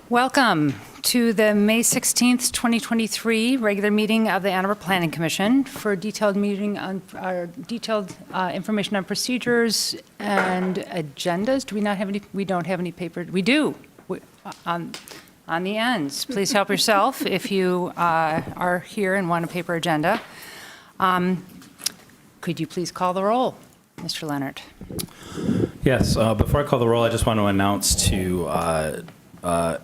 Welcome to the May 16th, 2023 regular meeting of the Ann Arbor Planning Commission for a detailed meeting on detailed information on procedures and agendas. Do we not have any? We don't have any paper. We do. On the ends. Please help yourself if you are here and want a paper agenda. Could you please call the roll, Mr. Leonard? Yes. Before I call the roll, I just want to announce to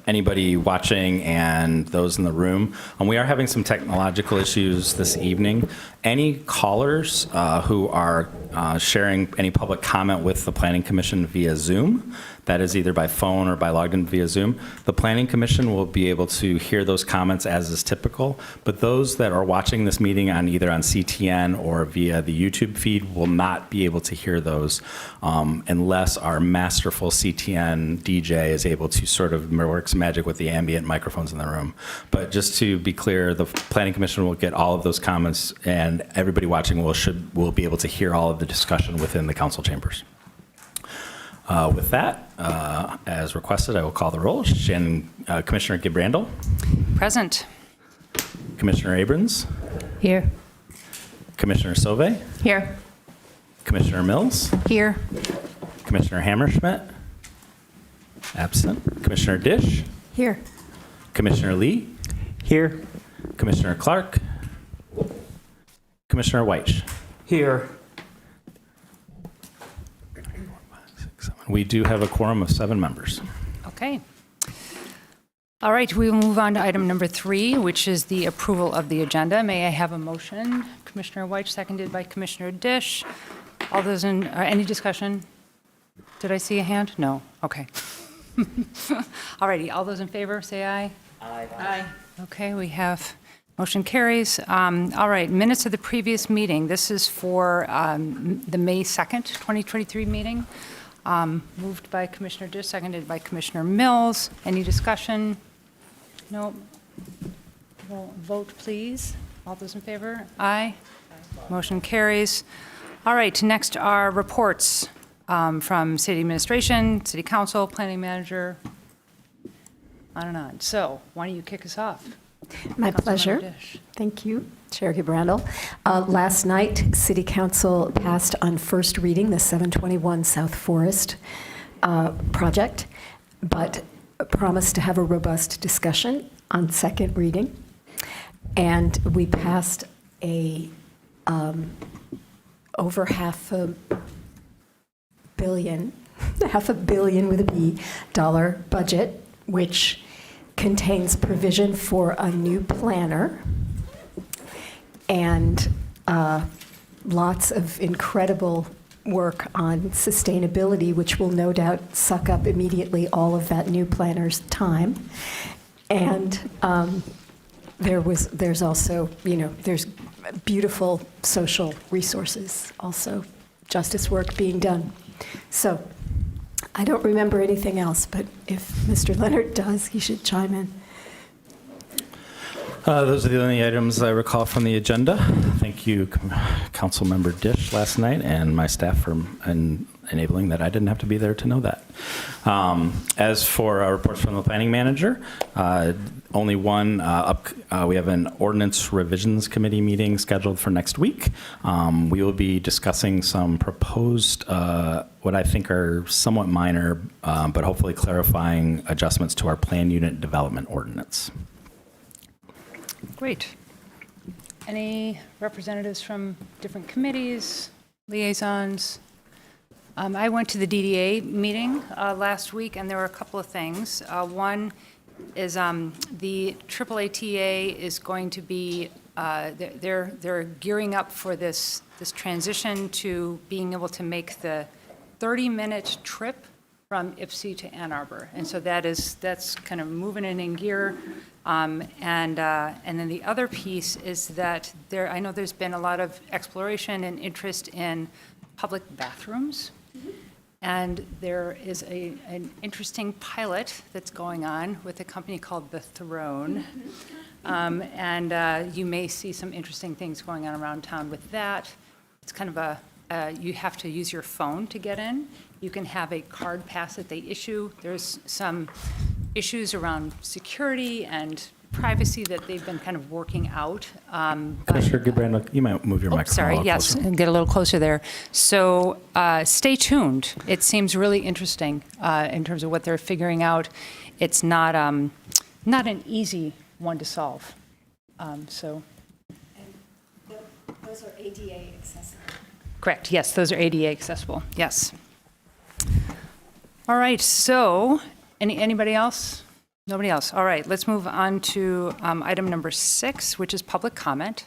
anybody watching and those in the room, we are having some technological issues this evening. Any callers who are sharing any public comment with the Planning Commission via Zoom, that is either by phone or by logged in via Zoom, the Planning Commission will be able to hear those comments as is typical, but those that are watching this meeting on either on CTN or via the YouTube feed will not be able to hear those unless our masterful CTN DJ is able to sort of work some magic with the ambient microphones in the room. But just to be clear, the Planning Commission will get all of those comments, and everybody watching will be able to hear all of the discussion within the council chambers. With that, as requested, I will call the roll. Commissioner Gibrandal. Present. Commissioner Abrams. Here. Commissioner Sauvé. Here. Commissioner Mills. Here. Commissioner Hammerschmidt. Absent. Commissioner Dish. Here. Commissioner Lee. Here. Commissioner Clark. Commissioner Weich. Here. We do have a quorum of 7 members. Okay. All right, we will move on to item number 3, which is the approval of the agenda. May I have a motion? Commissioner Weich, seconded by Commissioner Dish. All those in, any discussion? Did I see a hand? No. Okay. All righty, all those in favor, say aye. Aye. Aye. Okay, we have, motion carries. All right, minutes of the previous meeting. This is for the May 2nd, 2023 meeting. Moved by Commissioner Dish, seconded by Commissioner Mills. Any discussion? No. Well, vote, please. All those in favor? Aye. Motion carries. All right, next are reports from City Administration, City Council, Planning Manager, on and on. So why don't you kick us off? My Councilmember pleasure. Dish. Thank you, Chair Gibrandal. Last night, City Council passed on first reading the 721 South Forest project, but promised to have a robust discussion on second reading. And we passed a over $500 million with a B dollar budget, which contains provision for a new planner and lots of incredible work on sustainability, which will no doubt suck up immediately all of that new planner's time. And there's also, there's beautiful social resources, also justice work being done. So I don't remember anything else, but if Mr. Leonard does, he should chime in. Those are the only items I recall from the agenda. Thank you, Councilmember Dish, last night, and my staff for enabling that I didn't have to be there to know that. As for our reports from the Planning Manager, only one we have an Ordinance Revisions Committee meeting scheduled for next week. We will be discussing some proposed, what I think are somewhat minor, but hopefully clarifying adjustments to our Plan Unit Development Ordinance. Great. Any representatives from different committees, liaisons? I went to the DDA meeting last week, and there were a couple of things. One is the AAATA is going to be, they're gearing up for this transition to being able to make the 30-minute trip from IPSI to Ann Arbor. And so that's kind of moving it in gear. And then the other piece is that I know there's been a lot of exploration and interest in public bathrooms. And there is an interesting pilot that's going on with a company called The Throne. And you may see some interesting things going on around town with that. It's kind of you have to use your phone to get in. You can have a card pass that they issue. There's some issues around security and privacy that they've been kind of working out. Commissioner Gibranda, you might move your microphone a Sorry, little yes, closer. and get a little closer there. So stay tuned. It seems really interesting in terms of what they're figuring out. It's not an easy one to solve. So. Those are ADA accessible. Correct, yes, those are ADA accessible, yes. All right, so, anybody else? Nobody else, all right, let's move on to item number 6, which is public comment.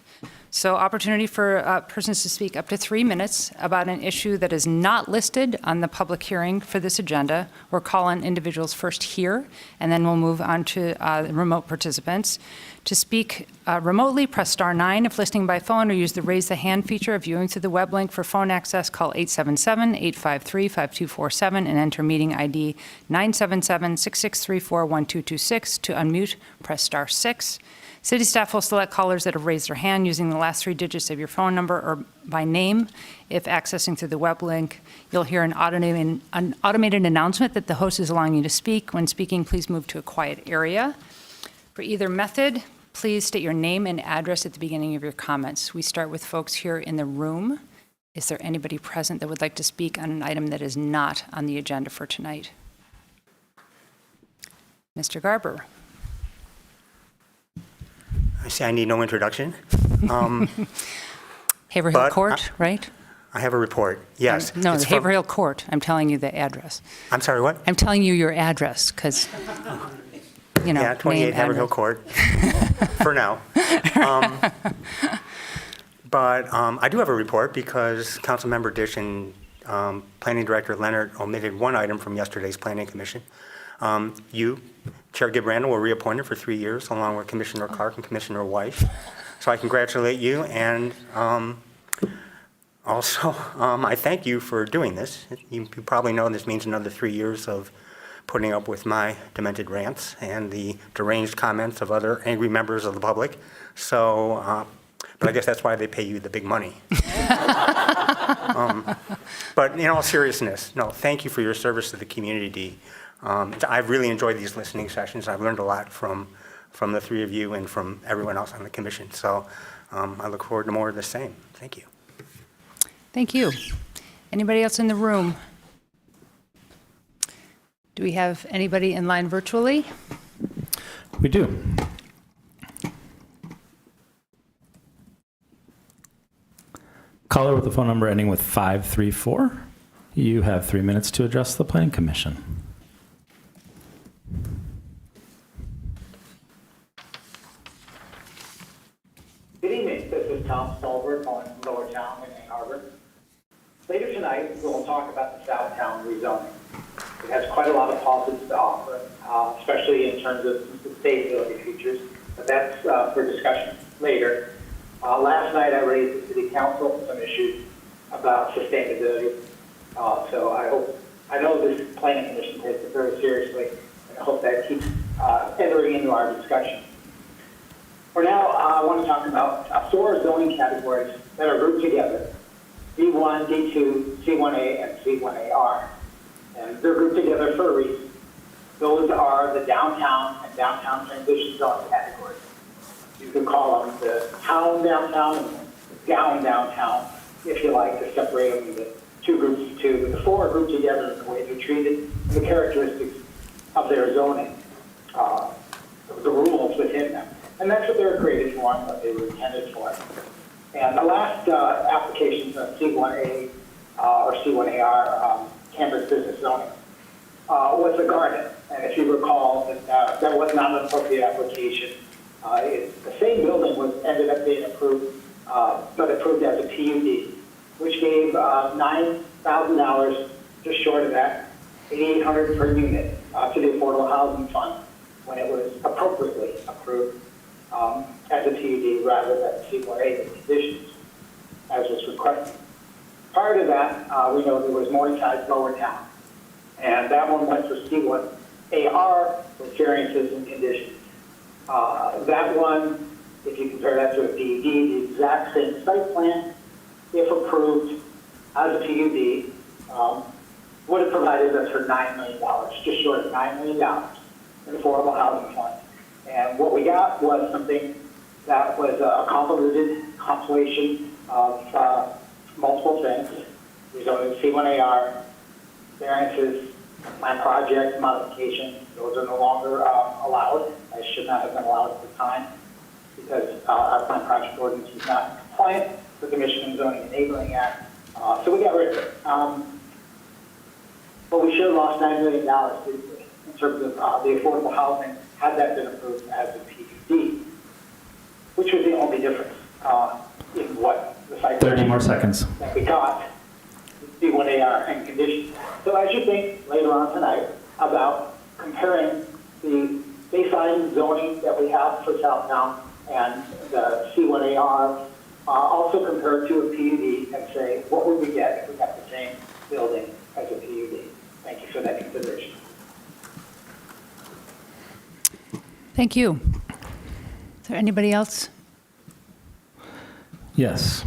So opportunity for persons to speak up to 3 minutes about an issue that is not listed on the public hearing for this agenda, or call on individuals first here, and then we'll move on to remote participants. To speak remotely, press *9 if listening by phone, or use the raise the hand feature if viewing through the web link. For phone access, call 877-853-5247 and enter meeting ID 977-6634-1226. To unmute, press *6. City staff will select callers that have raised their hand using the last 3 digits of your phone number or by name. If accessing through the web link, you'll hear an automated announcement that the host is allowing you to speak. When speaking, please move to a quiet area. For either method, please state your name and address at the beginning of your comments. We start with folks here in the room. Is there anybody present that would like to speak on an item that is not on the agenda for tonight? Mr. Garber. I see I need no introduction. Haverhill But, Court, right? I have a report. Yes. No, it's the from- Haverhill Court. I'm telling you the address. I'm sorry, what? I'm telling you your address because, you know, Yeah, 28 name, Haverhill address. Court, for now. But I do have a report because Councilmember Dish and Planning Director Leonard omitted one item from yesterday's Planning Commission. You, Chair Gibranda, were reappointed for 3 years, along with Commissioner Clark and Commissioner Weiss. So I congratulate you, and also, I thank you for doing this. You probably know this means another 3 years of putting up with my demented rants and the deranged comments of other angry members of the public. So, but I guess that's why they pay you the big money. But in all seriousness, no, thank you for your service to the community. I've really enjoyed these listening sessions. I've learned a lot from the 3 of you and from everyone else on the commission. So I look forward to more of the same. Thank you. Thank you. Anybody else in the room? Do we have anybody in line virtually? We do. Caller with the phone number ending with 534. You have 3 minutes to address the Planning Commission. Good evening. This is Tom Stolberg calling from Lower Town in Arbor. Later tonight, we'll talk about the South Town rezoning. It has quite a lot of positives to offer, especially in terms of sustainability features, but that's for discussion later. Last night, I raised the City Council some issues about sustainability. So I know this Planning Commission takes it very seriously, and I hope that keeps entering into our discussion. For now, I want to talk about 4 zoning categories that are grouped together: D1, D2, C1A, and C1AR. And they're grouped together for a reason. Those are the downtown and downtown transition zone categories. You could call them the town downtown and down downtown, if you like, to separate them into 2 groups of 2. But the 4 are grouped together in the way they're treated, and the characteristics of their zoning, the rules within them. And that's what they were created for and what they were intended for. And the last applications of C1A or C1AR, campus business zoning, was the garden. And if you recall, that was not an appropriate application. The same building ended up being approved, but approved as a PUD, which gave $9,000, just short of that, $8,800 per unit to the Affordable Housing Fund when it was appropriately approved as a PUD rather than C1A with conditions, as was requested. Prior to that, we know there was Morningside Lower Town, and that one went for C1AR with variances and conditions. That one, if you compare that to a PUD, the exact same site plan, if approved as a PUD, would have provided us for $9 million, just short of $9 million. an affordable housing fund. And what we got was something that was a convoluted compilation of multiple things, rezoning C1AR, variances, plan project modifications. Those are no longer allowed. I should not have been allowed at the time because our plan project ordinance was not compliant with the Michigan Zoning Enabling Act. So we got rid of it. But we should have lost $9 million in terms of the affordable housing had that been approved as a PUD, which was the only difference in what the site 30 more seconds. that we got, C1AR and conditions. So as you think later on tonight about comparing the baseline zoning that we have for Southtown and the C1AR, also compare it to a PUD and say, what would we get if we got the same building as a PUD? Thank you for that consideration. Thank you. Is there anybody else? Yes.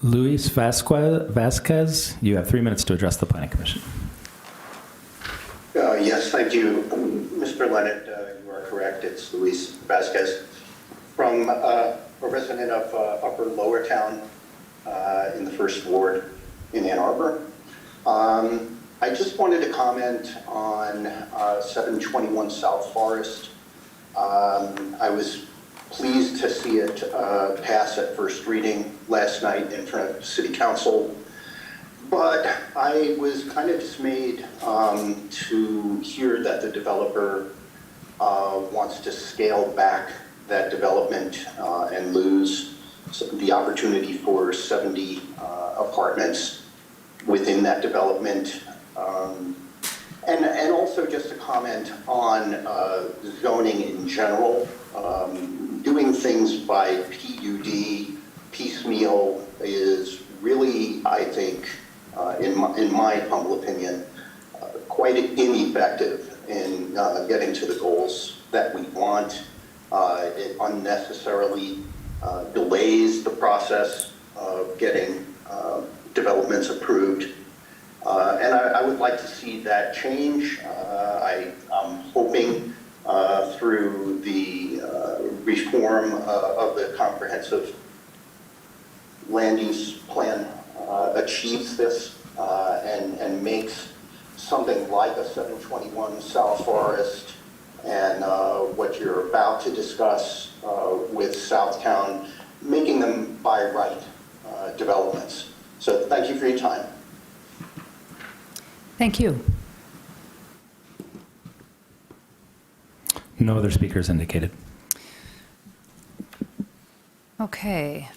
Luis Vasquez, you have 3 minutes to address the Planning Commission. Yes, thank you. Mr. Leonard, you are correct. It's Luis Vasquez from a resident of Upper Lower Town in the 1st Ward in Ann Arbor. I just wanted to comment on 721 South Forest. I was pleased to see it pass at first reading last night in front of City Council. But I was kind of dismayed to hear that the developer wants to scale back that development and lose the opportunity for 70 apartments within that development. And also just to comment on zoning in general. Doing things by PUD, piecemeal, is really, I think, in my humble opinion, quite ineffective in getting to the goals that we want. It unnecessarily delays the process of getting developments approved. And I would like to see that change. I'm hoping through the reform of the comprehensive land use plan achieves this and makes something like a 721 South Forest and what you're about to discuss with Southtown, making them by right developments. So thank you for your time. Thank you. No other speakers indicated. Okay,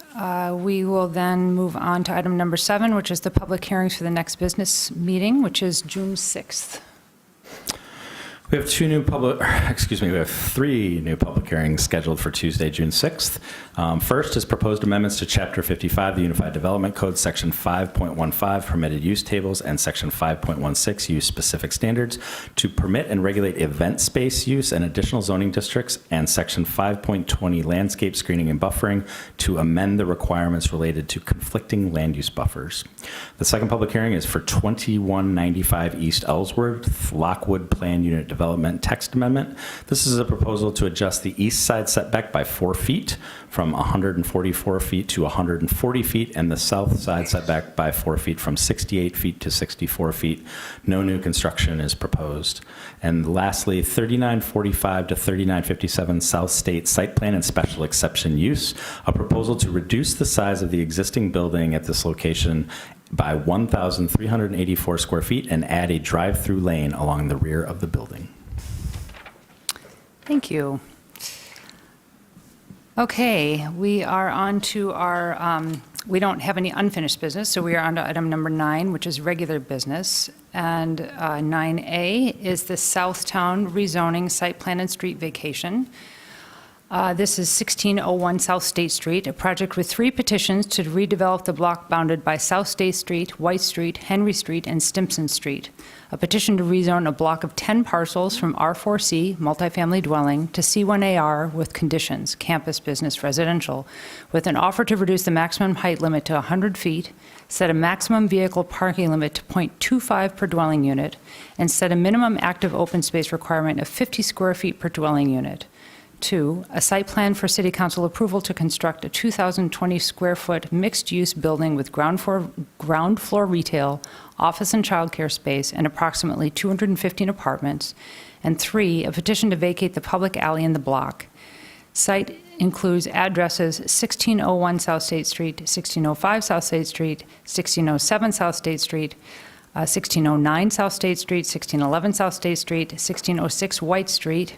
we will then move on to item number 7, which is the public hearings for the next business meeting, which is June 6th. We have we have 3 new public hearings scheduled for Tuesday, June 6th. First is proposed amendments to Chapter 55, the Unified Development Code, Section 5.15, permitted use tables, and Section 5.16, use specific standards, to permit and regulate event space use and additional zoning districts, and Section 5.20, landscape screening and buffering, to amend the requirements related to conflicting land use buffers. The second public hearing is for 2195 East Ellsworth, Lockwood Plan Unit Development Text Amendment. This is a proposal to adjust the east side setback by 4 feet from 144 feet to 140 feet and the south side setback by 4 feet from 68 feet to 64 feet. No new construction is proposed. And lastly, 3945 to 3957 South State Site Plan and Special Exception Use, a proposal to reduce the size of the existing building at this location by 1,384 square feet and add a drive-through lane along the rear of the building. Thank you. Okay, we are on to our, we don't have any unfinished business, so we are on to item number 9, which is regular business. And 9A is the Southtown rezoning site plan and street vacation. This is 1601 South State Street, a project with 3 petitions to redevelop the block bounded by South State Street, White Street, Henry Street, and Stimson Street. A petition to rezone a block of 10 parcels from R4C, multifamily dwelling, to C1AR with conditions, campus, business, residential, with an offer to reduce the maximum height limit to 100 feet, set a maximum vehicle parking limit to .25 per dwelling unit, and set a minimum active open space requirement of 50 square feet per dwelling unit. 2, a site plan for city council approval to construct a 2,020 square foot mixed-use building with ground floor retail, office and childcare space, and approximately 215 apartments. And 3, a petition to vacate the public alley in the block. Site includes addresses 1601 South State Street, 1605 South State Street, 1607 South State Street, 1609 South State Street, 1611 South State Street, 1606 White Street,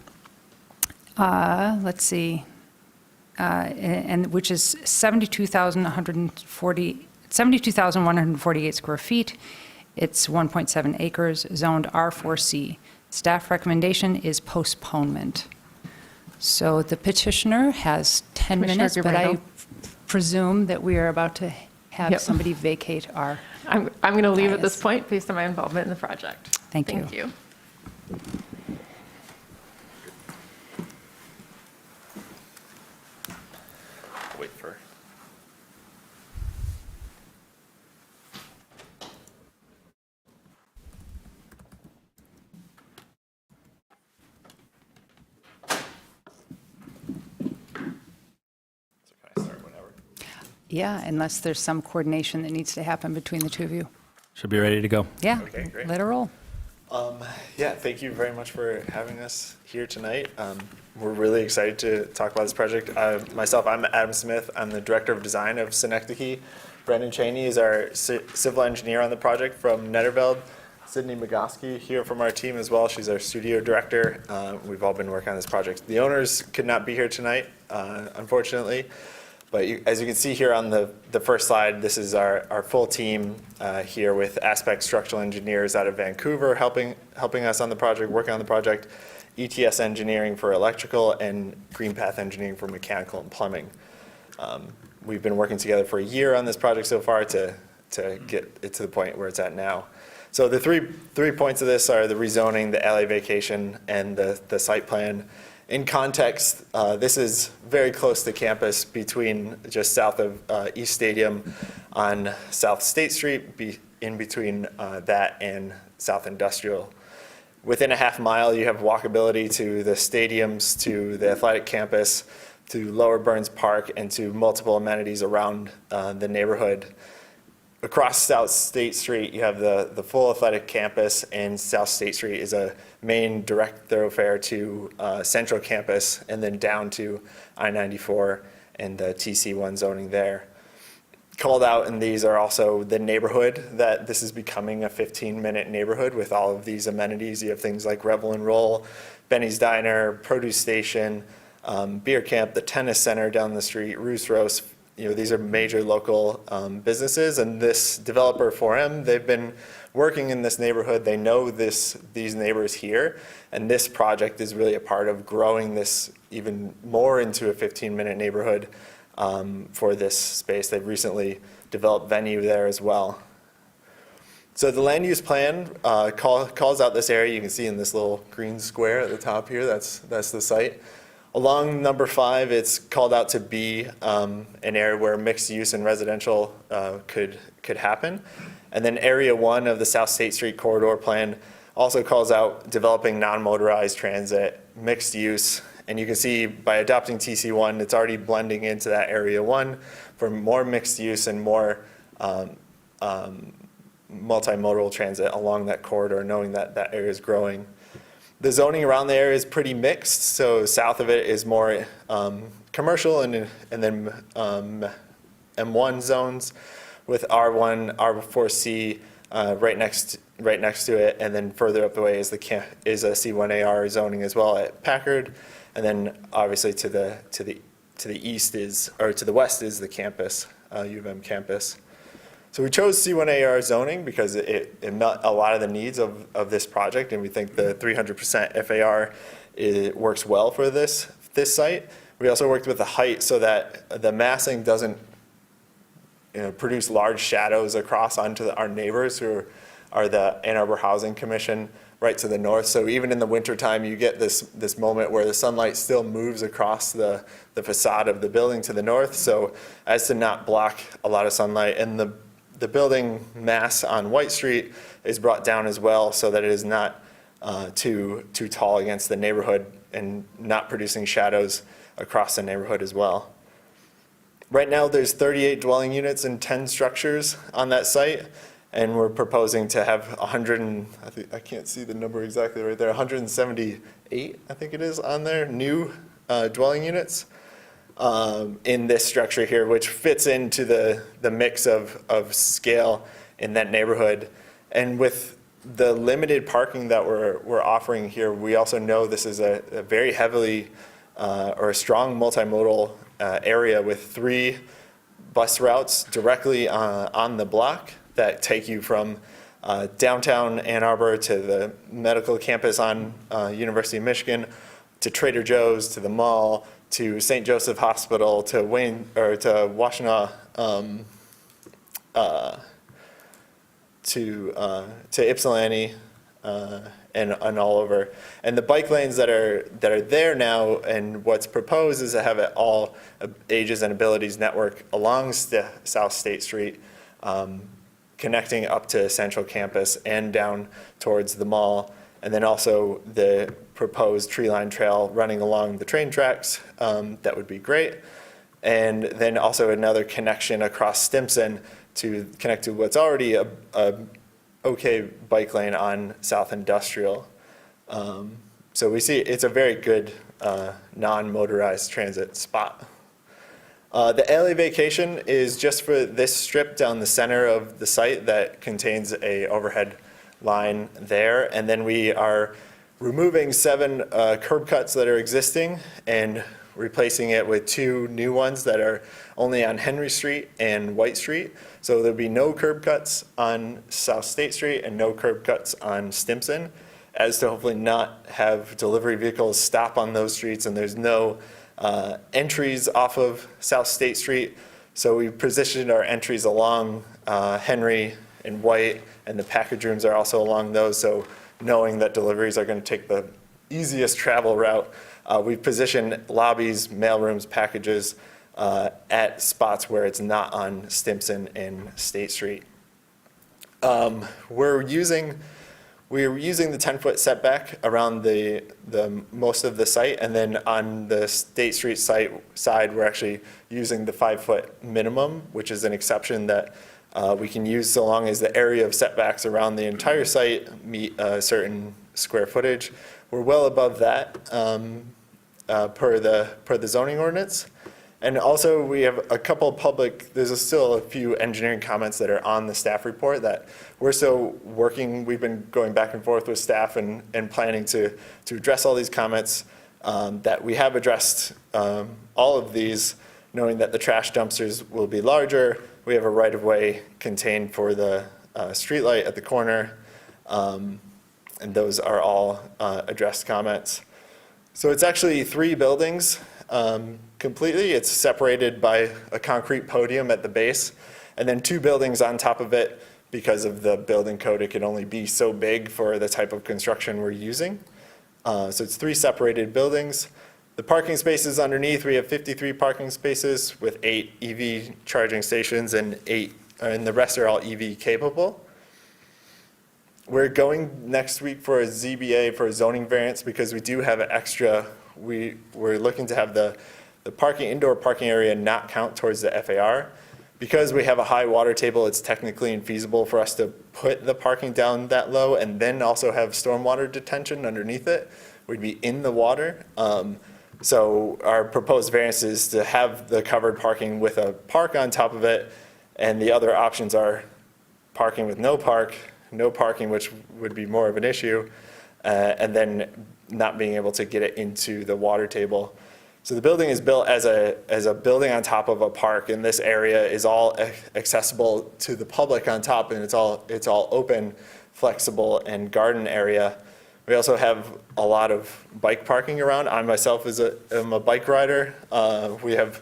let's see, and which is 72,148 square feet. It's 1.7 acres, zoned R4C. Staff recommendation is postponement. So the petitioner has 10 Commissioner minutes, but I Guerrero. presume that we are about to have Yep. somebody vacate our, I'm going to leave at this Bias. point based on my involvement in the project. Thank you. Thank you. Wait for. So can I start whenever? yeah, unless there's some coordination that needs to happen between the two of you. Should be ready to go. Yeah, Okay, great. let her roll. Yeah, thank you very much for having us here tonight. We're really excited to talk about this project. Myself, I'm Adam Smith. I'm the Director of Design of Synecdoche. Brendan Cheney is our civil engineer on the project from Netterveld. Sydney Magoski here from our team as well. She's our studio director. We've all been working on this project. The owners could not be here tonight, unfortunately. But as you can see here on the first slide, this is our full team here with Aspect Structural Engineers out of Vancouver helping us on the project, working on the project, ETS Engineering for electrical, and Green Path Engineering for mechanical and plumbing. We've been working together for a year on this project so far to get it to the point where it's at now. So the three points of this are the rezoning, the alley vacation, and the site plan. In context, this is very close to campus between just south of East Stadium on South State Street, in between that and South Industrial. Within a half mile, you have walkability to the stadiums, to the athletic campus, to Lower Burns Park, and to multiple amenities around the neighborhood. Across South State Street, you have the full athletic campus, and South State Street is a main direct thoroughfare to Central Campus, and then down to I-94 and the TC1 zoning there. Called out in these are also the neighborhood, that this is becoming a 15-minute neighborhood with all of these amenities. You have things like Revel and Roll, Benny's Diner, Produce Station, Beer Camp, the tennis center down the street, Roos Roast. These are major local businesses, and this developer 4M, they've been working in this neighborhood. They know these neighbors here, and this project is really a part of growing this even more into a 15-minute neighborhood for this space. They've recently developed venue there as well. So the land use plan calls out this area. You can see in this little green square at the top here, that's the site. Along number 5, it's called out to be an area where mixed use and residential could happen. And then area 1 of the South State Street corridor plan also calls out developing non-motorized transit, mixed use. And you can see by adopting TC1, it's already blending into that area 1 for more mixed use and more multimodal transit along that corridor, knowing that that area is growing. The zoning around the area is pretty mixed, so south of it is more commercial and then M1 zones with R1, R4C right next to it, and then further up the way is a C1AR zoning as well at Packard, and then obviously to the east to the west is the campus, U of M campus. So we chose C1AR zoning because it met a lot of the needs of this project, and we think the 300% FAR works well for this site. We also worked with the height so that the massing doesn't produce large shadows across onto our neighbors who are the Ann Arbor Housing Commission right to the north. So even in the wintertime, you get this moment where the sunlight still moves across the facade of the building to the north, so as to not block a lot of sunlight. And the building mass on White Street is brought down as well so that it is not too tall against the neighborhood and not producing shadows across the neighborhood as well. Right now, there's 38 dwelling units and 10 structures on that site, and we're proposing to have 100, and I can't see the number exactly right there, 178, I think it is, on there, new dwelling units in this structure here, which fits into the mix of scale in that neighborhood. And with the limited parking that we're offering here, we also know this is a very heavily or a strong multimodal area with 3 bus routes directly on the block that take you from downtown Ann Arbor to the medical campus on University of Michigan, to Trader Joe's, to the mall, to St. Joseph Hospital, to Washtenaw, to Ypsilanti, and all over. And the bike lanes that are there now, and what's proposed is to have it all ages and abilities network along South State Street, connecting up to Central Campus and down towards the mall. And then also the proposed tree line trail running along the train tracks, that would be great. And then also another connection across Stimson to connect to what's already a okay bike lane on South Industrial. So we see it's a very good non-motorized transit spot. The LA vacation is just for this strip down the center of the site that contains a overhead line there. And then we are removing 7 curb cuts that are existing and replacing it with 2 new ones that are only on Henry Street and White Street. So there'll be no curb cuts on South State Street and no curb cuts on Stimson, as to hopefully not have delivery vehicles stop on those streets, and there's no entries off of South State Street. So we positioned our entries along Henry and White, and the package rooms are also along those. So knowing that deliveries are going to take the easiest travel route, we've positioned lobbies, mailrooms, packages at spots where it's not on Stimson and State Street. We're using the 10-foot setback around the most of the site, and then on the State Street side, we're actually using the 5-foot minimum, which is an exception that we can use so long as the area of setbacks around the entire site meet a certain square footage. We're well above that per the zoning ordinance. And also we have a couple there's still a few engineering comments that are on the staff report that we're still working. We've been going back and forth with staff and planning to address all these comments, that we have addressed all of these, knowing that the trash dumpsters will be larger. We have a right-of-way contained for the streetlight at the corner, and those are all addressed comments. So it's actually 3 buildings completely. It's separated by a concrete podium at the base, and then 2 buildings on top of it. Because of the building code, it can only be so big for the type of construction we're using. So it's 3 separated buildings. The parking spaces underneath, we have 53 parking spaces with 8 EV charging stations and the rest are all EV capable. We're going next week for a ZBA for a zoning variance because we do have an extra, we're looking to have the indoor parking area not count towards the FAR. Because we have a high water table, it's technically infeasible for us to put the parking down that low and then also have stormwater detention underneath it. We'd be in the water. So our proposed variance is to have the covered parking with a park on top of it, and the other options are parking with no parking, which would be more of an issue, and then not being able to get it into the water table. So the building is built as a building on top of a park, and this area is all accessible to the public on top, and it's all open, flexible, and garden area. We also have a lot of bike parking around. I myself am a bike rider. We have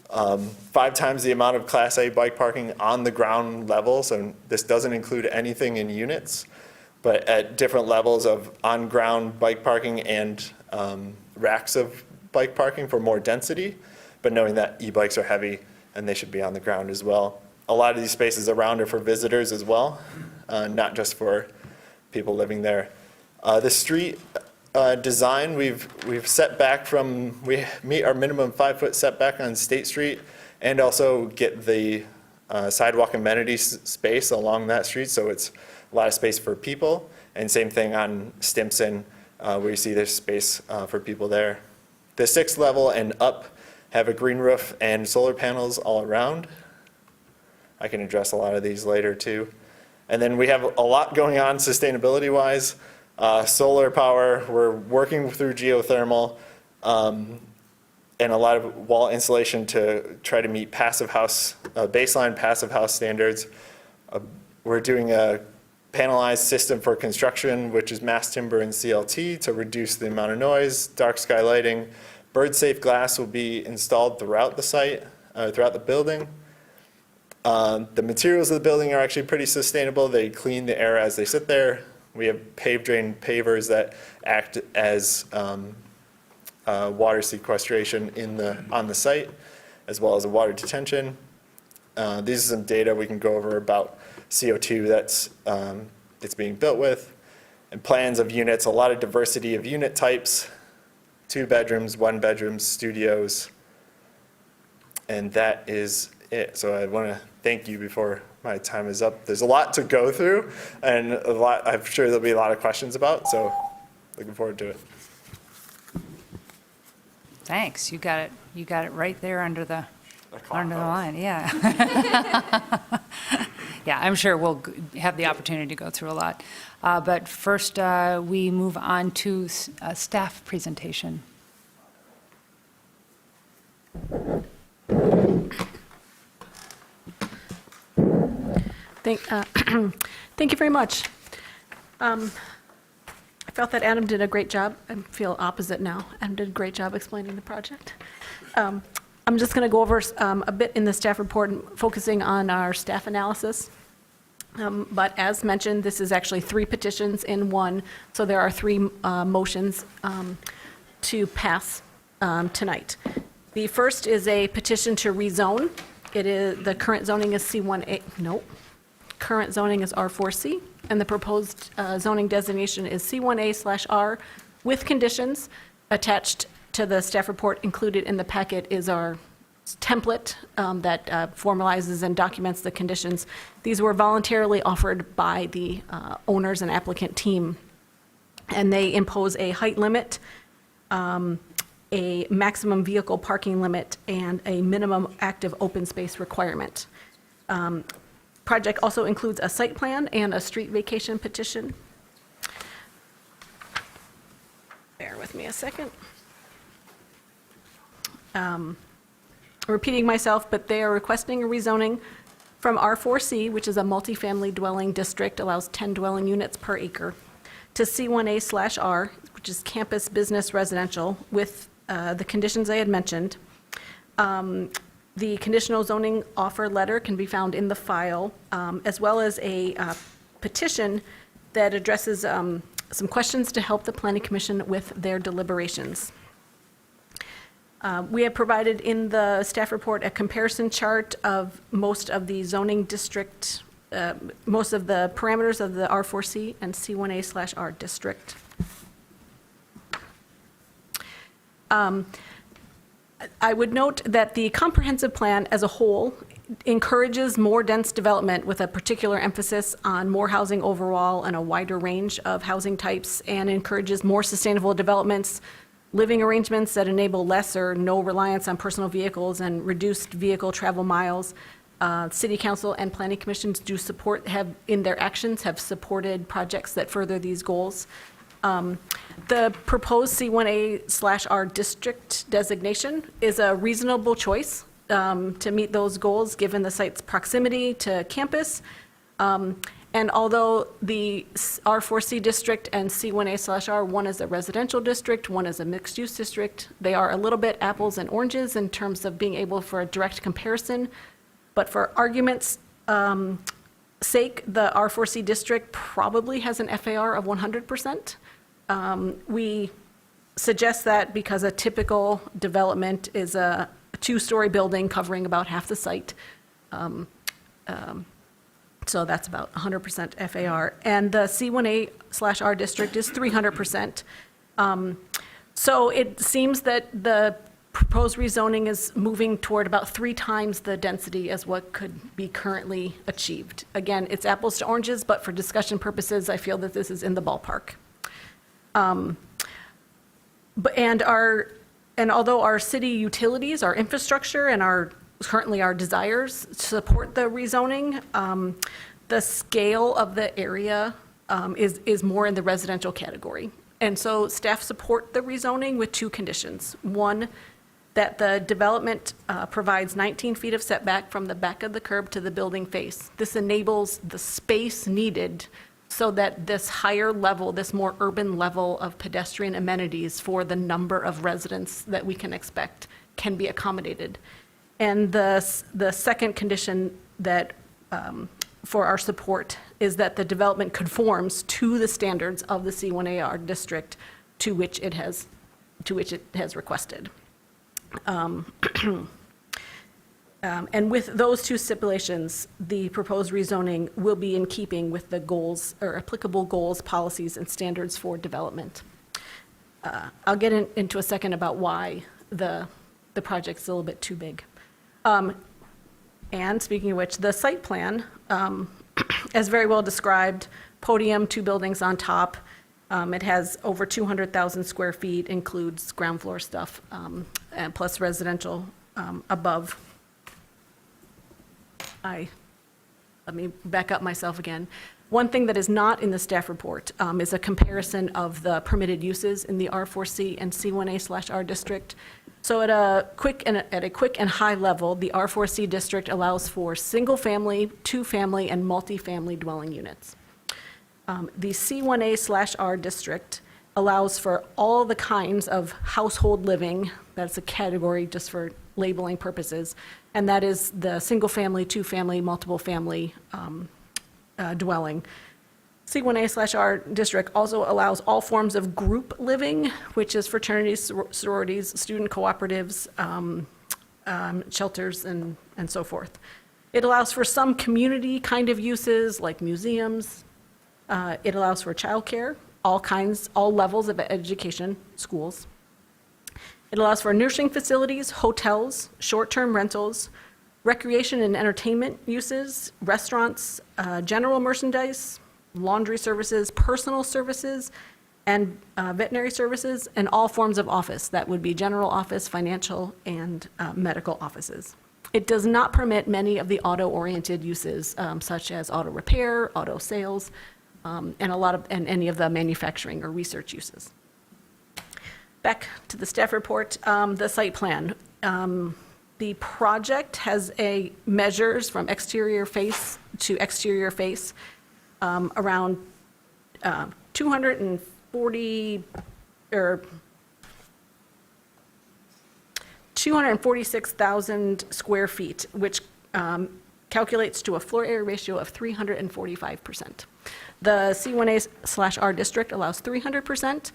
5 times the amount of Class A bike parking on the ground level, so this doesn't include anything in units, but at different levels of on-ground bike parking and racks of bike parking for more density, but knowing that e-bikes are heavy and they should be on the ground as well. A lot of these spaces around are for visitors as well, not just for people living there. The street design, we've set back from, we meet our minimum 5-foot setback on State Street and also get the sidewalk amenity space along that street, so it's a lot of space for people. And same thing on Stimson, where you see there's space for people there. The 6th level and up have a green roof and solar panels all around. I can address a lot of these later too. And then we have a lot going on sustainability-wise. Solar power, we're working through geothermal, and a lot of wall insulation to try to meet passive house, baseline passive house standards. We're doing a panelized system for construction, which is mass timber and CLT to reduce the amount of noise, dark sky lighting. Bird-safe glass will be installed throughout the site, throughout the building. The materials of the building are actually pretty sustainable. They clean the air as they sit there. We have pave drain pavers that act as water sequestration on the site, as well as a water detention. These are some data we can go over about CO2 that's it's being built with, and plans of units, a lot of diversity of unit types, 2 bedrooms, 1 bedrooms, studios, and that is it. So I want to thank you before my time is up. There's a lot to go through, and I'm sure there'll be a lot of questions about, so looking forward to it. Thanks, you got it right there under the line, yeah. Yeah, I'm sure we'll have the opportunity to go through a lot. But first, we move on to staff presentation. Thank you very much. I felt that Adam did a great job. I feel opposite now. Adam did a great job explaining the project. I'm just going to go over a bit in the staff report, focusing on our staff analysis. But as mentioned, this is actually 3 petitions in one, so there are 3 motions to pass tonight. The first is a petition to rezone. The current zoning is C1A, nope. Current zoning is R4C, and the proposed zoning designation is C1A/R with conditions. Attached to the staff report included in the packet is our template that formalizes and documents the conditions. These were voluntarily offered by the owners and applicant team, and they impose a height limit, a maximum vehicle parking limit, and a minimum active open space requirement. Project also includes a site plan and a street vacation petition. Bear with me a second. Repeating myself, but they are requesting a rezoning from R4C, which is a multifamily dwelling district, allows 10 dwelling units per acre, to C1A/R, which is campus business residential, with the conditions I had mentioned. The conditional zoning offer letter can be found in the file, as well as a petition that addresses some questions to help the Planning Commission with their deliberations. We have provided in the staff report a comparison chart of most of the zoning district, most of the parameters of the R4C and C1A/R district. I would note that the comprehensive plan as a whole encourages more dense development with a particular emphasis on more housing overall and a wider range of housing types, and encourages more sustainable developments, living arrangements that enable less or no reliance on personal vehicles and reduced vehicle travel miles. City Council and Planning Commissions do support, in their actions, have supported projects that further these goals. The proposed C1A/R district designation is a reasonable choice to meet those goals, given the site's proximity to campus, And although the R4C district and C1A/R, one is a residential district, one is a mixed-use district, they are a little bit apples and oranges in terms of being able for a direct comparison. But for argument's sake, the R4C district probably has an FAR of 100%. We suggest that because a typical development is a two-story building covering about half the site. So that's about 100% FAR. And the C1A/R district is 300%. So it seems that the proposed rezoning is moving toward about 3 times the density as what could be currently achieved. Again, it's apples to oranges, but for discussion purposes, I feel that this is in the ballpark. And although our city utilities, our infrastructure, and currently our desires support the rezoning, the scale of the area is more in the residential category. And so staff support the rezoning with 2 conditions. One, that the development provides 19 feet of setback from the back of the curb to the building face. This enables the space needed so that this higher level, this more urban level of pedestrian amenities for the number of residents that we can expect can be accommodated. And the second condition that for our support is that the development conforms to the standards of the C1AR district to which it has requested. And with those 2 stipulations, the proposed rezoning will be in keeping with the goals or applicable goals, policies, and standards for development. I'll get into a second about why the project's a little bit too big. And speaking of which, the site plan, as very well described, podium, 2 buildings on top. It has over 200,000 square feet, includes ground floor stuff, and plus residential above. Let me back up myself again. One thing that is not in the staff report is a comparison of the permitted uses in the R4C and C1A/R district. So at a quick and high level, the R4C district allows for single-family, 2-family, and multi-family dwelling units. The C1A/R district allows for all the kinds of household living. That's a category just for labeling purposes, and that is the single-family, 2-family, multiple-family dwelling. C1A/R district also allows all forms of group living, which is fraternities, sororities, student cooperatives, shelters, and so forth. It allows for some community kind of uses like museums. It allows for childcare, all levels of education, schools. It allows for nursing facilities, hotels, short-term rentals, recreation and entertainment uses, restaurants, general merchandise, laundry services, personal services, and veterinary services, and all forms of office. That would be general office, financial, and medical offices. It does not permit many of the auto-oriented uses, such as auto repair, auto sales, and any of the manufacturing or research uses. Back to the staff report, the site plan. The project has measures from exterior face to exterior face, around 246,000 square feet, which calculates to a floor area ratio of 345%. The C1A/R district allows 300%,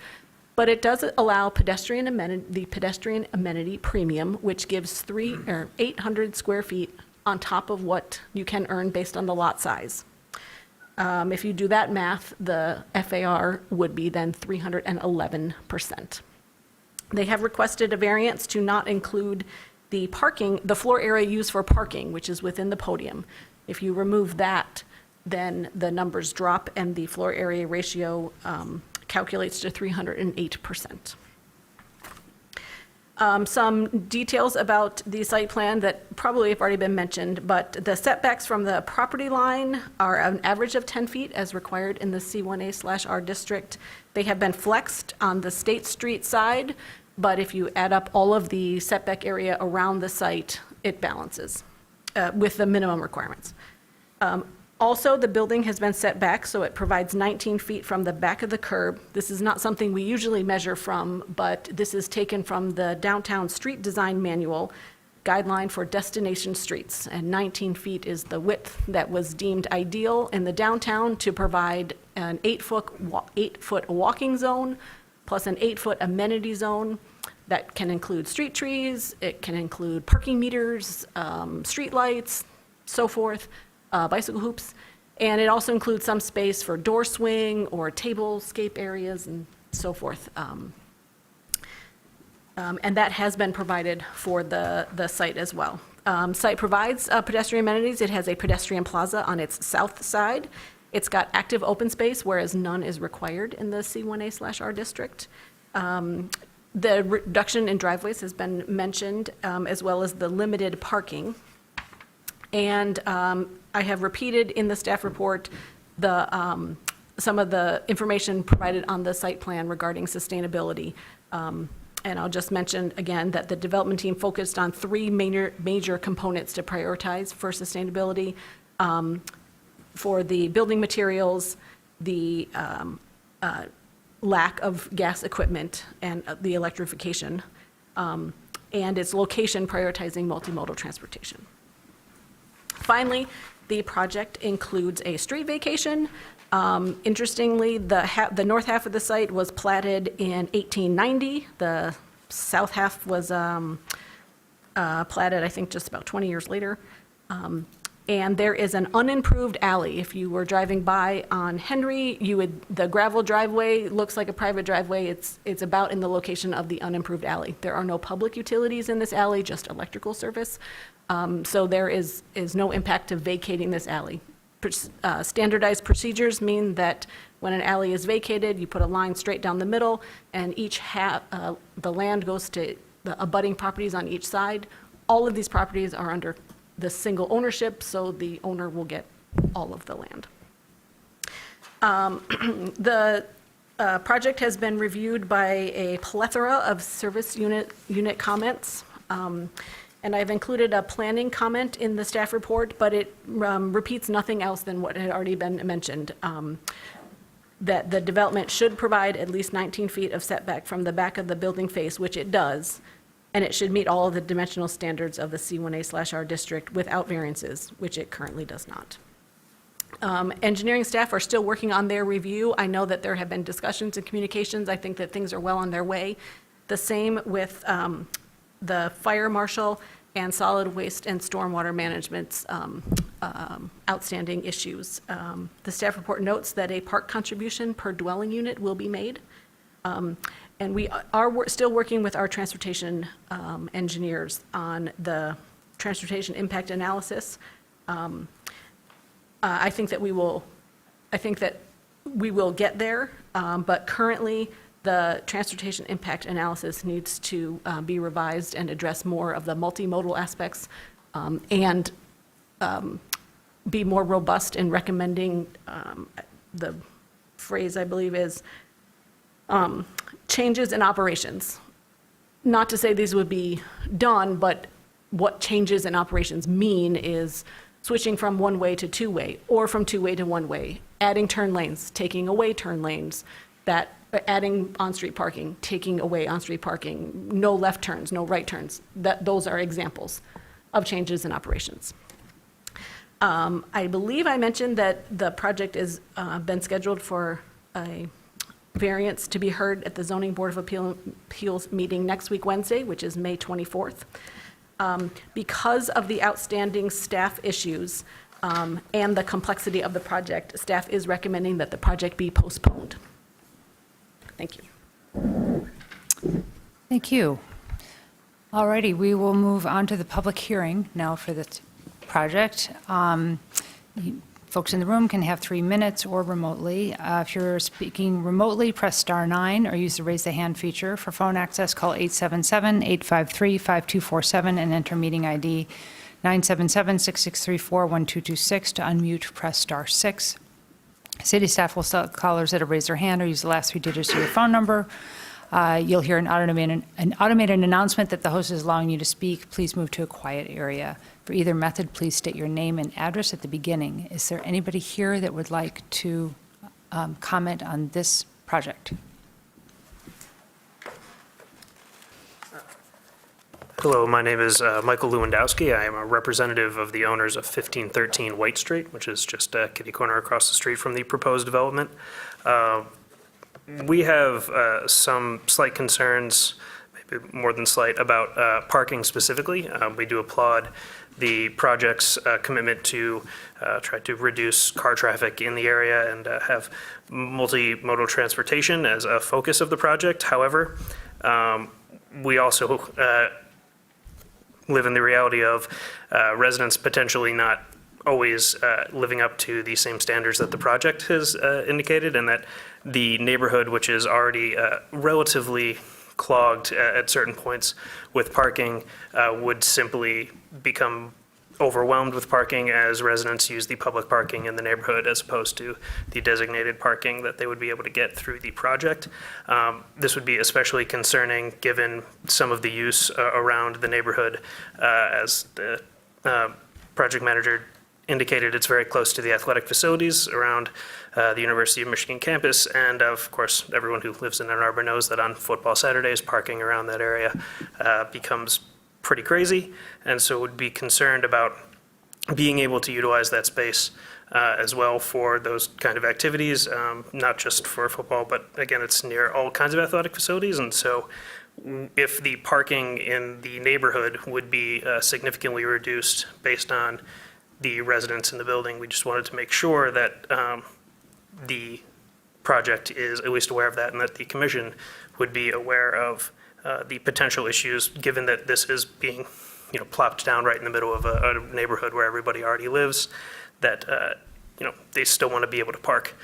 but it does allow the pedestrian amenity premium, which gives 800 square feet on top of what you can earn based on the lot size. If you do that math, the FAR would be then 311%. They have requested a variance to not include the floor area used for parking, which is within the podium. If you remove that, then the numbers drop and the floor area ratio calculates to 308%. Some details about the site plan that probably have already been mentioned, but the setbacks from the property line are an average of 10 feet as required in the C1A/R district. They have been flexed on the State Street side, but if you add up all of the setback area around the site, it balances with the minimum requirements. Also, the building has been set back, so it provides 19 feet from the back of the curb. This is not something we usually measure from, but this is taken from the Downtown Street Design Manual guideline for destination streets, and 19 feet is the width that was deemed ideal in the downtown to provide an 8-foot walking zone plus an 8-foot amenity zone that can include street trees, it can include parking meters, street lights, so forth, bicycle hoops, and it also includes some space for door swing or tablescape areas and so forth. And that has been provided for the site as well. Site provides pedestrian amenities. It has a pedestrian plaza on its south side. It's got active open space, whereas none is required in the C1A/R district. The reduction in driveways has been mentioned, as well as the limited parking. And I have repeated in the staff report some of the information provided on the site plan regarding sustainability. And I'll just mention again that the development team focused on 3 major components to prioritize for sustainability. For the building materials, the lack of gas equipment and the electrification, and its location prioritizing multimodal transportation. Finally, the project includes a street vacation. Interestingly, the north half of the site was platted in 1890. The south half was platted, I think, just about 20 years later. And there is an unimproved alley. If you were driving by on Henry, the gravel driveway looks like a private driveway. It's about in the location of the unimproved alley. There are no public utilities in this alley, just electrical service. So there is no impact to vacating this alley. Standardized procedures mean that when an alley is vacated, you put a line straight down the middle, and the land goes to the abutting properties on each side. All of these properties are under the single ownership, so the owner will get all of the land. The project has been reviewed by a plethora of service unit comments. And I've included a planning comment in the staff report, but it repeats nothing else than what had already been mentioned. That the development should provide at least 19 feet of setback from the back of the building face, which it does, and it should meet all of the dimensional standards of the C1A/R district without variances, which it currently does not. Engineering staff are still working on their review. I know that there have been discussions and communications. I think that things are well on their way. The same with the fire marshal and solid waste and stormwater management's outstanding issues. The staff report notes that a park contribution per dwelling unit will be made. And we are still working with our transportation engineers on the transportation impact analysis. I think that we will get there, but currently the transportation impact analysis needs to be revised and address more of the multimodal aspects and be more robust in recommending, the phrase I believe is, changes in operations. Not to say these would be done, but what changes in operations mean is switching from one-way to two-way, or from two-way to one-way, adding turn lanes, taking away turn lanes, adding on-street parking, taking away on-street parking, no left turns, no right turns. Those are examples of changes in operations. I believe I mentioned that the project has been scheduled for a variance to be heard at the Zoning Board of Appeals meeting next week, Wednesday, which is May 24th. Because of the outstanding staff issues and the complexity of the project, staff is recommending that the project be postponed. Thank you. Thank you. All righty, we will move on to the public hearing now for this project. Folks in the room can have 3 minutes or remotely. If you're speaking remotely, press *9 or use the raise the hand feature. For phone access, call 877-853-5247 and enter meeting ID 977-6634-1226. To unmute, press *6. City staff will select callers that have raised their hand or use the last 3 digits of your phone number. You'll hear an automated announcement that the host is allowing you to speak. Please move to a quiet area. For either method, please state your name and address at the beginning. Is there anybody here that would like to comment on this project? Hello, my name is Michael Lewandowski. I am a representative of the owners of 1513 White Street, which is just a kitty corner across the street from the proposed development. We have some slight concerns, maybe more than slight, about parking specifically. We do applaud the project's commitment to try to reduce car traffic in the area and have multimodal transportation as a focus of the project. However, we also live in the reality of residents potentially not always living up to the same standards that the project has indicated, and that the neighborhood, which is already relatively clogged at certain points with parking, would simply become overwhelmed with parking as residents use the public parking in the neighborhood as opposed to the designated parking that they would be able to get through the project. This would be especially concerning given some of the use around the neighborhood. As the project manager indicated, it's very close to the athletic facilities around the University of Michigan campus, and of course, everyone who lives in Ann Arbor knows that on football Saturdays, parking around that area becomes pretty crazy, and so would be concerned about being able to utilize that space as well for those kind of activities, not just for football, but again, it's near all kinds of athletic facilities, and so if the parking in the neighborhood would be significantly reduced based on the residents in the building, we just wanted to make sure that the project is at least aware of that, and that the commission would be aware of the potential issues, given that this is being, plopped down right in the middle of a neighborhood where everybody already lives, that, they still want to be able to park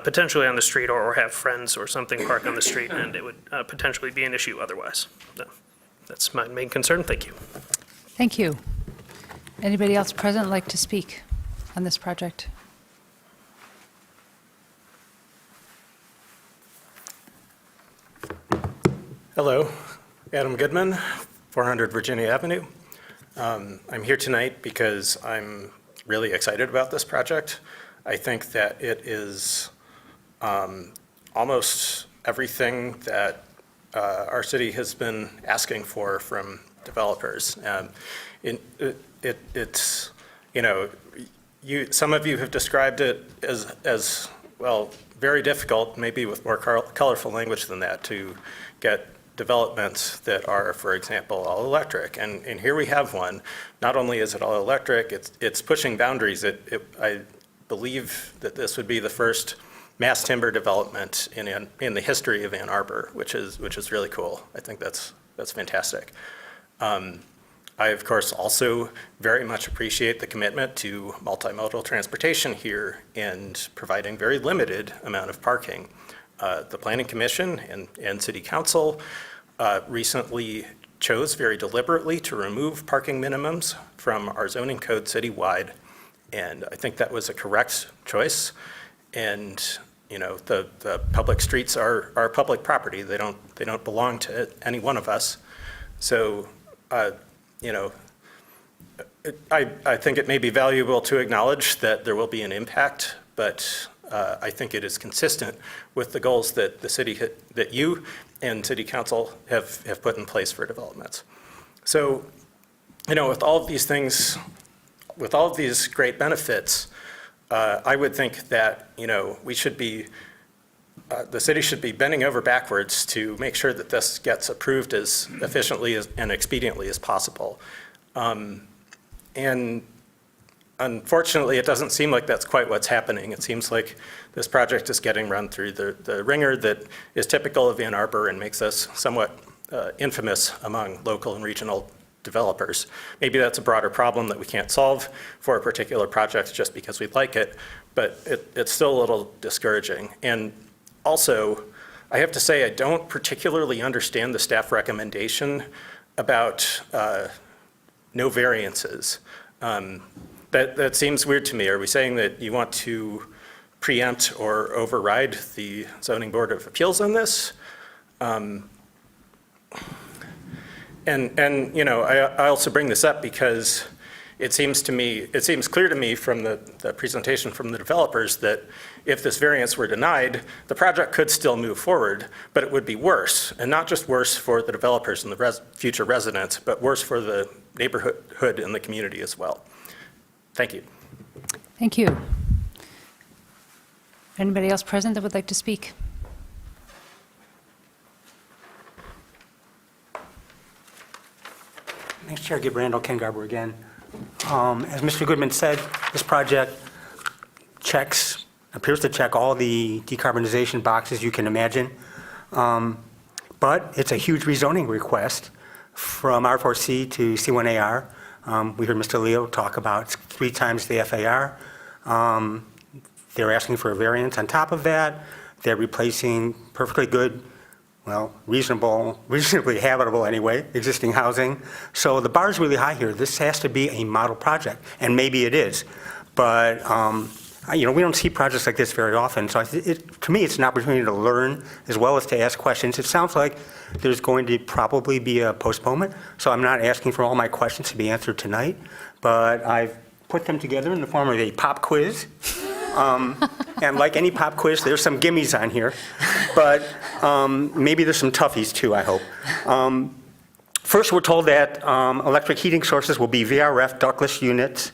potentially on the street or have friends or something park on the street, and it would potentially be an issue otherwise. So that's my main concern. Thank you. Thank you. Anybody else present like to speak on this project? Hello, Adam Goodman, 400 Virginia Avenue. I'm here tonight because I'm really excited about this project. I think that it is almost everything that our city has been asking for from developers. It's, some of you have described it as well, very difficult, maybe with more colorful language than that, to get developments that are, for example, all electric. And here we have one. Not only is it all electric, it's pushing boundaries. I believe that this would be the first mass timber development in the history of Ann Arbor, which is really cool. I think that's fantastic. I, of course, also very much appreciate the commitment to multimodal transportation here and providing very limited amount of parking. The Planning Commission and City Council recently chose very deliberately to remove parking minimums from our zoning code citywide, and I think that was a correct choice. And the public streets are public property. They don't belong to any one of us. So I think it may be valuable to acknowledge that there will be an impact, but I think it is consistent with the goals that the city, that you and City Council have put in place for developments. So, with all of these things, with all of these great benefits, I would think that, we should be, the city should be bending over backwards to make sure that this gets approved as efficiently and expediently as possible. And unfortunately, it doesn't seem like that's quite what's happening. It seems like this project is getting run through the ringer that is typical of Ann Arbor and makes us somewhat infamous among local and regional developers. Maybe that's a broader problem that we can't solve for a particular project just because we like it, but it's still a little discouraging. And also, I have to say, I don't particularly understand the staff recommendation about no variances. That seems weird to me. Are we saying that you want to preempt or override the Zoning Board of Appeals on this? And you know, I also bring this up because it seems clear to me from the presentation from the developers that if this variance were denied, the project could still move forward, but it would be worse, and not just worse for the developers and the future residents, but worse for the neighborhood and the community as well. Thank you. Thank you. Anybody else present that would like to speak? Thanks, Chair Gibrandal, Ken Garber again. As Mr. Goodman said, this project appears to check all the decarbonization boxes you can imagine. But it's a huge rezoning request from R4C to C1AR. We heard Mr. Leo talk about 3 times the FAR. They're asking for a variance on top of that. They're replacing perfectly good, well, reasonably habitable anyway, existing housing. So the bar is really high here. This has to be a model project, and maybe it is. But, you know, we don't see projects like this very often. So to me, it's an opportunity to learn as well as to ask questions. It sounds like there's going to probably be a postponement. So I'm not asking for all my questions to be answered tonight, but I've put them together in the form of a pop quiz. And like any pop quiz, there's some gimmies on here, but maybe there's some toughies too, I hope. First, we're told that electric heating sources will be VRF ductless units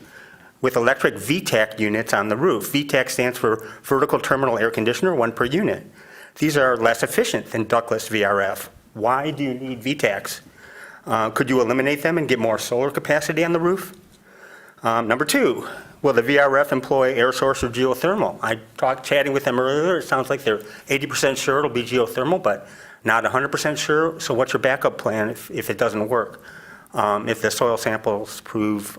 with electric VTAC units on the roof. VTAC stands for vertical terminal air conditioner, 1 per unit. These are less efficient than ductless VRF. Why do you need VTACs? Could you eliminate them and get more solar capacity on the roof? Number 2, will the VRF employ air source or geothermal? Chatting with them earlier, it sounds like they're 80% sure it'll be geothermal, but not 100% sure. So what's your backup plan if it doesn't work? If the soil samples prove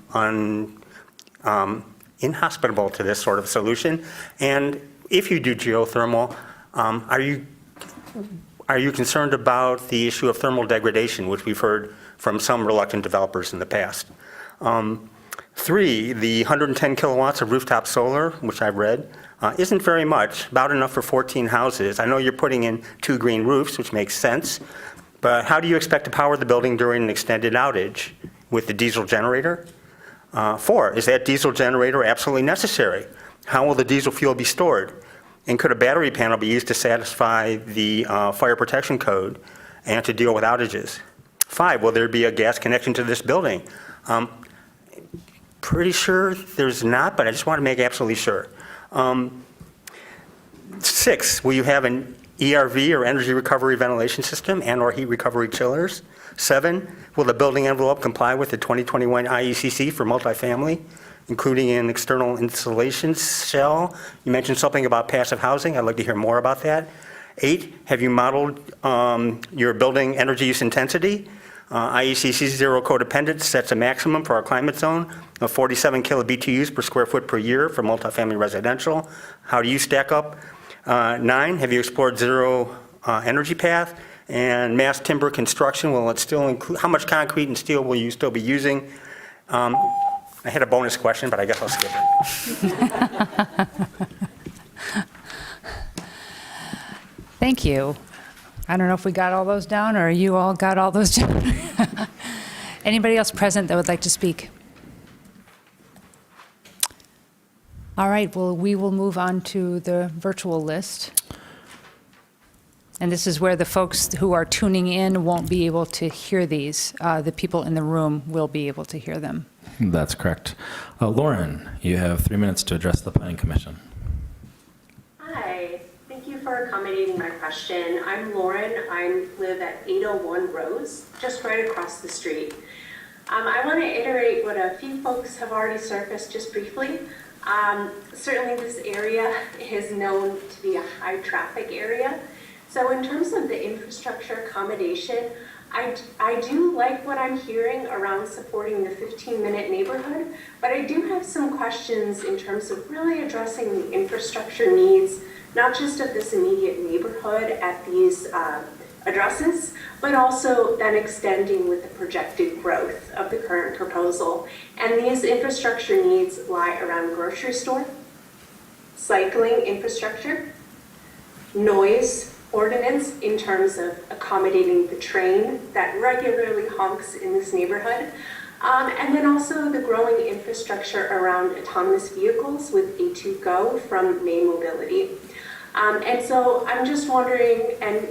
inhospitable to this sort of solution? And if you do geothermal, are you concerned about the issue of thermal degradation, which we've heard from some reluctant developers in the past? 3, the 110 kilowatts of rooftop solar, which I've read, isn't very much, about enough for 14 houses. I know you're putting in 2 green roofs, which makes sense, but how do you expect to power the building during an extended outage? With the diesel generator? 4, is that diesel generator absolutely necessary? How will the diesel fuel be stored? And could a battery panel be used to satisfy the fire protection code and to deal with outages? 5, will there be a gas connection to this building? Pretty sure there's not, but I just want to make absolutely sure. 6, will you have an ERV or energy recovery ventilation system and or heat recovery chillers? 7, will the building envelope comply with the 2021 IECC for multifamily, including an external insulation shell? You mentioned something about passive housing. I'd like to hear more about that. 8, have you modeled your building energy use intensity? IECC zero codependent sets a maximum for our climate zone of 47 kilobTUs per square foot per year for multifamily residential. How do you stack up? 9, have you explored zero energy path? And mass timber construction, will it still include, how much concrete and steel will you still be using? I had a bonus question, but I guess I'll skip it. Thank you. I don't know if we got all those down or you all got all those down. Anybody else present that would like to speak? All right, well, we will move on to the virtual list. And this is where the folks who are tuning in won't be able to hear these. The people in the room will be able to hear them. That's correct. Lauren, you have 3 minutes to address the Planning Commission. Hi, thank you for accommodating my question. I'm Lauren. I live at 801 Rose, just right across the street. I want to iterate what a few folks have already surfaced just briefly. Certainly this area is known to be a high traffic area. So in terms of the infrastructure accommodation, I do like what I'm hearing around supporting the 15-minute neighborhood, but I do have some questions in terms of really addressing the infrastructure needs, not just of this immediate neighborhood at these addresses, but also then extending with the projected growth of the current proposal. And these infrastructure needs lie around grocery store, cycling infrastructure, noise, ordinance in terms of accommodating the train that regularly honks in this neighborhood. And then also the growing infrastructure around autonomous vehicles with A2Go from May Mobility. And so I'm just wondering, and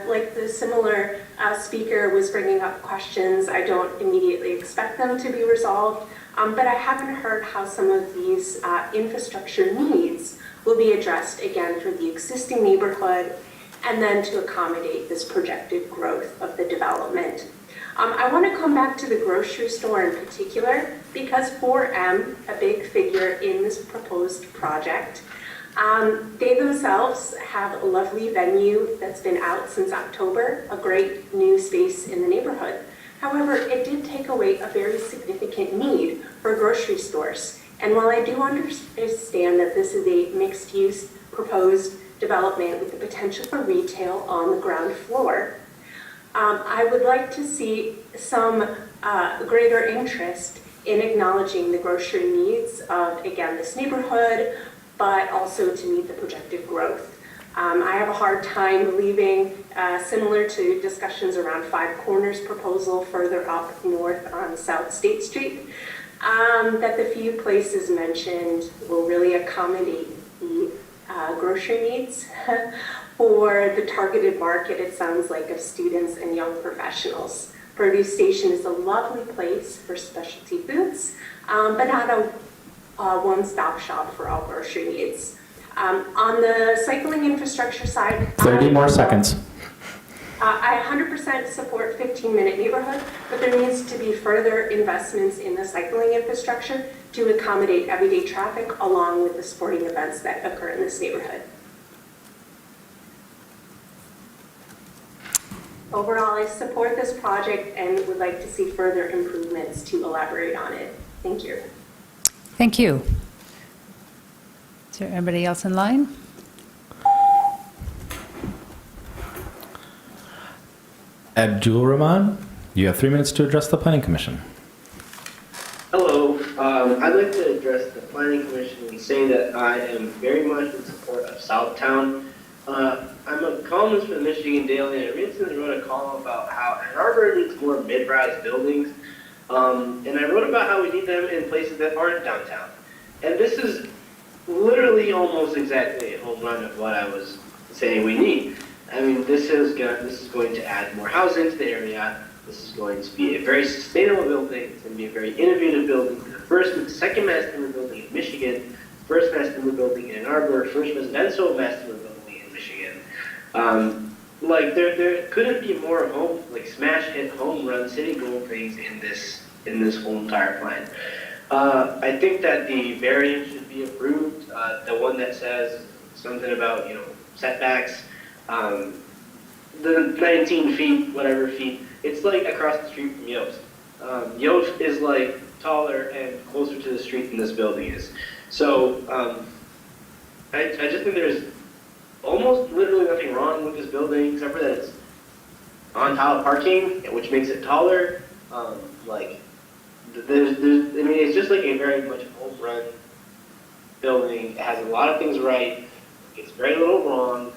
like the similar speaker was bringing up questions, I don't immediately expect them to be resolved, but I haven't heard how some of these infrastructure needs will be addressed again for the existing neighborhood and then to accommodate this projected growth of the development. I want to come back to the grocery store in particular because 4M, a big figure in this proposed project, they themselves have a lovely venue that's been out since October, a great new space in the neighborhood. However, it did take away a very significant need for grocery stores. And while I do understand that this is a mixed-use proposed development with the potential for retail on the ground floor, I would like to see some greater interest in acknowledging the grocery needs of, again, this neighborhood, but also to meet the projected growth. I have a hard time believing, similar to discussions around Five Corners proposal further up north on South State Street, that the few places mentioned will really accommodate the grocery needs for the targeted market, it sounds like, of students and young professionals. Produce Station is a lovely place for specialty foods, but not a one-stop shop for all grocery needs. On the cycling infrastructure side, 30 more seconds. I 100% support 15-minute neighborhood, but there needs to be further investments in the cycling infrastructure to accommodate everyday traffic along with the sporting events that occur in this neighborhood. Overall, I support this project and would like to see further improvements to elaborate on it. Thank you. Thank you. Is there anybody else in line? Abdul Rahman, you have 3 minutes to address the Planning Commission. Hello, I'd like to address the Planning Commission and say that I am very much in support of Southtown. I'm a columnist for the Michigan Daily, and I recently wrote a column about how Ann Arbor needs more mid-rise buildings, and I wrote about how we need them in places that aren't downtown. And this is literally almost exactly a home run of what I was saying we need. I mean, this is going to add more housing to the area. This is going to be a very sustainable building. It's going to be a very innovative building. The second mass timber building in Michigan, first mass timber building in Ann Arbor, first residential mass timber building in Michigan. Like there couldn't be more smash hit home run city goal things in this whole entire plan. I think that the variance should be approved. The one that says something about setbacks. The 19 feet, whatever feet, it's like across the street from Yost. Yost is like taller and closer to the street than this building is. So I just think there's almost literally nothing wrong with this building except for that it's on tile parking, which makes it taller. It's just like a very much home run building. It has a lot of things right. It's very little wrong.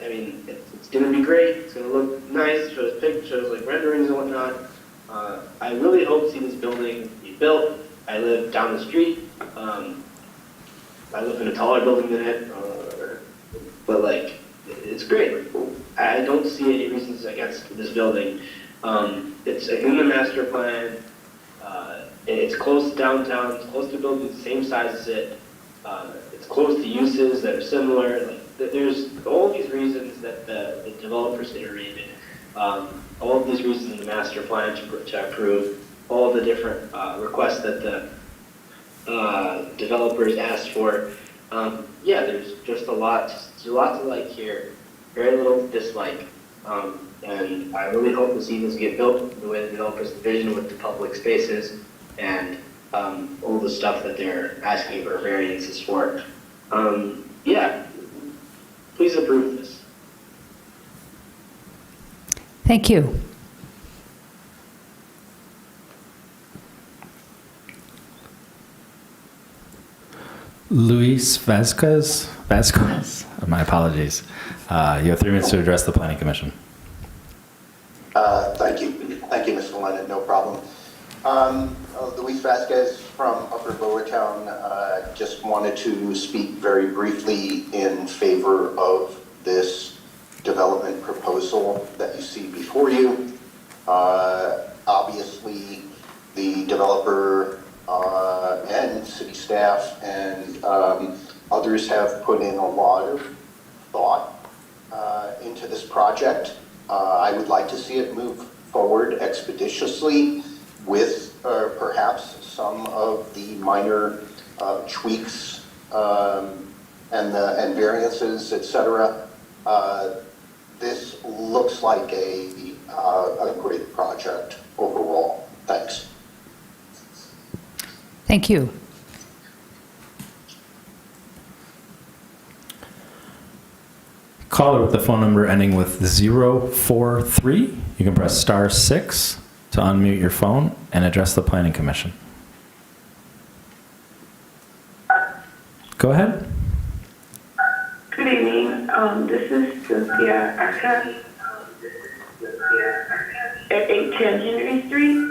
It's going to be great. It's going to look nice. Shows pictures, like renderings and whatnot. I really hope to see this building be built. I live down the street. I live in a taller building than it, but it's great. I don't see any reasons against this building. It's in the master plan. It's close to downtown. It's close to buildings the same size as it. It's close to uses that are similar. There's all these reasons that the developers iterated, all of these reasons in the master plan to approve, all the different requests that the developers asked for. There's just a lot to like here, very little to dislike. And I really hope to see this get built the way the developers envision with the public spaces and all the stuff that they're asking for variances for. Please approve this. Thank you. Luis Vasquez, my apologies. You have 3 minutes to address the Planning Commission. Thank you. Thank you, Mr. Lennon. No problem. Luis Vasquez from Upper Lowertown. Just wanted to speak very briefly in favor of this development proposal that you see before you. Obviously, the developer and city staff and others have put in a lot of thought into this project. I would like to see it move forward expeditiously with perhaps some of the minor tweaks and variances, etc. This looks like a great project overall. Thanks. Thank you. Caller with the phone number ending with 043. You can press *6 to unmute your phone and address the Planning Commission. Go ahead. Good evening. This is Cynthia Arca at 810 Henry Street.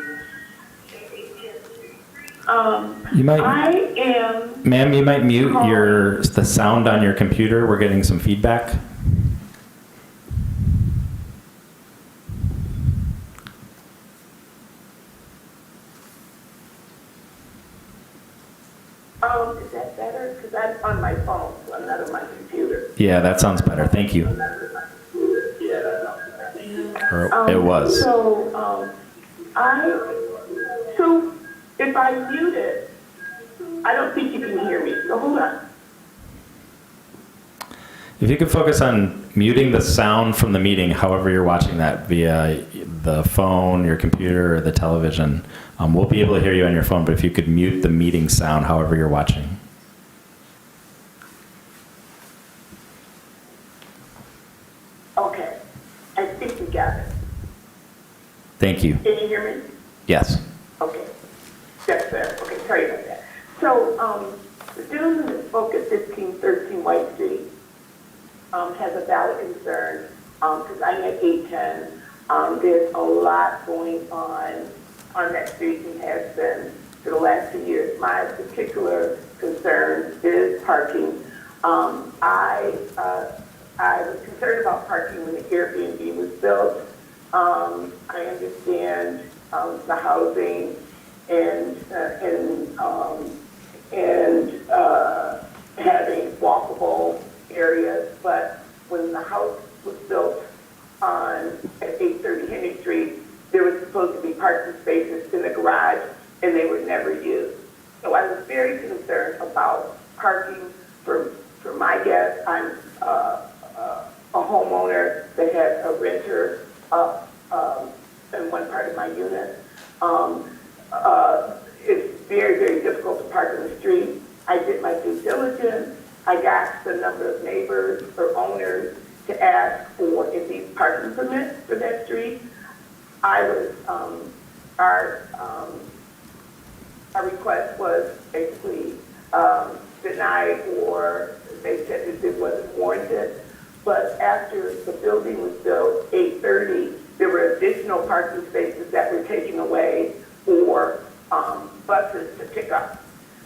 You might, I am. ma'am, you might mute the sound on your computer. We're getting some feedback. Is that better? Because I'm on my phone, so I'm not on my computer. Yeah, that sounds better. Thank you. Or it was. So if I mute it, I don't think you can hear me. So hold on. If you could focus on muting the sound from the meeting, however you're watching that via the phone, your computer, or the television, we'll be able to hear you on your phone, but if you could mute the meeting sound however you're watching. Okay. I think we got it. Thank you. Can you hear me? Yes. Okay. That's better. Okay, sorry about that. So, the gentleman that spoke at 1513 White Street has a valid concern, because I'm at 810. There's a lot going on that street and has been for the last 2 years. My particular concern is parking. I was concerned about parking when the Airbnb was built. I understand the housing and having walkable areas, but when the house was built at 830 Henry Street, there was supposed to be parking spaces in the garage, and they were never used. So I was very concerned about parking for my guests. I'm a homeowner that has a renter in one part of my unit. It's very, very difficult to park in the street. I did my due diligence. I got the number of neighbors or owners to ask for at least parking permits for that street. Our request was basically denied, or they said that it wasn't warranted. But after the building was built, 830, there were additional parking spaces that were taken away for buses to pick up.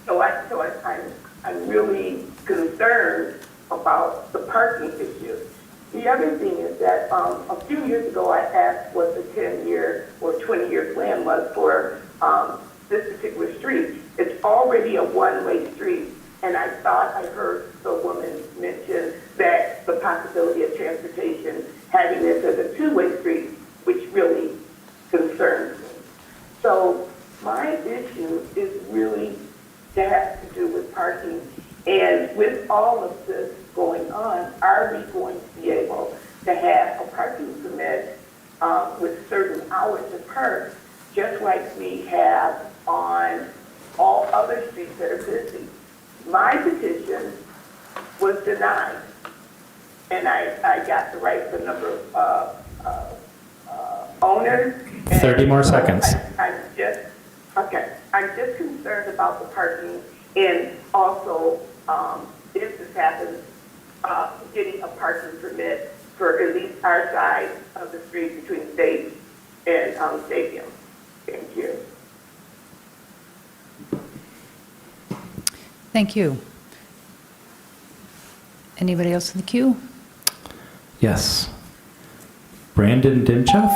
So I'm really concerned about the parking issue. The other thing is that a few years ago, I asked what the 10-year or 20-year plan was for this particular street. It's already a one-way street, and I thought I heard the woman mention that the possibility of transportation having this as a two-way street, which really concerns me. So my issue is really that has to do with parking. And with all of this going on, are we going to be able to have a parking permit with certain hours to park, just like we have on all other streets that are busy? My petition was denied, and I got the right number of owners. 30 more seconds. I'm just concerned about the parking, and also if this happens, getting a parking permit for at least our side of the street between State and Stadium. Thank you. Thank you. Anybody else in the queue? Yes. Brandon Dimchoff,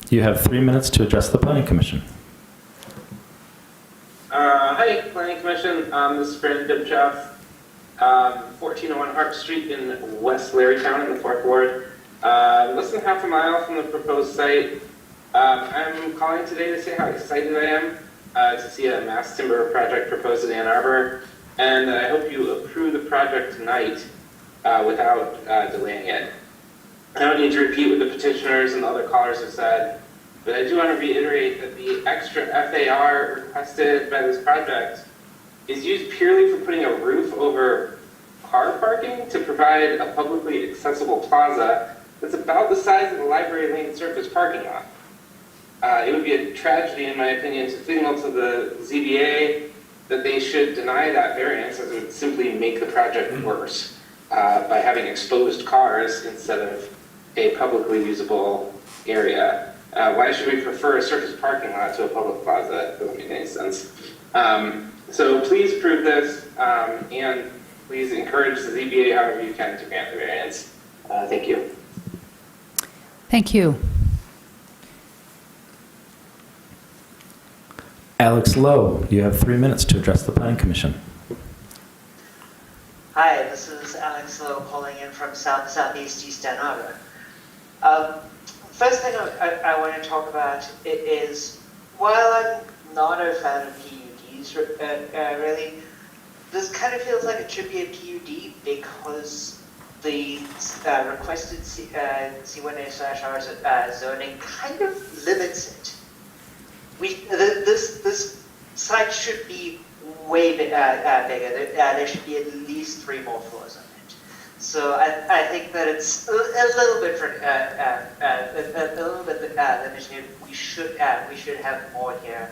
you have 3 minutes to address the Planning Commission. Hi, Planning Commission. This is Brandon Dimchoff, 1401 Hart Street in West Larrytown in the 4th Ward. Less than half a mile from the proposed site. I'm calling today to say how excited I am to see a mass timber project proposed in Ann Arbor, and I hope you approve the project tonight without delaying it. I don't need to repeat what the petitioners and the other callers have said, but I do want to reiterate that the extra FAR requested by this project is used purely for putting a roof over car parking to provide a publicly accessible plaza that's about the size of the library lane surface parking lot. It would be a tragedy, in my opinion, to signal to the ZBA that they should deny that variance, as it would simply make the project worse by having exposed cars instead of a publicly usable area. Why should we prefer a surface parking lot to a public plaza? It doesn't make any sense. So please approve this, and please encourage the ZBA however you can to grant the variance. Thank you. Thank you. Alex Lowe, you have 3 minutes to address the Planning Commission. Hi, this is Alex Lowe calling in from Southeast East Ann Arbor. First thing I want to talk about is, while I'm not a fan of PUDs really, this kind of feels like it should be a PUD because the requested C1A/R zoning kind of limits it. This site should be way bigger. There should be at least 3 more floors on it. So I think that it's a little bit limited. We should have more here.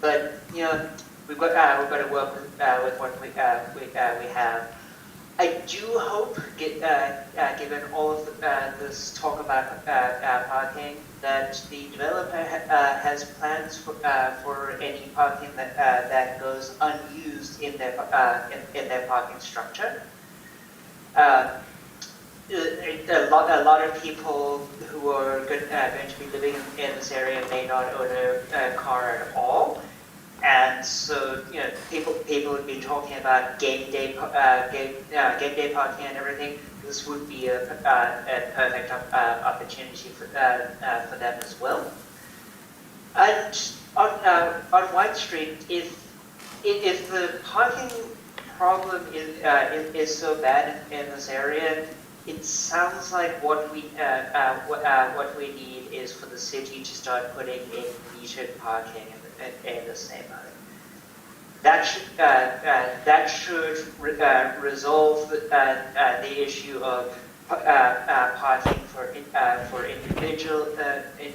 But you know, we've got to work with what we have. I do hope, given all of this talk about parking, that the developer has plans for any parking that goes unused in their parking structure. A lot of people who are going to be living in this area may not own a car at all. And so, you know, people would be talking about game day parking and everything. This would be a perfect opportunity for them as well. And on White Street, if the parking problem is so bad in this area, it sounds like what we need is for the city to start putting in metered parking in this neighborhood. That should resolve the issue of parking for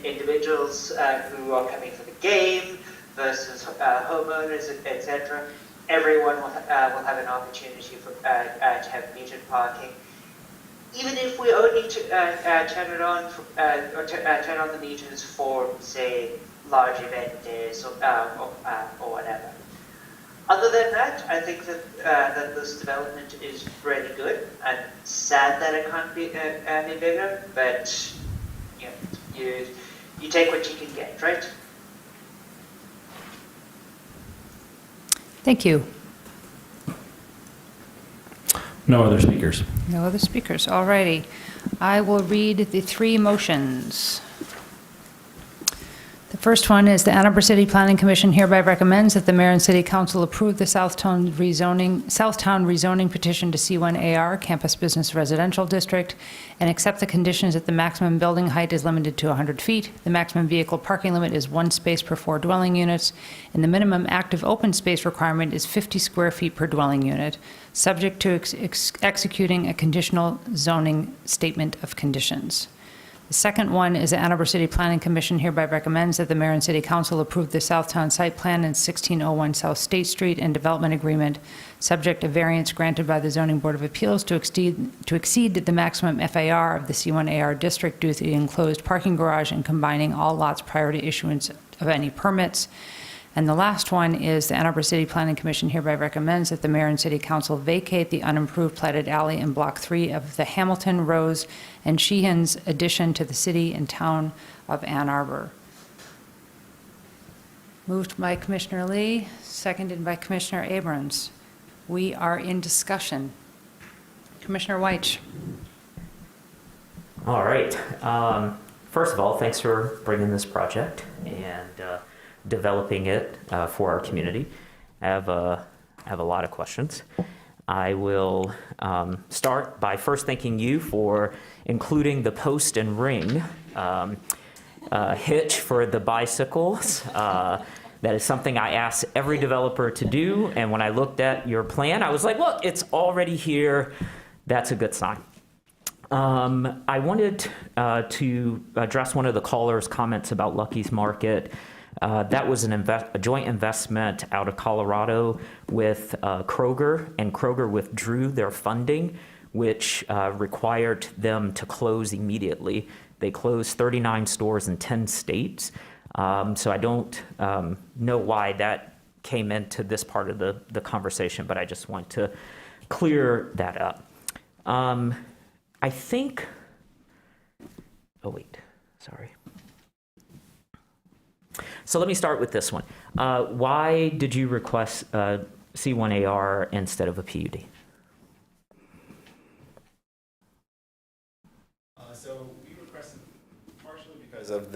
individuals who are coming for the game versus homeowners, etc. Everyone will have an opportunity to have metered parking. Even if we only turn it on or turn on the meters for, say, large event days or whatever. Other than that, I think that this development is really good. I'm sad that it can't be any bigger, but you know, you take what you can get, right? Thank you. No other speakers. No other speakers. All righty. I will read the 3 motions. The first one is the Ann Arbor City Planning Commission hereby recommends that the mayor and city council approve the Southtown rezoning petition to C1AR, Campus Business Residential District, and accept the conditions that the maximum building height is limited to 100 feet, the maximum vehicle parking limit is 1 space per 4 dwelling units, and the minimum active open space requirement is 50 square feet per dwelling unit, subject to executing a conditional zoning statement of conditions. The second one is the Ann Arbor City Planning Commission hereby recommends that the mayor and city council approve the Southtown site plan and 1601 South State Street and development agreement, subject to variance granted by the Zoning Board of Appeals to exceed the maximum FAR of the C1AR district due to the enclosed parking garage and combining all lots prior to issuance of any permits. And the last one is the Ann Arbor City Planning Commission hereby recommends that the mayor and city council vacate the unimproved platted alley in Block 3 of the Hamilton, Rose, and Sheehan's addition to the city and town of Ann Arbor. Moved by Commissioner Lee, seconded by Commissioner Abrams. We are in discussion. Commissioner Weich. All right. First of all, thanks for bringing this project and developing it for our community. I have a lot of questions. I will start by first thanking you for including the post and ring hitch for the bicycles. That is something I ask every developer to do, and when I looked at your plan, I was like, look, it's already here. That's a good sign. I wanted to address one of the callers' comments about Lucky's Market. That was a joint investment out of Colorado with Kroger, and Kroger withdrew their funding, which required them to close immediately. They closed 39 stores in 10 states. So I don't know why that came into this part of the conversation, but I just want to clear that up. I think, oh wait, sorry. So let me start with this one. Why did you request C1AR instead of a PUD? So we requested partially because of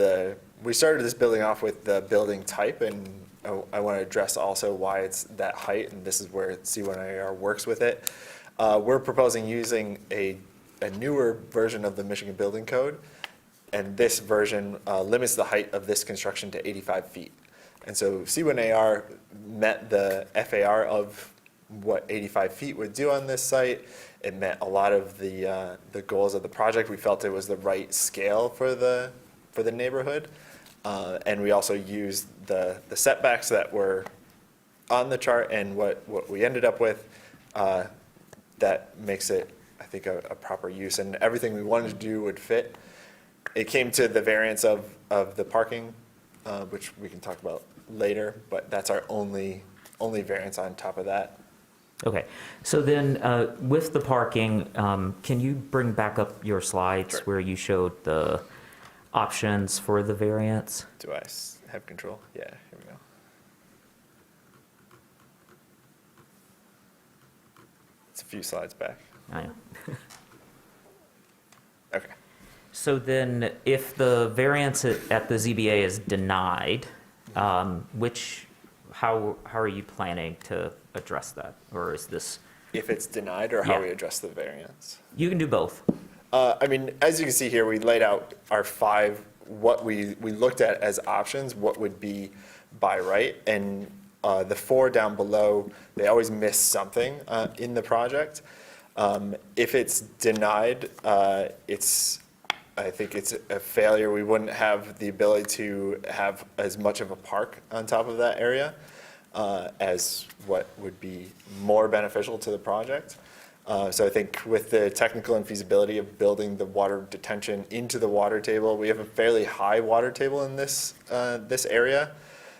we started this building off with the building type, and I want to address also why it's that height, and this is where C1AR works with it. We're proposing using a newer version of the Michigan Building Code, and this version limits the height of this construction to 85 feet. And so C1AR met the FAR of what 85 feet would do on this site. It met a lot of the goals of the project. We felt it was the right scale for the neighborhood. And we also used the setbacks that were on the chart and what we ended up with that makes it, I think, a proper use. And everything we wanted to do would fit. It came to the variance of the parking, which we can talk about later, but that's our only variance on top of that. Okay, so then with the parking, can you bring back up your slides Sure. where you showed the options for the variance? Do I have control? Yeah, here we go. It's a few slides back. I know. Okay. So then if the variance at the ZBA is denied, how are you planning to address that? Or is this? If it's denied, or how Yeah. we address the variance? You can do both. I mean, as you can see here, we laid out our what we looked at as options, what would be by right, and the 4 down below, they always miss something in the project. If it's denied, I think it's a failure. We wouldn't have the ability to have as much of a park on top of that area as what would be more beneficial to the project. So I think with the technical and feasibility of building the water detention into the water table, we have a fairly high water table in this area,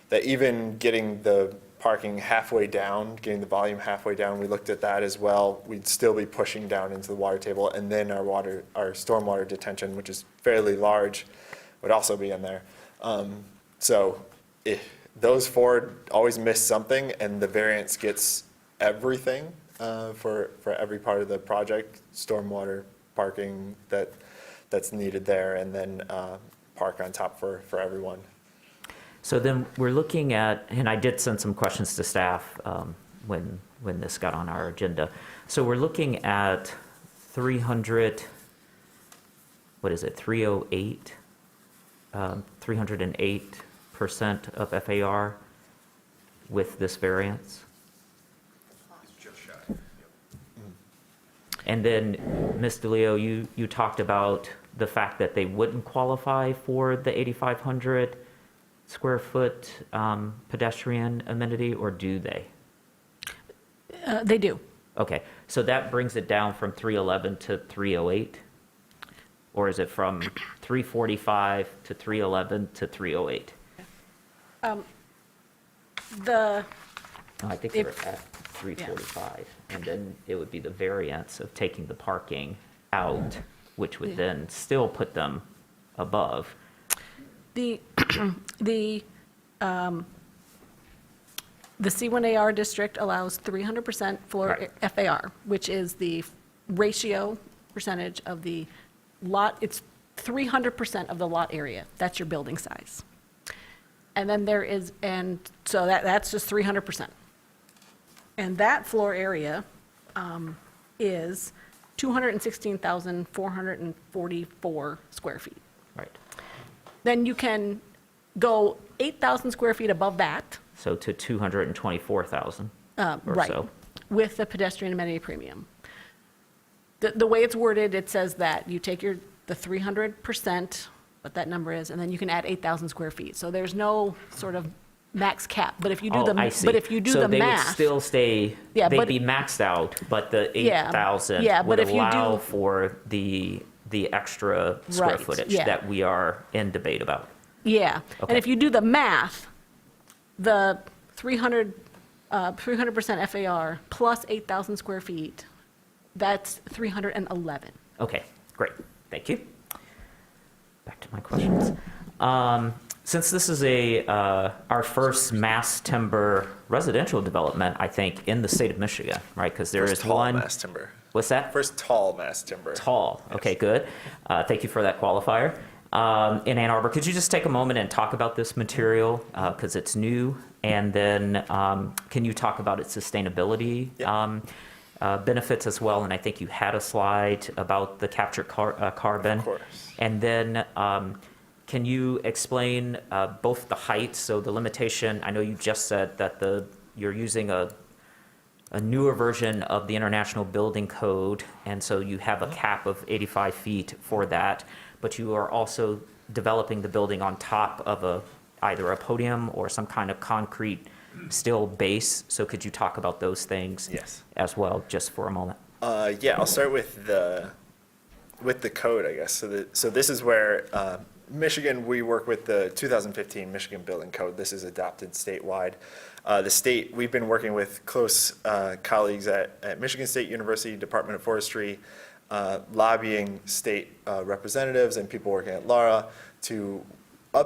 that even getting the parking halfway down, getting the volume halfway down, we looked at that as well. We'd still be pushing down into the water table, and then our stormwater detention, which is fairly large, would also be in there. So if those 4 always miss something, and the variance gets everything for every part of the project, stormwater, parking that's needed there, and then park on top for everyone. So then we're looking at, and I did send some questions to staff when this got on our agenda. So we're looking at 308 308% of FAR with this variance. Just shy. And then, Ms. DeLeo, you talked about the fact that they wouldn't qualify for the 8,500 square foot pedestrian amenity, or do they? They do. Okay, so that brings it down from 311 to 308? Or is it from 345 to 311 to 308? The, No, I think we're at 345. And then it would be the variance of taking the parking out, which would then still put them above. the C1AR district allows 300% floor Right. FAR, which is the ratio percentage of the lot. It's 300% of the lot area. That's your building size. And then there is, and so that's just 300%. And that floor area is 216,444 square feet. Right. Then you can go 8,000 square feet above that. So to 224,000 or Right, so. with the pedestrian amenity premium. The way it's worded, it says that you take the 300%, what that number is, and then you can add 8,000 square feet. So there's no sort of max cap, but if you do Oh, I see. but if you do so the they math. would still stay, Yeah, they'd but- be maxed out, but the Yeah, 8,000 yeah, would but if you allow do- for the extra square Right, footage yeah. that we are in debate about. Yeah, and Okay. if you do the math, the 300% FAR plus 8,000 square feet, that's 311. Okay, great, thank you. Back to my questions. Since this is our first mass timber residential development, I think, in the state of Michigan, right? Because there First is tall one. mass timber. What's that? First tall mass timber. Tall. Okay, good. Thank you for that qualifier. In Ann Arbor, could you just take a moment and talk about this material because it's new, and then can you talk about its sustainability benefits as well? And I think you had a slide about the captured carbon. Of course. And then can you explain both the height, so the limitation? I know you just said that you're using a newer version of the International Building Code, and so you have a cap of 85 feet for that, but you are also developing the building on top of either a podium or some kind of concrete steel base. So could you talk about those things as well, just for a moment? Yeah, I'll start with the code, I guess. So this is where Michigan, we work with the 2015 Michigan Building Code. This is adopted statewide. The state, we've been working with close colleagues at Michigan State University, Department of Forestry, lobbying state representatives and people working at LARA to go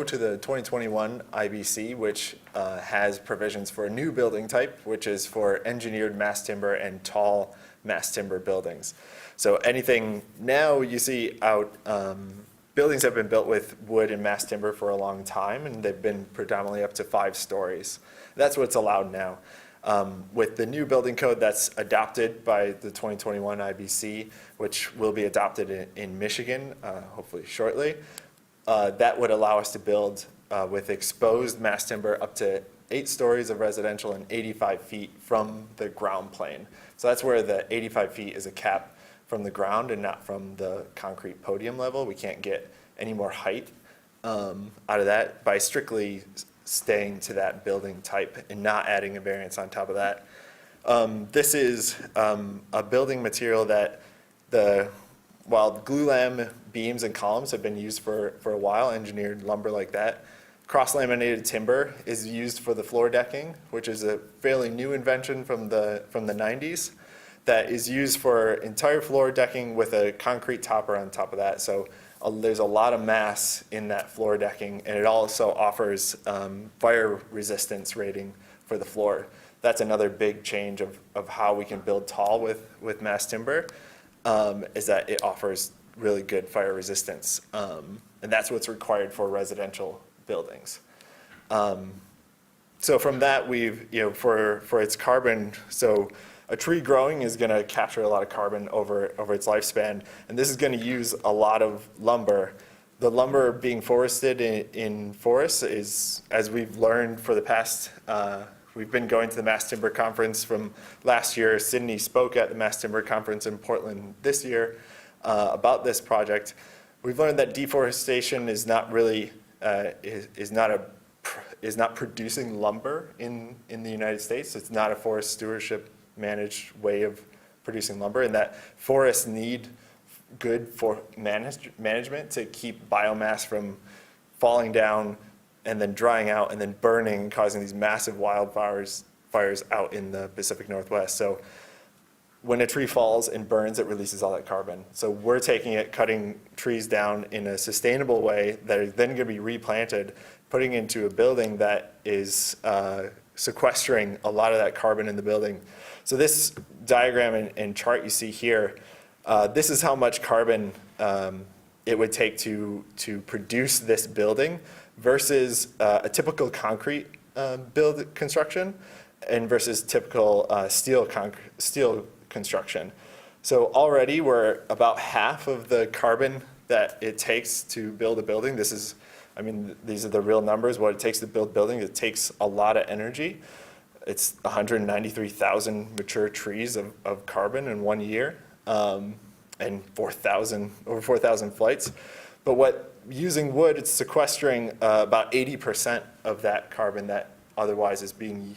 to the 2021 IBC, which has provisions for a new building type, which is for engineered mass timber and tall mass timber buildings. So anything now you see out, buildings have been built with wood and mass timber for a long time, and they've been predominantly up to 5 stories. That's what's allowed now. With the new building code that's adopted by the 2021 IBC, which will be adopted in Michigan, hopefully shortly, that would allow us to build with exposed mass timber up to 8 stories of residential and 85 feet from the ground plane. So that's where the 85 feet is a cap from the ground and not from the concrete podium level. We can't get any more height out of that by strictly staying to that building type and not adding a variance on top of that. This is a building material that while glulam beams and columns have been used for a while, engineered lumber like that, cross-laminated timber is used for the floor decking, which is a fairly new invention from the 90s that is used for entire floor decking with a concrete topper on top of that. So there's a lot of mass in that floor decking, and it also offers fire resistance rating for the floor. That's another big change of how we can build tall with mass timber, is that it offers really good fire resistance. And that's what's required for residential buildings. So from that, we've, for its carbon, so a tree growing is going to capture a lot of carbon over its lifespan, and this is going to use a lot of lumber. The lumber being forested in forests is, as we've learned for the past, we've been going to the Mass Timber Conference from last year. Sydney spoke at the Mass Timber Conference in Portland this year. about this project, we've learned that deforestation is not really, is not producing lumber in the United States. It's not a forest stewardship managed way of producing lumber, and that forests need good for management to keep biomass from falling down and then drying out and then burning and causing these massive wildfires out in the Pacific Northwest. So when a tree falls and burns, it releases all that carbon. So we're taking it, cutting trees down in a sustainable way that are then going to be replanted, putting into a building that is sequestering a lot of that carbon in the building. So this diagram and chart you see here, this is how much carbon it would take to produce this building versus a typical concrete build construction and versus typical steel construction. So already we're about half of the carbon that it takes to build a building. This is, I mean, these are the real numbers, what it takes to build buildings. It takes a lot of energy. It's 193,000 mature trees of carbon in 1 year, and over 4,000 flights. But using wood, it's sequestering about 80% of that carbon that otherwise is being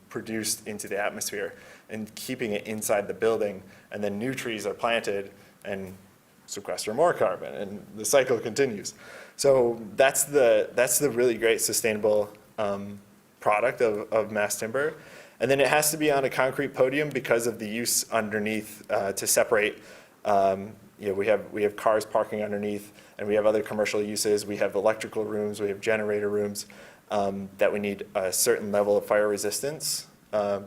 produced into the atmosphere and keeping it inside the building. And then new trees are planted and sequester more carbon, and the cycle continues. So that's the really great sustainable product of mass timber. And then it has to be on a concrete podium because of the use underneath to separate. We have cars parking underneath, and we have other commercial uses. We have electrical rooms, we have generator rooms that we need a certain level of fire resistance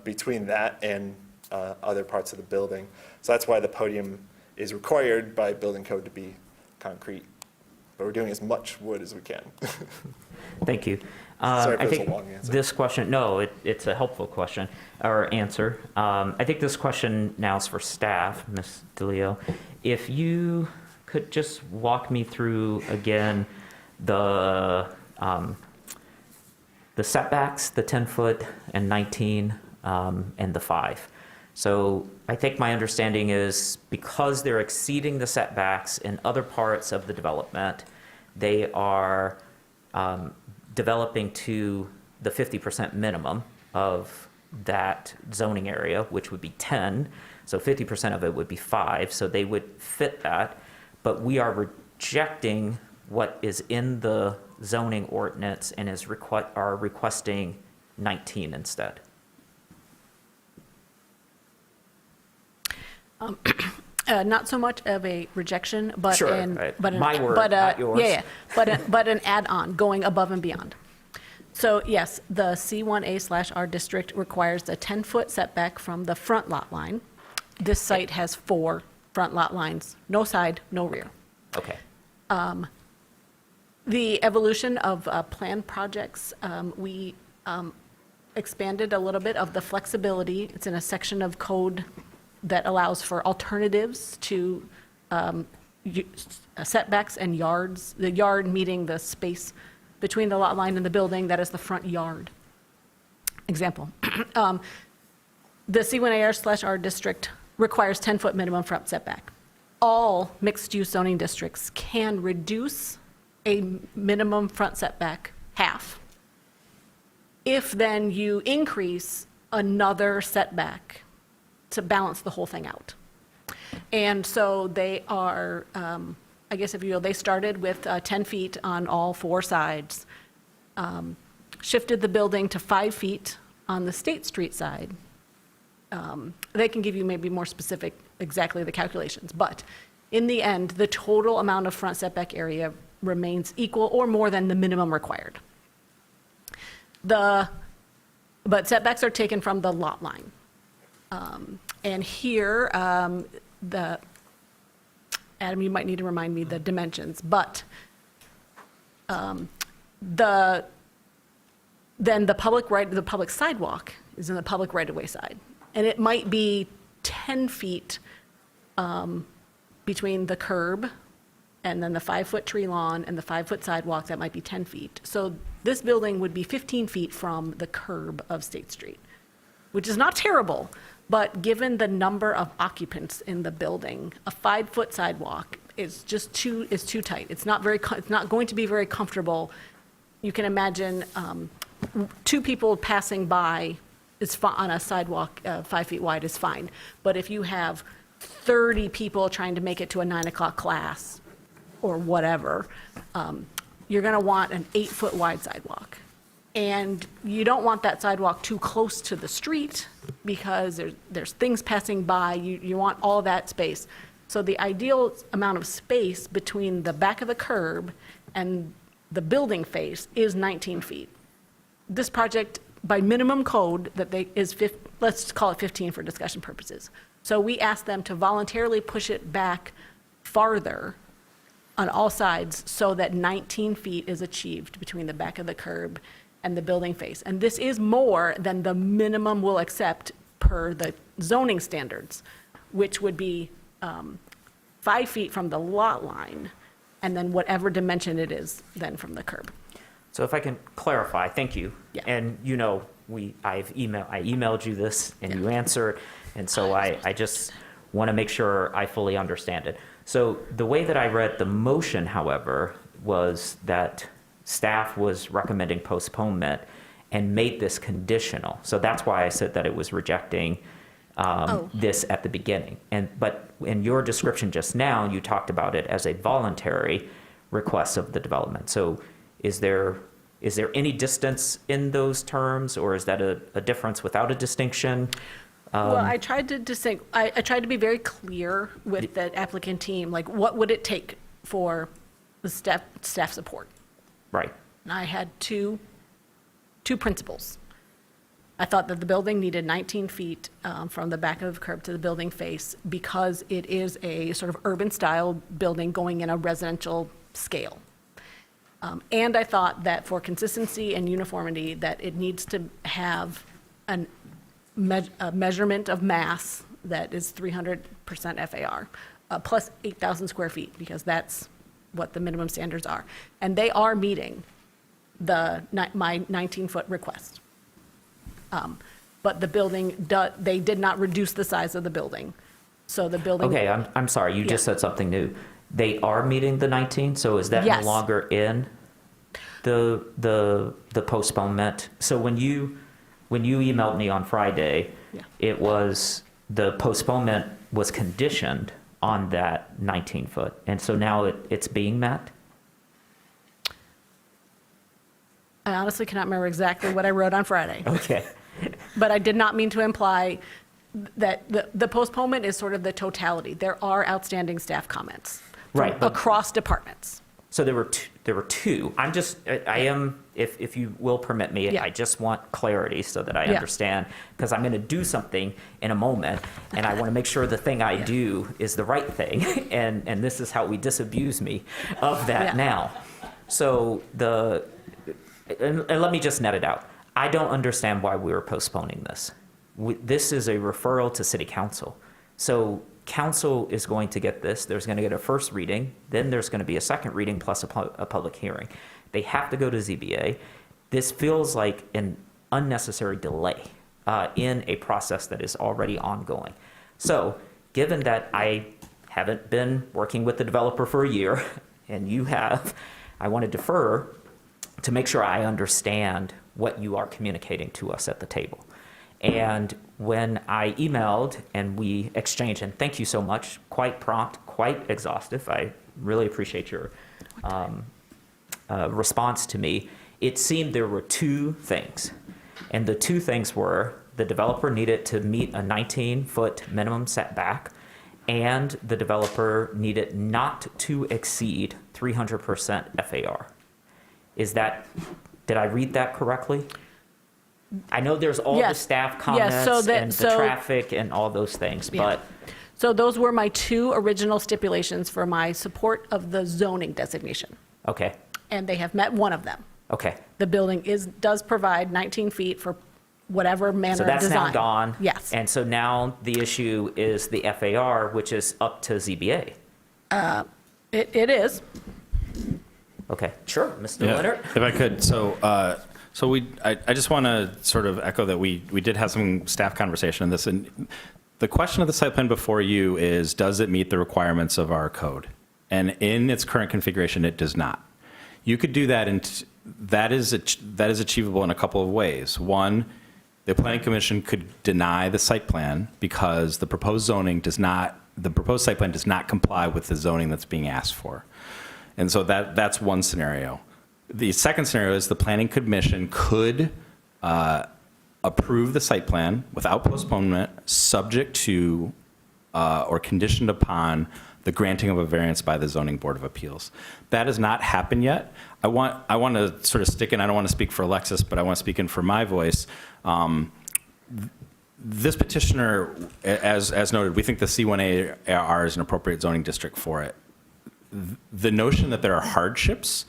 between that and other parts of the building. So that's why the podium is required by building code to be concrete. But we're doing as much wood as we can. Thank you. Sorry if I it was think a long answer. this question, no, it's a helpful question or answer. I think this question now is for staff, Ms. DeLeo. If you could just walk me through again the setbacks, the 10-foot and 19 and the 5. So I think my understanding is because they're exceeding the setbacks in other parts of the development, they are developing to the 50% minimum of that zoning area, which would be 10. So 50% of it would be 5. So they would fit that. But we are rejecting what is in the zoning ordinance and are requesting 19 instead. Not so much of a rejection, but Sure, my word, not yours. Yeah, but an add-on, going above and beyond. So yes, the C1A/R district requires a 10-foot setback from the front lot line. This site has 4 front lot lines, no side, no rear. Okay. The evolution of planned projects, we expanded a little bit of the flexibility. It's in a section of code that allows for alternatives to setbacks and yards, the yard meeting the space between the lot line and the building, that is the front yard. Example, the C1AR/R district requires 10-foot minimum front setback. All mixed-use zoning districts can reduce a minimum front setback half if then you increase another setback to balance the whole thing out. And so they are, I guess if you will, they started with 10 feet on all 4 sides, shifted the building to 5 feet on the State Street side. They can give you maybe more specific, exactly the calculations, but in the end, the total amount of front setback area remains equal or more than the minimum required. But setbacks are taken from the lot line. And here, Adam, you might need to remind me the dimensions, but then the public sidewalk is in the public right-of-way side. And it might be 10 feet between the curb and then the 5-foot tree lawn and the 5-foot sidewalk, that might be 10 feet. So this building would be 15 feet from the curb of State Street, which is not terrible, But given the number of occupants in the building, a 5-foot sidewalk is just too tight. It's not going to be very comfortable. You can imagine 2 people passing by on a sidewalk 5 feet wide is fine. But if you have 30 people trying to make it to a 9 o'clock class or whatever, you're going to want an 8-foot wide sidewalk. And you don't want that sidewalk too close to the street because there's things passing by. You want all that space. So the ideal amount of space between the back of the curb and the building face is 19 feet. This project, by minimum code, let's call it 15 for discussion purposes. So we asked them to voluntarily push it back farther on all sides so that 19 feet is achieved between the back of the curb and the building face. And this is more than the minimum we'll accept per the zoning standards, which would be 5 feet from the lot line, and then whatever dimension it is then from the curb. So if I can clarify, thank you. Yeah. And I emailed you this and you answered, and so I just want to make sure I fully understand it. So the way that I read the motion, however, was that staff was recommending postponement and made this conditional. So that's why I said that it was rejecting this at the beginning. But in your description just now, you talked about it as a voluntary request of the development. So is there any distance in those terms, or is that a difference without a distinction? Well, I tried to I tried to be very clear with the applicant team, like what would it take for the staff support? Right. And I had two principles. I thought that the building needed 19 feet from the back of the curb to the building face because it is a sort of urban style building going in a residential scale. And I thought that for consistency and uniformity, that it needs to have a measurement of mass that is 300% FAR, plus 8,000 square feet, because that's what the minimum standards are. And they are meeting my 19-foot request. But the building, they did not reduce the size of the building. So the building. Okay, I'm sorry, you just said something new. They are meeting the 19, so is that Yes. no longer in the postponement? So when you emailed me on Friday, it was, the postponement was conditioned on that 19-foot, and so now it's being met? I honestly cannot remember exactly what I wrote on Friday. Okay. But I did not mean to imply that the postponement is sort of the totality. There are outstanding staff comments from Right, but- across departments. So there were two. If you will permit me, Yeah. I just want clarity so that I Yeah. understand, because I'm going to do something in a moment, and I want to make sure the thing I do is the right thing, and this is how we disabuse me of that now. So and let me just net it out. I don't understand why we were postponing this. This is a referral to City Council. So Council is going to get this. There's going to get a first reading. Then there's going to be a second reading plus a public hearing. They have to go to ZBA. This feels like an unnecessary delay in a process that is already ongoing. So given that I haven't been working with the developer for a year, and you have, I want to defer to make sure I understand what you are communicating to us at the table. And when I emailed and we exchanged, and thank you so much, quite prompt, quite exhaustive, I really appreciate your response to me, it seemed there were two things. And the two things were the developer needed to meet a 19-foot minimum setback, and the developer needed not to exceed 300% FAR. Did I read that correctly? I know there's all the staff comments and the traffic and all those things, but. So those were my two original stipulations for my support of the zoning designation. Okay. And they have met one of them. Okay. The building does provide 19 feet for whatever manner So of that's design. now gone. Yes. And so now the issue is the FAR, which is up to ZBA. It is. Okay, sure, Mr. Leonard. If I could, so So I just want to sort of echo that we did have some staff conversation on this, and the question of the site plan before you is, does it meet the requirements of our code? And in its current configuration, it does not. You could do that, and that is achievable in a couple of ways. One, the Planning Commission could deny the site plan because the proposed site plan does not comply with the zoning that's being asked for. And so that's one scenario. The second scenario is the Planning Commission could approve the site plan without postponement, subject to or conditioned upon the granting of a variance by the Zoning Board of Appeals. That has not happened yet. I want to sort of stick in, I don't want to speak for Alexis, but I want to speak in for my voice. This petitioner, as noted, we think the C1AR is an appropriate zoning district for it. The notion that there are hardships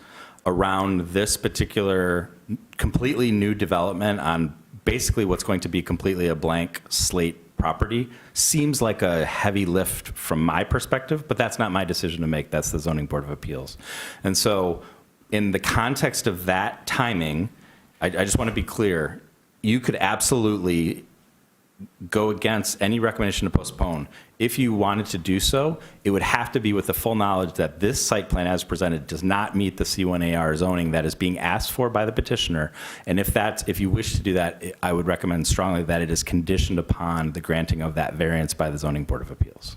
around this particular completely new development on basically what's going to be completely a blank slate property seems like a heavy lift from my perspective, but that's not my decision to make. That's the Zoning Board of Appeals. And so in the context of that timing, I just want to be clear, you could absolutely go against any recommendation to postpone. If you wanted to do so, it would have to be with the full knowledge that this site plan as presented does not meet the C1AR zoning that is being asked for by the petitioner. And if you wish to do that, I would recommend strongly that it is conditioned upon the granting of that variance by the Zoning Board of Appeals.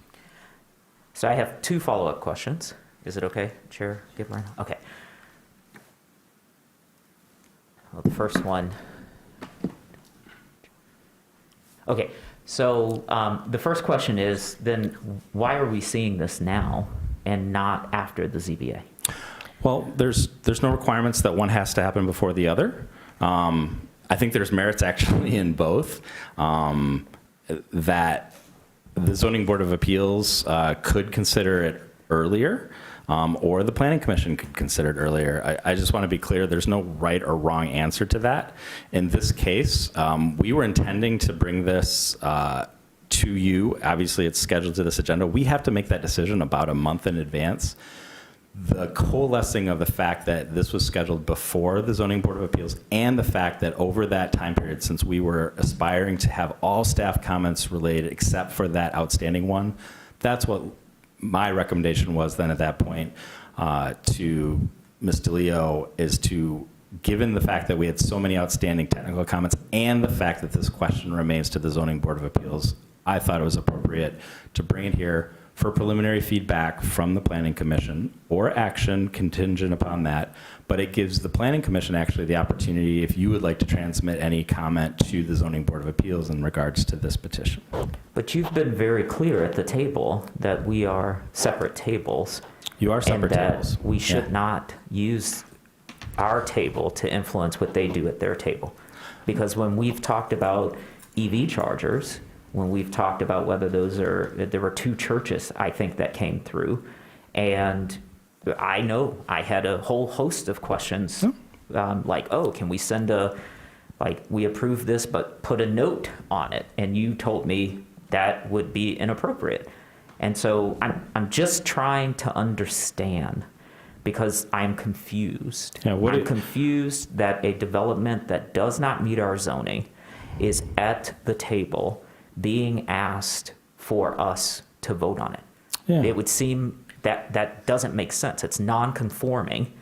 So I have two follow-up questions. Is it okay, Chair Gibran? Okay. Well, the first one. Okay, so the first question is, then why are we seeing this now and not after the ZBA? Well, there's no requirements that one has to happen before the other. I think there's merits actually in both. That the Zoning Board of Appeals could consider it earlier, or the Planning Commission could consider it earlier. I just want to be clear, there's no right or wrong answer to that. In this case, we were intending to bring this to you. Obviously, it's scheduled to this agenda. We have to make that decision about a month in advance. The coalescing of the fact that this was scheduled before the Zoning Board of Appeals and the fact that over that time period, since we were aspiring to have all staff comments related except for that outstanding one, that's what my recommendation was then at that point to Ms. DeLeo is to, given the fact that we had so many outstanding technical comments and the fact that this question remains to the Zoning Board of Appeals, I thought it was appropriate to bring it here for preliminary feedback from the Planning Commission or action contingent upon that. But it gives the Planning Commission actually the opportunity, if you would like to transmit any comment to the Zoning Board of Appeals in regards to this petition. But you've been very clear at the table that we are separate tables. You are separate tables. And that we should not use our table to influence what they do at their table. Because when we've talked about EV chargers, when we've talked about whether there were two churches, I think, that came through. And I know I had a whole host of questions, like, oh, can we send we approve this, but put a note on it? And you told me that would be inappropriate. And so I'm just trying to understand, because I'm confused. I'm confused that a development that does not meet our zoning is at the table being asked for us to vote on it. Yeah. It would seem that doesn't make sense. It's non-conforming,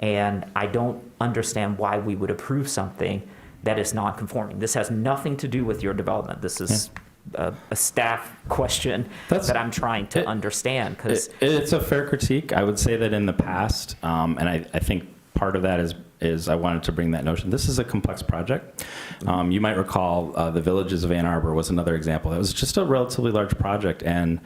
and I don't understand why we would approve something that is non-conforming. This has nothing to do with your development. This is a staff question that I'm trying to understand. Because it's a fair critique. I would say that in the past, and I think part of that is I wanted to bring that notion. This is a complex project. You might recall the Villages of Ann Arbor was another example. It was just a relatively large project, and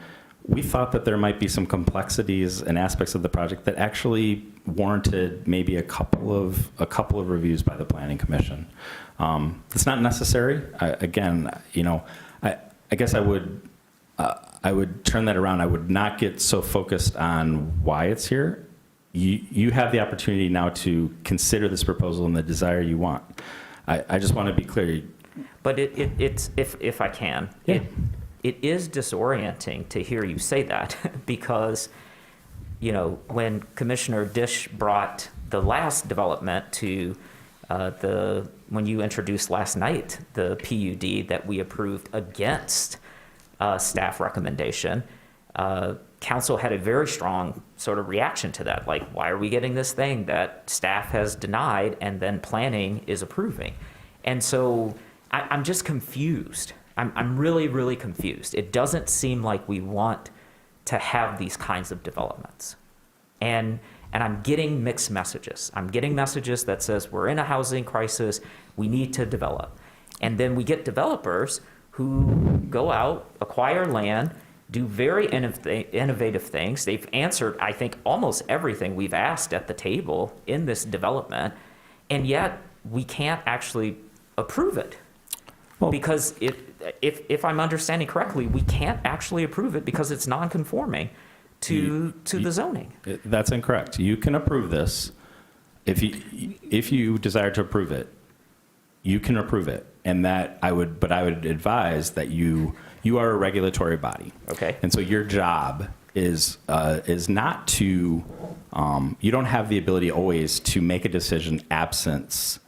we thought that there might be some complexities and aspects of the project that actually warranted maybe a couple of reviews by the Planning Commission. It's not necessary. I guess I would turn that around. I would not get so focused on why it's here. You have the opportunity now to consider this proposal and the desire you want. I just want to be clear. But it's if I can, it is disorienting to hear you say that, because, when Commissioner Dish brought the last development to When you introduced last night the PUD that we approved against staff recommendation, council had a very strong sort of reaction to that. Like, why are we getting this thing that staff has denied and then planning is approving? And so I'm just confused. I'm really, really confused. It doesn't seem like we want to have these kinds of developments. And I'm getting mixed messages. I'm getting messages that says we're in a housing crisis, we need to develop. And then we get developers who go out, acquire land, do very innovative things. They've answered, I think, almost everything we've asked at the table in this development, and yet we can't actually approve it. Well, because if I'm understanding correctly, we can't actually approve it because it's non-conforming to the zoning. That's incorrect. You can approve this. If you desire to approve it, you can approve it. And but I would advise that you are a regulatory body. Okay. And so your job is not to, you don't have the ability always to make a decision absent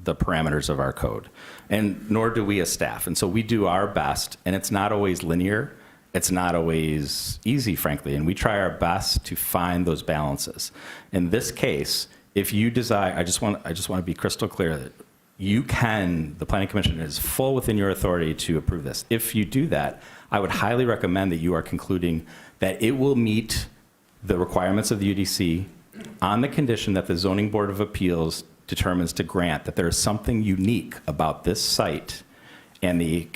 the parameters of our code, and nor do we as staff. And so we do our best, and it's not always linear. It's not always easy, frankly, and we try our best to find those balances. In this case, if you desire, I just want to be crystal clear that you can, the Planning Commission is full within your authority to approve this. If you do that, I would highly recommend that you are concluding that it will meet the requirements of the UDC on the condition that the Zoning Board of Appeals determines to grant that there is something unique about this site and the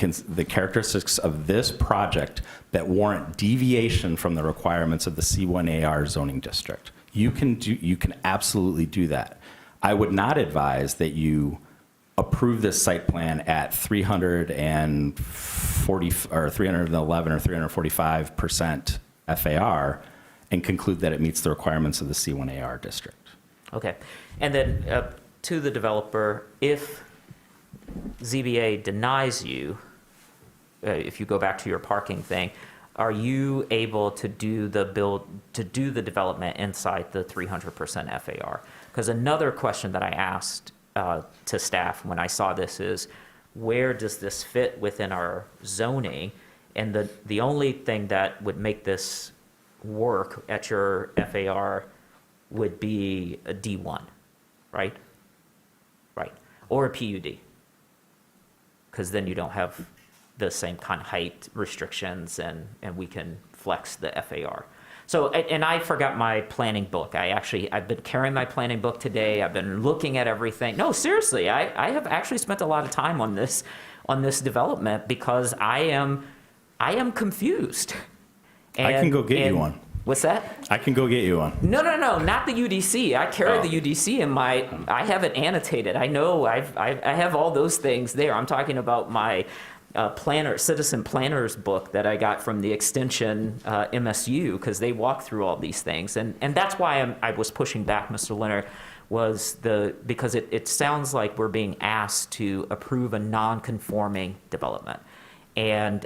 characteristics of this project that warrant deviation from the requirements of the C1AR zoning district. You can absolutely do that. I would not advise that you approve this site plan at 340 or 311 or 345% FAR and conclude that it meets the requirements of the C1AR district. Okay. And then to the developer, if ZBA denies you, if you go back to your parking thing, are you able to do the development inside the 300% FAR? Because another question that I asked to staff when I saw this is, where does this fit within our zoning? And the only thing that would make this work at your FAR would be a D1, right? Right. Or a PUD. Because then you don't have the same kind of height restrictions and we can flex the FAR. So, and I forgot my planning book. I've been carrying my planning book today. I've been looking at everything. No, seriously, I have actually spent a lot of time on this development because I am confused. And, I can go get you one. What's that? I can go get you one. No, not the UDC. I carry the UDC in I have it annotated. I know I have all those things there. I'm talking about my citizen planners book that I got from the extension MSU, because they walk through all these things. And that's why I was pushing back, Mr. Leonard, because it sounds like we're being asked to approve a non-conforming development. And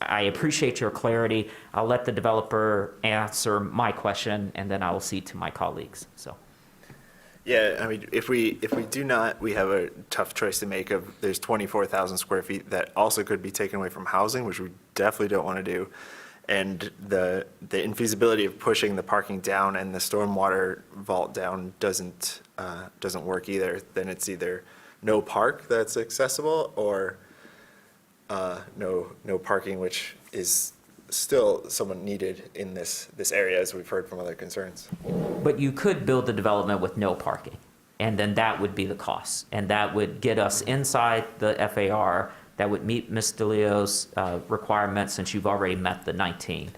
I appreciate your clarity. I'll let the developer answer my question, and then I will cede to my colleagues. So, yeah, I mean, if we do not, we have a tough choice to make. There's 24,000 square feet that also could be taken away from housing, which we definitely don't want to do, and the infeasibility of pushing the parking down and the stormwater vault down doesn't work either. Then it's either no park that's accessible or no parking, which is still somewhat needed in this area, as we've heard from other concerns. But you could build the development with no parking, and then that would be the cost, and that would get us inside the FAR. That would meet Ms. DeLeo's requirements, since you've already met the 19.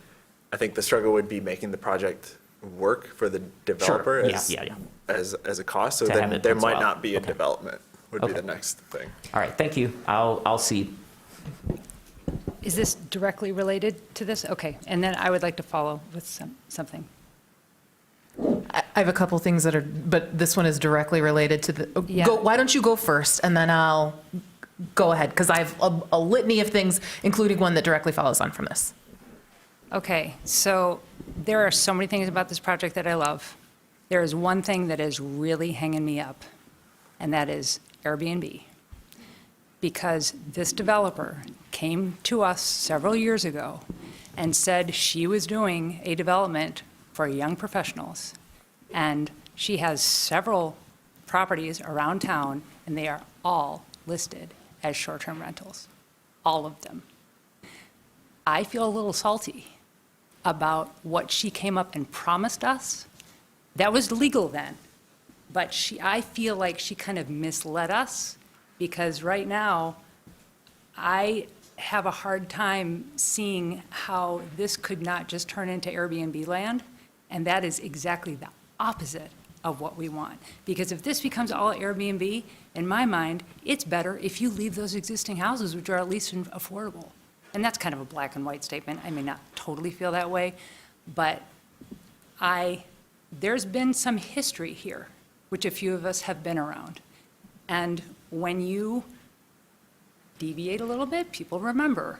I think the struggle would be making the project work for the developer Sure. as a cost. So To then have it there as might well. not be a Okay. development would be Okay. the next thing. All right, thank you. I'll cede. Is this directly related to this? Okay, and then I would like to follow with something. I have a couple things but this one is directly related to the, Yeah. why don't you go first and then I'll go ahead, because I have a litany of things, including one that directly follows on from this. Okay, so there are so many things about this project that I love. There is one thing that is really hanging me up, and that is Airbnb. Because this developer came to us several years ago and said she was doing a development for young professionals. And she has several properties around town, and they are all listed as short-term rentals, all of them. I feel a little salty about what she came up and promised us. That was legal then, but I feel like she kind of misled us, because right now, I have a hard time seeing how this could not just turn into Airbnb land, and that is exactly the opposite of what we want. Because if this becomes all Airbnb, in my mind, it's better if you leave those existing houses, which are at least affordable. And that's kind of a black and white statement. I may not totally feel that way, but there's been some history here, which a few of us have been around. And when you deviate a little bit, people remember.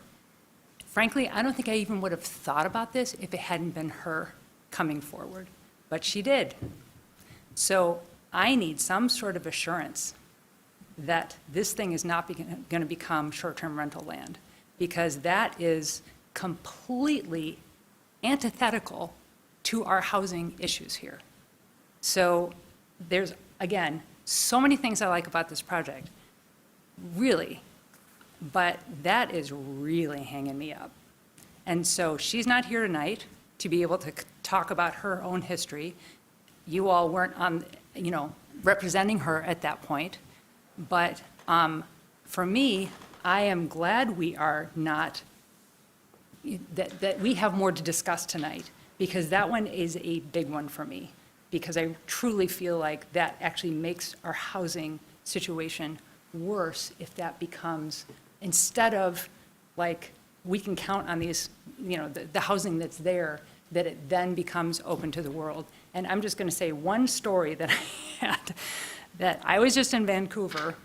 Frankly, I don't think I even would have thought about this if it hadn't been her coming forward, but she did. So I need some sort of assurance that this thing is not going to become short-term rental land, because that is completely antithetical to our housing issues here. So there's, again, so many things I like about this project, really, but that is really hanging me up. And so she's not here tonight to be able to talk about her own history. You all weren't representing her at that point. But for me, I am glad we are not, that we have more to discuss tonight, because that one is a big one for me, because I truly feel like that actually makes our housing situation worse if that becomes, instead of like, we can count on these, the housing that's there, that it then becomes open to the world. And I'm just going to say one story that I had, that I was just in Vancouver,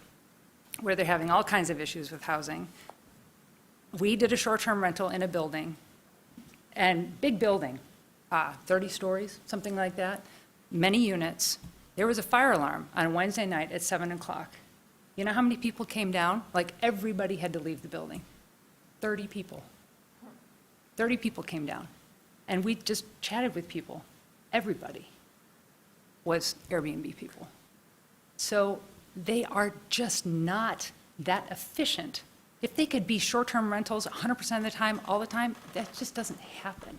where they're having all kinds of issues with housing. We did a short-term rental in a building, and big building, 30 stories, something like that, many units. There was a fire alarm on Wednesday night at 7 o'clock. You know how many people came down? Like, everybody had to leave the building. 30 people. 30 people came down. And we just chatted with people. Everybody was Airbnb people. So they are just not that efficient. If they could be short-term rentals 100% of the time, all the time, that just doesn't happen.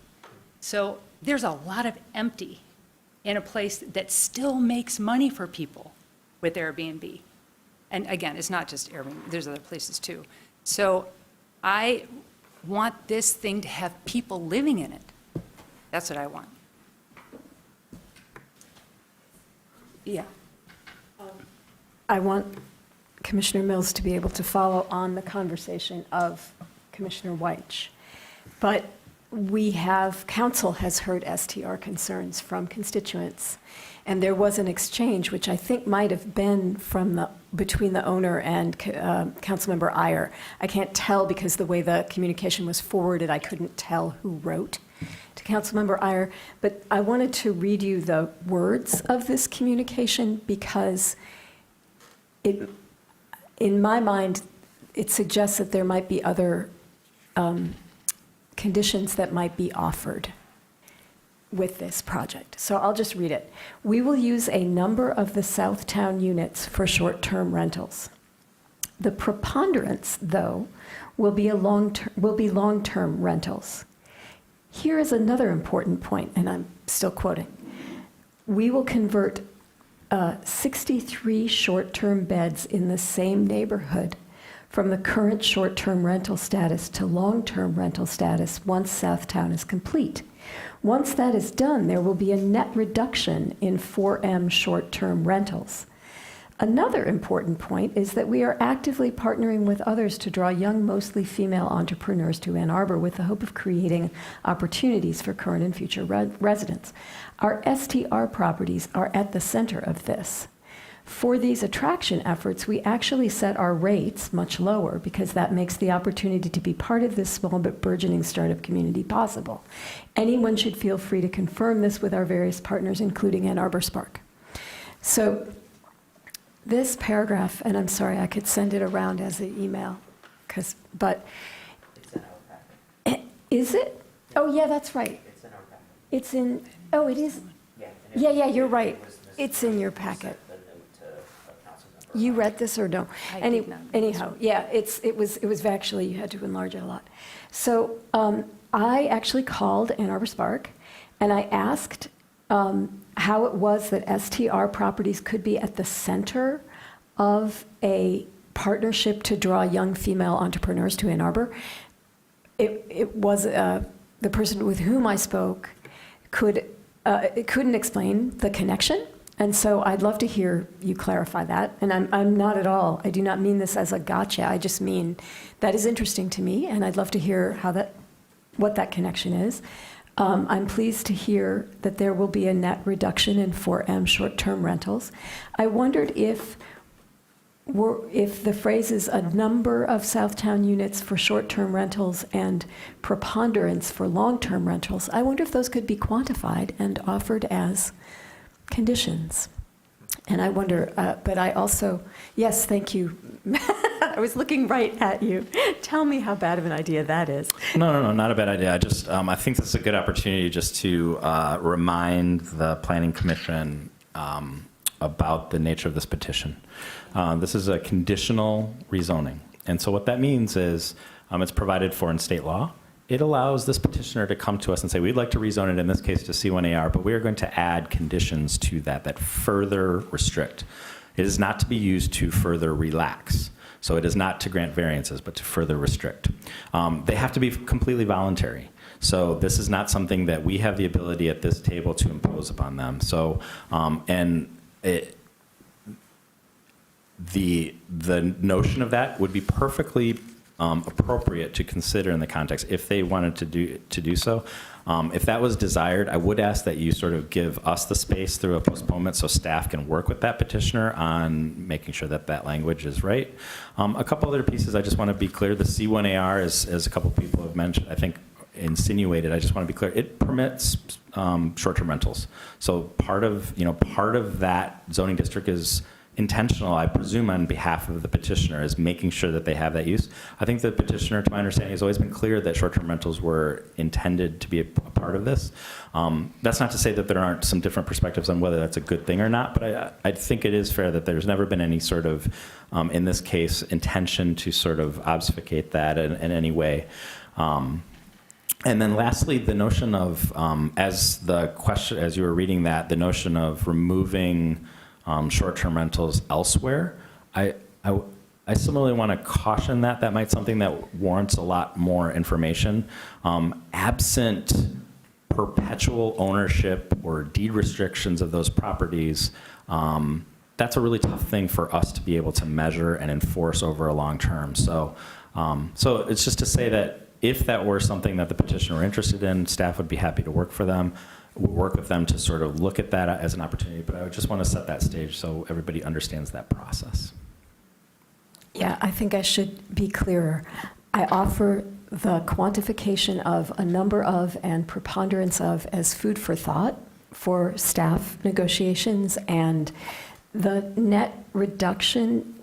So there's a lot of empty in a place that still makes money for people with Airbnb. And again, it's not just Airbnb, there's other places too. So I want this thing to have people living in it. That's what I want. Yeah. I want Commissioner Mills to be able to follow on the conversation of Commissioner Weich. But council has heard STR concerns from constituents. And there was an exchange, which I think might have been between the owner and Councilmember Iyer. I can't tell because the way the communication was forwarded, I couldn't tell who wrote to Councilmember Iyer. But I wanted to read you the words of this communication, because in my mind, it suggests that there might be other conditions that might be offered with this project. So I'll just read it. We will use a number of the Southtown units for short-term rentals. The preponderance, though, will be long-term rentals. Here is another important point, and I'm still quoting. We will convert 63 short-term beds in the same neighborhood from the current short-term rental status to long-term rental status once Southtown is complete. Once that is done, there will be a net reduction in 4M short-term rentals. Another important point is that we are actively partnering with others to draw young, mostly female entrepreneurs to Ann Arbor with the hope of creating opportunities for current and future residents. Our STR properties are at the center of this. For these attraction efforts, we actually set our rates much lower because that makes the opportunity to be part of this small but burgeoning startup community possible. Anyone should feel free to confirm this with our various partners, including Ann Arbor Spark. So this paragraph, and I'm sorry, I could send it around as an email, but is it? Oh, yeah, that's right. It's in our packet. It's in, oh, it is. Yeah, you're right. It's in your packet. You read this or no? Anyhow, yeah, it was actually, you had to enlarge it a lot. So I actually called Ann Arbor Spark, and I asked how it was that STR properties could be at the center of a partnership to draw young female entrepreneurs to Ann Arbor. It was the person with whom I spoke couldn't explain the connection. And so I'd love to hear you clarify that. And I'm not at all, I do not mean this as a gotcha. I just mean that is interesting to me, and I'd love to hear what that connection is. I'm pleased to hear that there will be a net reduction in 4M short-term rentals. I wondered if the phrases a number of Southtown units for short-term rentals and preponderance for long-term rentals, I wonder if those could be quantified and offered as conditions. And I wonder, but I also, yes, thank you. I was looking right at you. Tell me how bad of an idea that is. No, not a bad idea. I think this is a good opportunity just to remind the Planning Commission about the nature of this petition. This is a conditional rezoning. And so what that means is it's provided for in state law. It allows this petitioner to come to us and say, we'd like to rezone it, in this case to C1AR, but we are going to add conditions to that further restrict. It is not to be used to further relax. So it is not to grant variances, but to further restrict. They have to be completely voluntary. So this is not something that we have the ability at this table to impose upon them. So, the notion of that would be perfectly appropriate to consider in the context if they wanted to do so. If that was desired, I would ask that you sort of give us the space through a postponement so staff can work with that petitioner on making sure that that language is right. A couple other pieces I just want to be clear. The C1AR, as a couple people have mentioned, I think insinuated, I just want to be clear, it permits short-term rentals. So part of that zoning district is intentional, I presume, on behalf of the petitioner, is making sure that they have that use. I think the petitioner, to my understanding, has always been clear that short-term rentals were intended to be a part of this. That's not to say that there aren't some different perspectives on whether that's a good thing or not, but I think it is fair that there's never been any sort of, in this case, intention to sort of obfuscate that in any way. And then lastly, the notion of, as you were reading that, the notion of removing short-term rentals elsewhere, I similarly want to caution that might something that warrants a lot more information. Absent perpetual ownership or deed restrictions of those properties, that's a really tough thing for us to be able to measure and enforce over a long term. So it's just to say that if that were something that the petitioner were interested in, staff would be happy to work with them to sort of look at that as an opportunity, but I would just want to set that stage so everybody understands that process. Yeah, I think I should be clearer. I offer the quantification of a number of and preponderance of as food for thought for staff negotiations, and the net reduction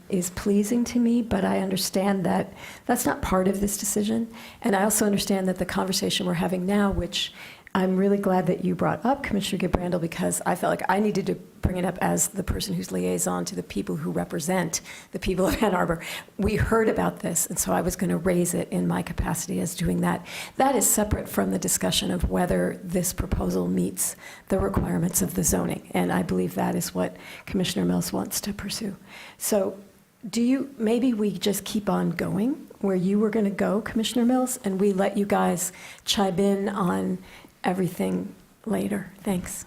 is pleasing to me, but I understand that that's not part of this decision. And I also understand that the conversation we're having now, which I'm really glad that you brought up, Commissioner Gibrandel, because I felt like I needed to bring it up as the person who's liaison to the people who represent the people of Ann Arbor. We heard about this, and so I was going to raise it in my capacity as doing that. That is separate from the discussion of whether this proposal meets the requirements of the zoning, and I believe that is what Commissioner Mills wants to pursue. So maybe we just keep on going where you were going to go, Commissioner Mills, and we let you guys chime in on everything later. Thanks.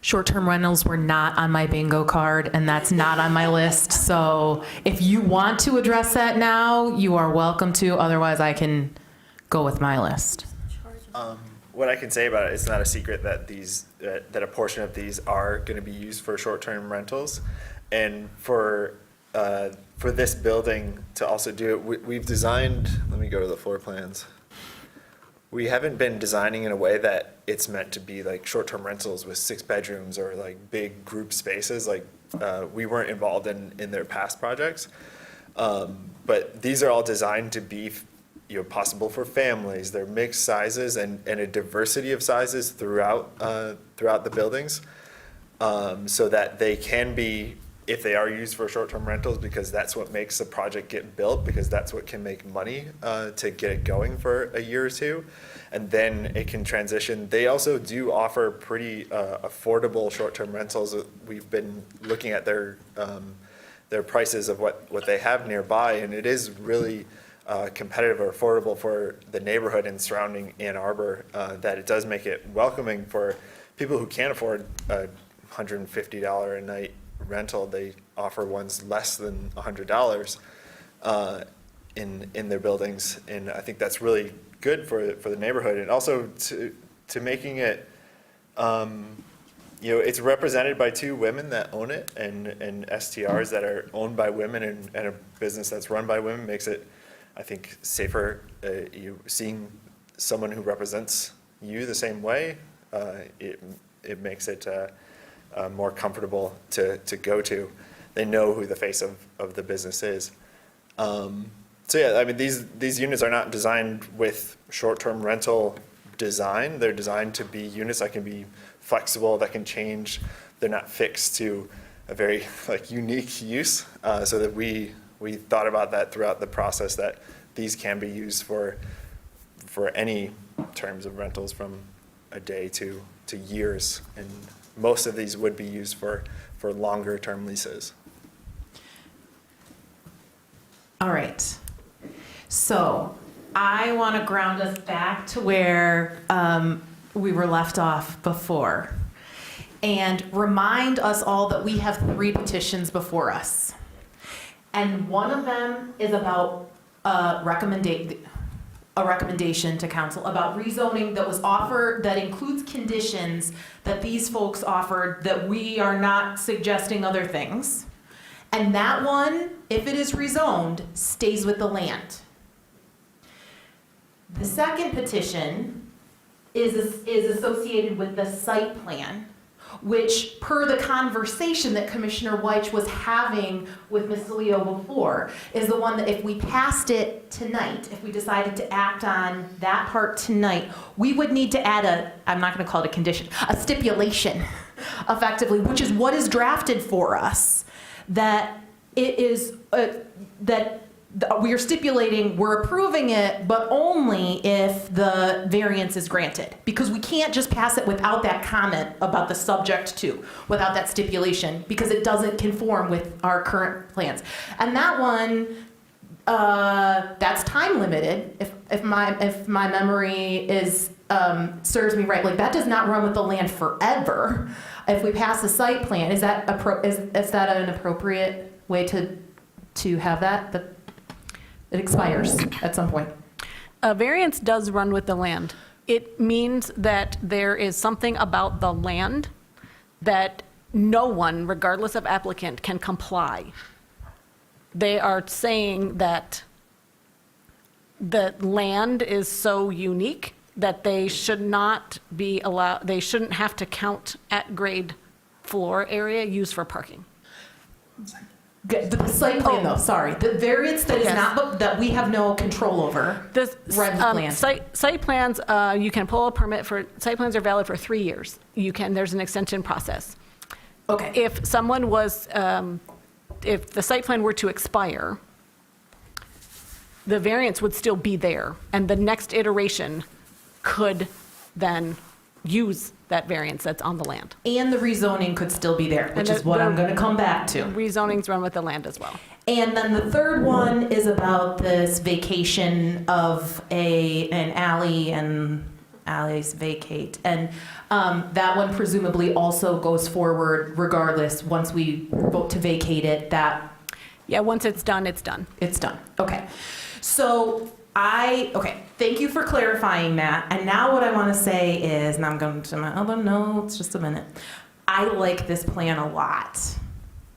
Short-term rentals were not on my bingo card, and that's not on my list. So if you want to address that now, you are welcome to. Otherwise, I can go with my list. what I can say about it, it's not a secret that that a portion of these are going to be used for short-term rentals, and for this building to also do it, we've designed. Let me go to the floor plans. We haven't been designing in a way that it's meant to be like short-term rentals with 6 bedrooms or like big group spaces. Like we weren't involved in their past projects, but these are all designed to be, possible for families. They're mixed sizes and a diversity of sizes throughout the buildings, so that they can be, if they are used for short-term rentals, because that's what makes the project get built, because that's what can make money to get it going for a year or two, and then it can transition. They also do offer pretty affordable short-term rentals. We've been looking at their prices of what they have nearby, and it is really competitive or affordable for the neighborhood and surrounding Ann Arbor, that it does make it welcoming for people who can't afford a $150 a night rental. They offer ones less than $100 in their buildings, and I think that's really good for the neighborhood, and also to making it, it's represented by 2 women that own it, and STRs that are owned by women, and a business that's run by women makes it, I think, safer. Seeing someone who represents you the same way, it makes it more comfortable to go to. They know who the face of the business is. So yeah, I mean, these units are not designed with short-term rental design. They're designed to be units that can be flexible, that can change. They're not fixed to a very unique use. So that we thought about that throughout the process, that these can be used for any terms of rentals from a day to years, and most of these would be used for longer term leases. All right. So I want to ground us back to where we were left off before, and remind us all that we have 3 petitions before us. And one of them is about a recommendation to council about rezoning that was offered, that includes conditions that these folks offered, that we are not suggesting other things. And that one, if it is rezoned, stays with the land. The second petition is associated with the site plan, which, per the conversation that Commissioner Weich was having with Ms. Leo before, is the one that if we passed it tonight, if we decided to act on that part tonight, we would need to add I'm not going to call it a condition, a stipulation, effectively, which is what is drafted for us, that it is, that we are stipulating we're approving it, but only if the variance is granted. Because we can't just pass it without that comment about the subject to, without that stipulation, because it doesn't conform with our current plans. And that one, that's time limited, if my memory is serves me right. Like, that does not run with the land forever. If we pass a site plan, is that an appropriate way to have that? It expires at some point. A variance does run with the land. It means that there is something about the land that no one, regardless of applicant, can comply. They are saying that the land is so unique that they should not be allowed, they shouldn't have to count at grade floor area used for parking. The site plan, though, sorry. The variance that is not, that we have no control over. This, site plans, you can pull a permit for, site plans are valid for 3 years. There's an extension process. Okay. If someone was, if the site plan were to expire, the variance would still be there, and the next iteration could then use that variance that's on the land. And the rezoning could still be there, which is what I'm going to come back to. Rezonings run with the land as well. And then the third one is about this vacation of an alley, and alleys vacate. And that one presumably also goes forward regardless. Once we vote to vacate it, that... Yeah, once it's done, it's done. It's done. Okay. So Thank you for clarifying, Matt. And now what I want to say is, and I'm going to my other notes, just a minute. I like this plan a lot.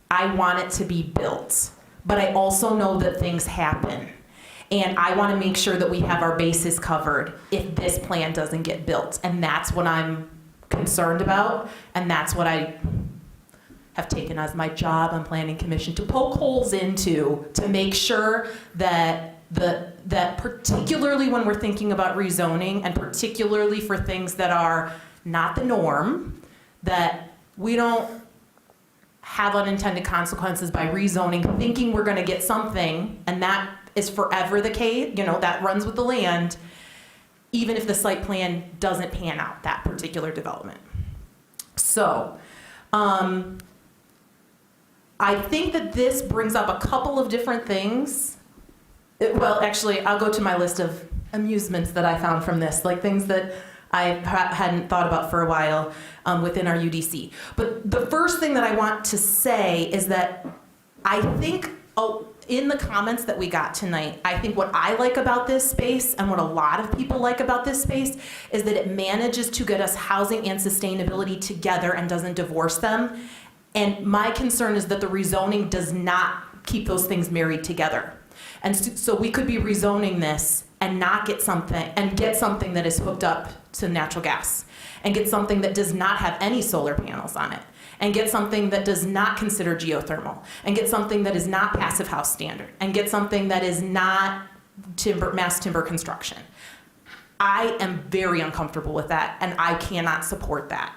I want it to be built, but I also know that things happen. And I want to make sure that we have our bases covered if this plan doesn't get built. And that's what I'm concerned about, and that's what I have taken as my job on Planning Commission to poke holes into, to make sure that that particularly when we're thinking about rezoning, and particularly for things that are not the norm, that we don't have unintended consequences by rezoning, thinking we're gonna get something, and that is forever the case, that runs with the land, even if the site plan doesn't pan out, that particular development. So, I think that this brings up a couple of different things. Well, actually, I'll go to my list of amusements that I found from this, like things that I hadn't thought about for a while within our UDC. But the first thing that I want to say is that I think, in the comments that we got tonight, I think what I like about this space and what a lot of people like about this space is that it manages to get us housing and sustainability together and doesn't divorce them. And my concern is that the rezoning does not keep those things married together. And so we could be rezoning this and not get something, and get something that is hooked up to natural gas, and get something that does not have any solar panels on it, and get something that does not consider geothermal, and get something that is not passive house standard, and get something that is not mass timber construction. I am very uncomfortable with that, and I cannot support that.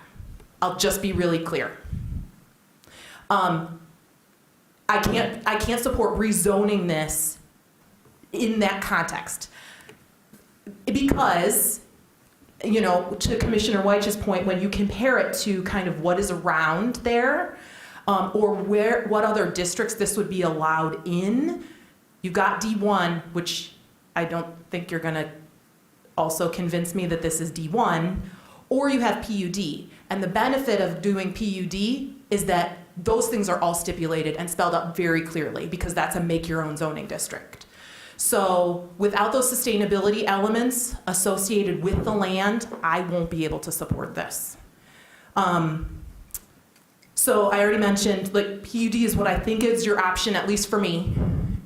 I'll just be really clear. I can't support rezoning this in that context, because, to Commissioner Weitch's point, when you compare it to kind of what is around there, or what other districts this would be allowed in, you've got D1, which I don't think you're gonna also convince me that this is D1, or you have PUD. And the benefit of doing PUD is that those things are all stipulated and spelled out very clearly, because that's a make your own zoning district. So without those sustainability elements associated with the land, I won't be able to support this. So I already mentioned, like, PUD is what I think is your option, at least for me,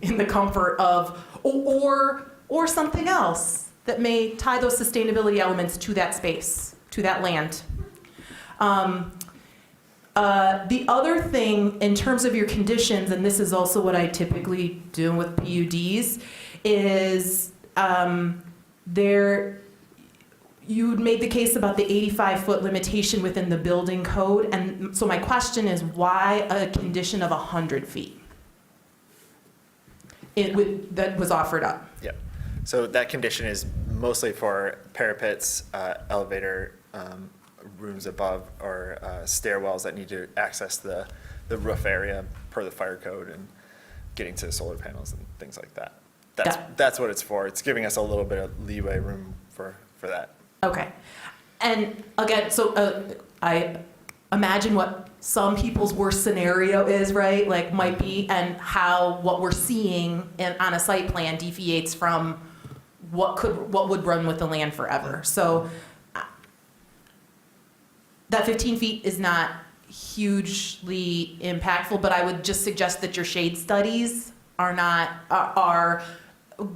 in the comfort of, or something else that may tie those sustainability elements to that space, to that land. The other thing, in terms of your conditions, and this is also what I typically do with PUDs, is you made the case about the 85-foot limitation within the building code, and so my question is, why a condition of 100 feet? That was offered up. Yep. So that condition is mostly for parapets, elevator, rooms above, or stairwells that need to access the roof area per the fire code, and getting to solar panels and things like that. That's what it's for. It's giving us a little bit of leeway room for that. Okay. And again, so I imagine what some people's worst scenario is, right? Like, might be, and how what we're seeing on a site plan deviates from what would run with the land forever. So that 15 feet is not hugely impactful, but I would just suggest that your shade studies are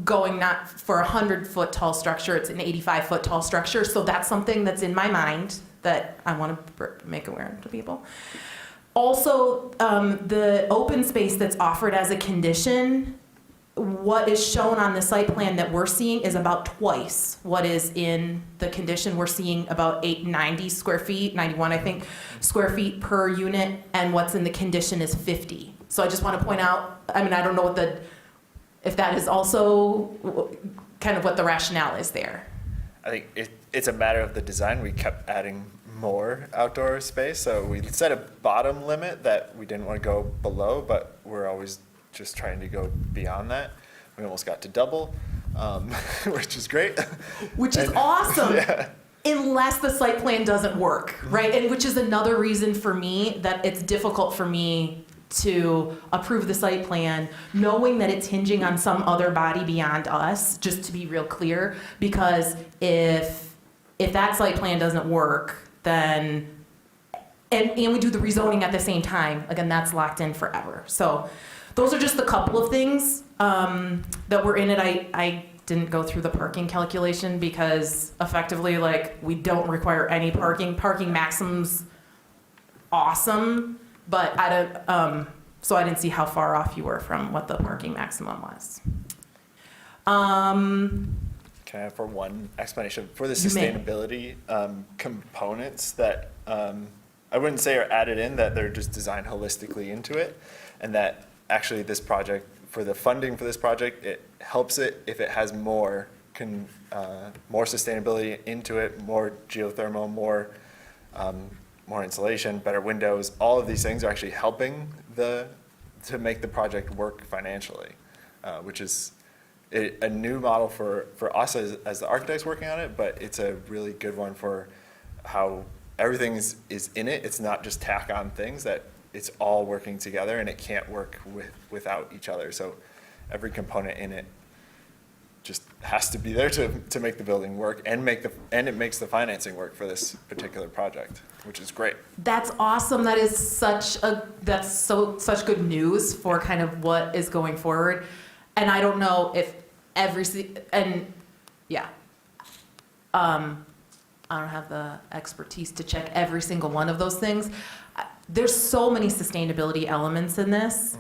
going not for a 100-foot tall structure, it's an 85-foot tall structure. So that's something that's in my mind that I want to make aware to people. Also, the open space that's offered as a condition, what is shown on the site plan that we're seeing is about twice what is in the condition. We're seeing about 890 square feet, 91, I think, square feet per unit, and what's in the condition is 50. So I just want to point out, I mean, I don't know if that is also kind of what the rationale is there. I think it's a matter of the design. We kept adding more outdoor space, so we set a bottom limit that we didn't want to go below, but we're always just trying to go beyond that. We almost got to double, which is great. Which is awesome, yeah. Unless the site plan doesn't work, right? And which is another reason for me that it's difficult for me to approve the site plan, knowing that it's hinging on some other body beyond us, just to be real clear, because if that site plan doesn't work, then, and we do the rezoning at the same time, again, that's locked in forever. So those are just a couple of things that were in it. I didn't go through the parking calculation because effectively, like, we don't require any parking. Parking maximum's awesome, but I don't, so I didn't see how far off you were from what the parking maximum was. Can I have for one explanation for the You may. sustainability components that I wouldn't say are added in, that they're just designed holistically into it, and that actually this project, for the funding for this project, it helps it if it has more sustainability into it, more geothermal, more insulation, better windows. All of these things are actually helping to make the project work financially, which is a new model for us as the architects working on it, but it's a really good one for how everything is in it. It's not just tack on things, that it's all working together, and it can't work without each other. So every component in it just has to be there to make the building work, and it makes the financing work for this particular project, which is great. That's awesome. That is such good news for kind of what is going forward. And I don't know if I don't have the expertise to check every single one of those things. There's so many sustainability elements in this,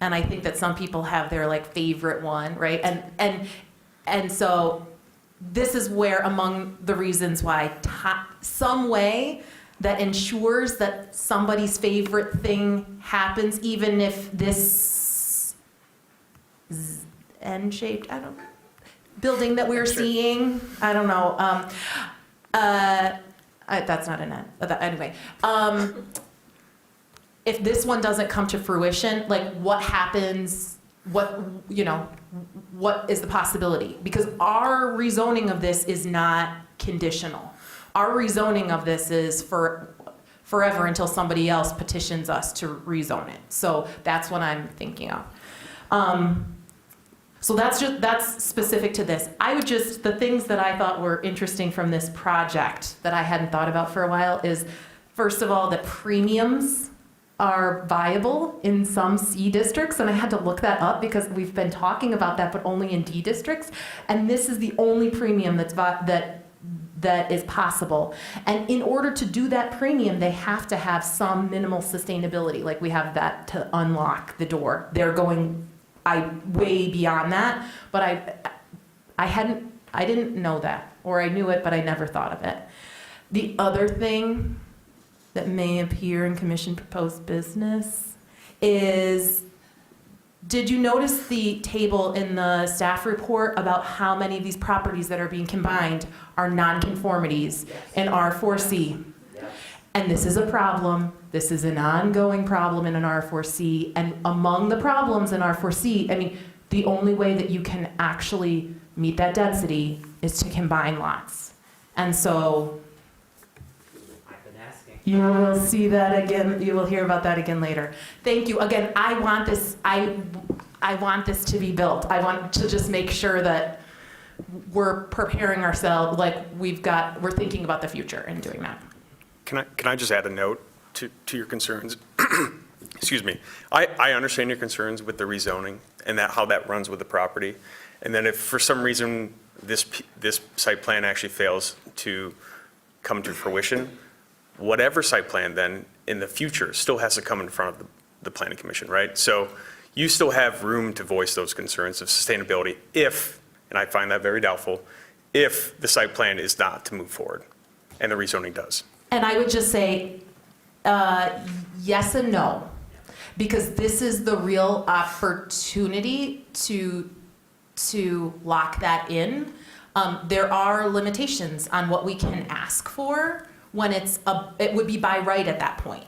and I think that some people have their like favorite one, right? And so this is where, among the reasons why, some way that ensures that somebody's favorite thing happens, even if this N-shaped, building that we're seeing, I don't know. That's not an N. Anyway, if this one doesn't come to fruition, like, what happens? What is the possibility? Because our rezoning of this is not conditional. Our rezoning of this is for forever until somebody else petitions us to rezone it. So that's what I'm thinking of. So that's specific to this. The things that I thought were interesting from this project that I hadn't thought about for a while is, first of all, that premiums are viable in some C districts, and I had to look that up because we've been talking about that, but only in D districts, and this is the only premium that is possible. And in order to do that premium, they have to have some minimal sustainability, like we have that to unlock the door. They're going way beyond that, but I didn't know that, or I knew it, but I never thought of it. The other thing that may appear in commission proposed business is, did you notice the table in the staff report about how many of these properties that are being combined are nonconformities in R4C? And this is a problem. This is an ongoing problem in an R4C. And among the problems in R4C, the only way that you can actually meet that density is to combine lots. And so you will see that again. You will hear about that again later. Thank you. Again, I want this to be built. I want to just make sure that we're preparing ourselves, like we're thinking about the future and doing that. Can I just add a note to your concerns? Excuse me. I understand your concerns with the rezoning and how that runs with the property. And then if for some reason this site plan actually fails to come to fruition, whatever site plan then in the future still has to come in front of the planning commission, right? So you still have room to voice those concerns of sustainability if, and I find that very doubtful, if the site plan is not to move forward and the rezoning does. And I would just say yes and no, because this is the real opportunity to lock that in. There are limitations on what we can ask for when it would be by right at that point.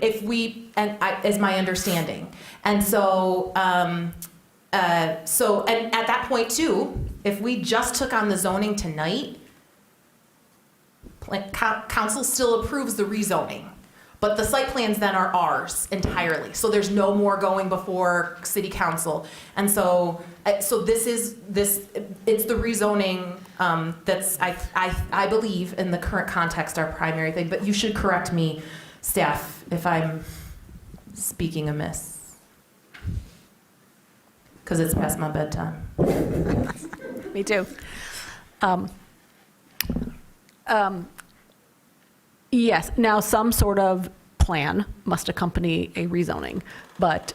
Is my understanding. And so, and at that point too, if we just took on the zoning tonight, council still approves the rezoning, But the site plans then are ours entirely. So there's no more going before city council. And so, it's the rezoning that's, I believe, in the current context, our primary thing. But you should correct me, staff, if I'm speaking amiss. Because it's past my bedtime. Me too. Yes, now some sort of plan must accompany a rezoning, but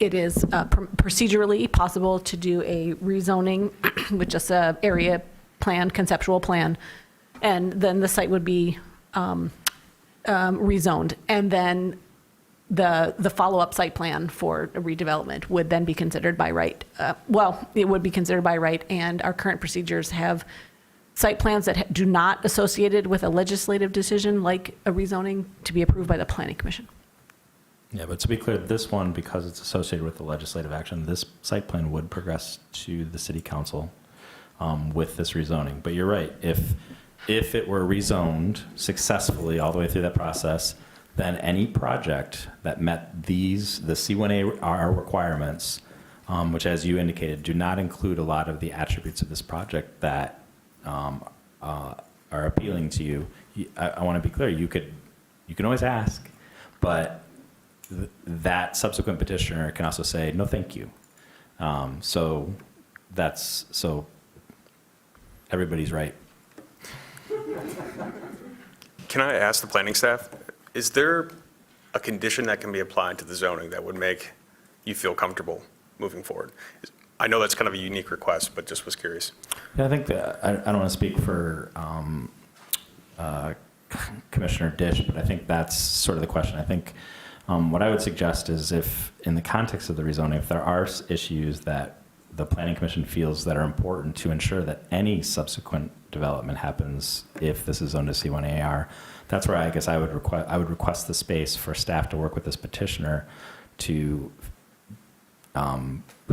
it is procedurally possible to do a rezoning with just a area plan, conceptual plan, and then the site would be rezoned. And then the follow-up site plan for a redevelopment would then be considered by right. It would be considered by right, and our current procedures have site plans that do not associated with a legislative decision like a rezoning to be approved by the Planning Commission. Yeah, but to be clear, this one, because it's associated with the legislative action, this site plan would progress to the city council with this rezoning. But you're right, if it were rezoned successfully all the way through that process, then any project that met the C1AR requirements, which as you indicated, do not include a lot of the attributes of this project that are appealing to you. I want to be clear, you can always ask, but that subsequent petitioner can also say, no, thank you. So everybody's right. Can I ask the planning staff, is there a condition that can be applied to the zoning that would make you feel comfortable moving forward? I know that's kind of a unique request, but just was curious. Yeah, I think that, I don't want to speak for Commissioner Dish, but I think that's sort of the question. I think what I would suggest is if, in the context of the rezoning, if there are issues that the Planning Commission feels that are important to ensure that any subsequent development happens if this is zoned to C1AR, that's where I guess I would request the space for staff to work with this petitioner to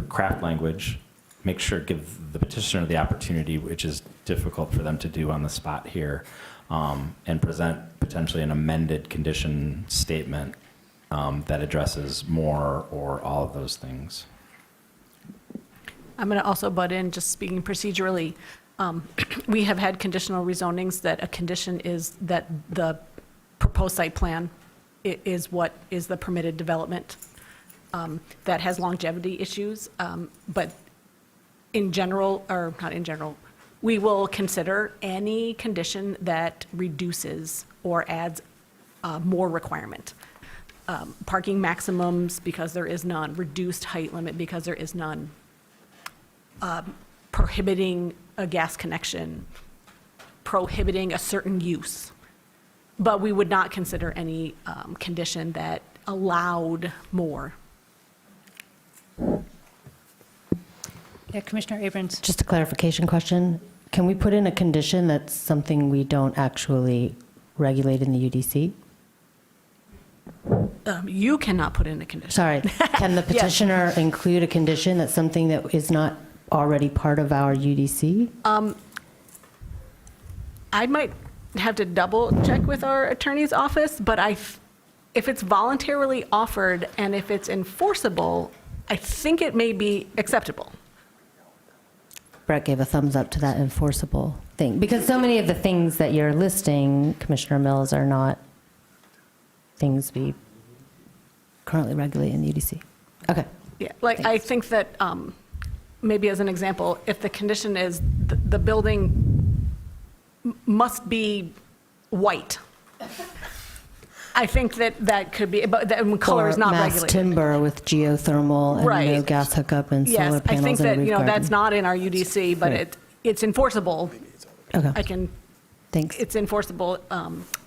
craft language, give the petitioner the opportunity, which is difficult for them to do on the spot here, and present potentially an amended condition statement that addresses more or all of those things. I'm going to also butt in, just speaking procedurally. We have had conditional rezonings that a condition is that the proposed site plan is what is the permitted development. That has longevity issues, but in general, or not in general, we will consider any condition that reduces or adds more requirement. Parking maximums because there is none, reduced height limit because there is none, prohibiting a gas connection, prohibiting a certain use. But we would not consider any condition that allowed more. Yeah, Commissioner Abrams. Just a clarification question. Can we put in a condition that's something we don't actually regulate in the UDC? You cannot put in a condition. Sorry. Can the petitioner include a condition that's something that is not already part of our UDC? I might have to double check with our attorney's office, but if it's voluntarily offered and if it's enforceable, I think it may be acceptable. Brett gave a thumbs up to that enforceable thing. Because so many of the things that you're listing, Commissioner Mills, are not things we currently regulate in the UDC. Okay. Yeah, like Thanks. I think that maybe as an example, if the condition is the building must be white, I think that could be, but color is not mass regulated. timber with geothermal and Right. no gas hookup and Yes, solar panels I think in a that, roof garden. that's not in our UDC, but Right. it's enforceable. Okay. Thanks. It's enforceable,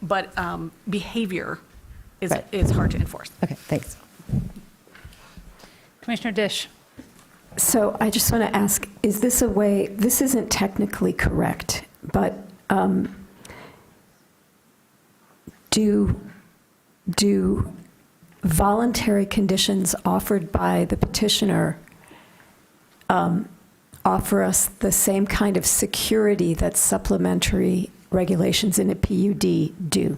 but behavior is Right. is hard to enforce. Okay, thanks. Commissioner Dish. So I just want to ask, is this a way, this isn't technically correct, but do voluntary conditions offered by the petitioner offer us the same kind of security that supplementary regulations in a PUD do?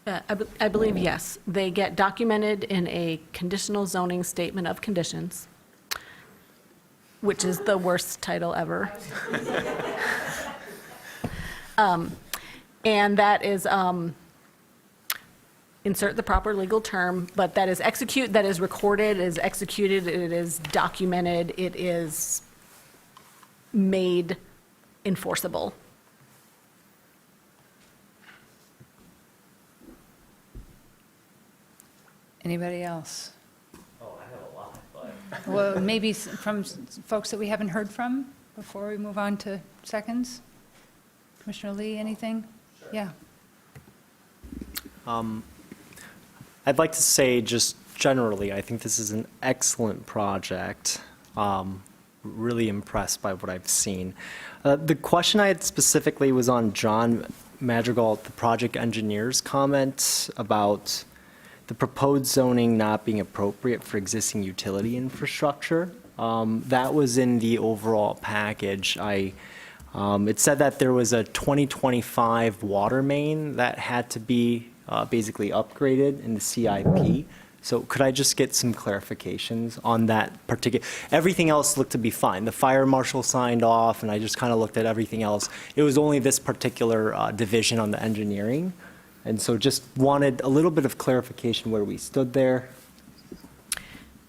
I believe, yes. They get documented in a conditional zoning statement of conditions, which is the worst title ever. And that is, insert the proper legal term, but that is that is recorded, is executed, it is documented, it is made enforceable. Anybody else? Oh, I have a lot, but. Well, maybe from folks that we haven't heard from before we move on to seconds? Commissioner Lee, anything? Sure. Yeah. I'd like to say just generally, I think this is an excellent project. Really impressed by what I've seen. The question I had specifically was on John Madrigal, the project engineer's comment about the proposed zoning not being appropriate for existing utility infrastructure. That was in the overall package. It said that there was a 2025 water main that had to be basically upgraded in the CIP. So could I just get some clarifications on that particular? Everything else looked to be fine. The fire marshal signed off, and I just kind of looked at everything else. It was only this particular division on the engineering. And so just wanted a little bit of clarification where we stood there.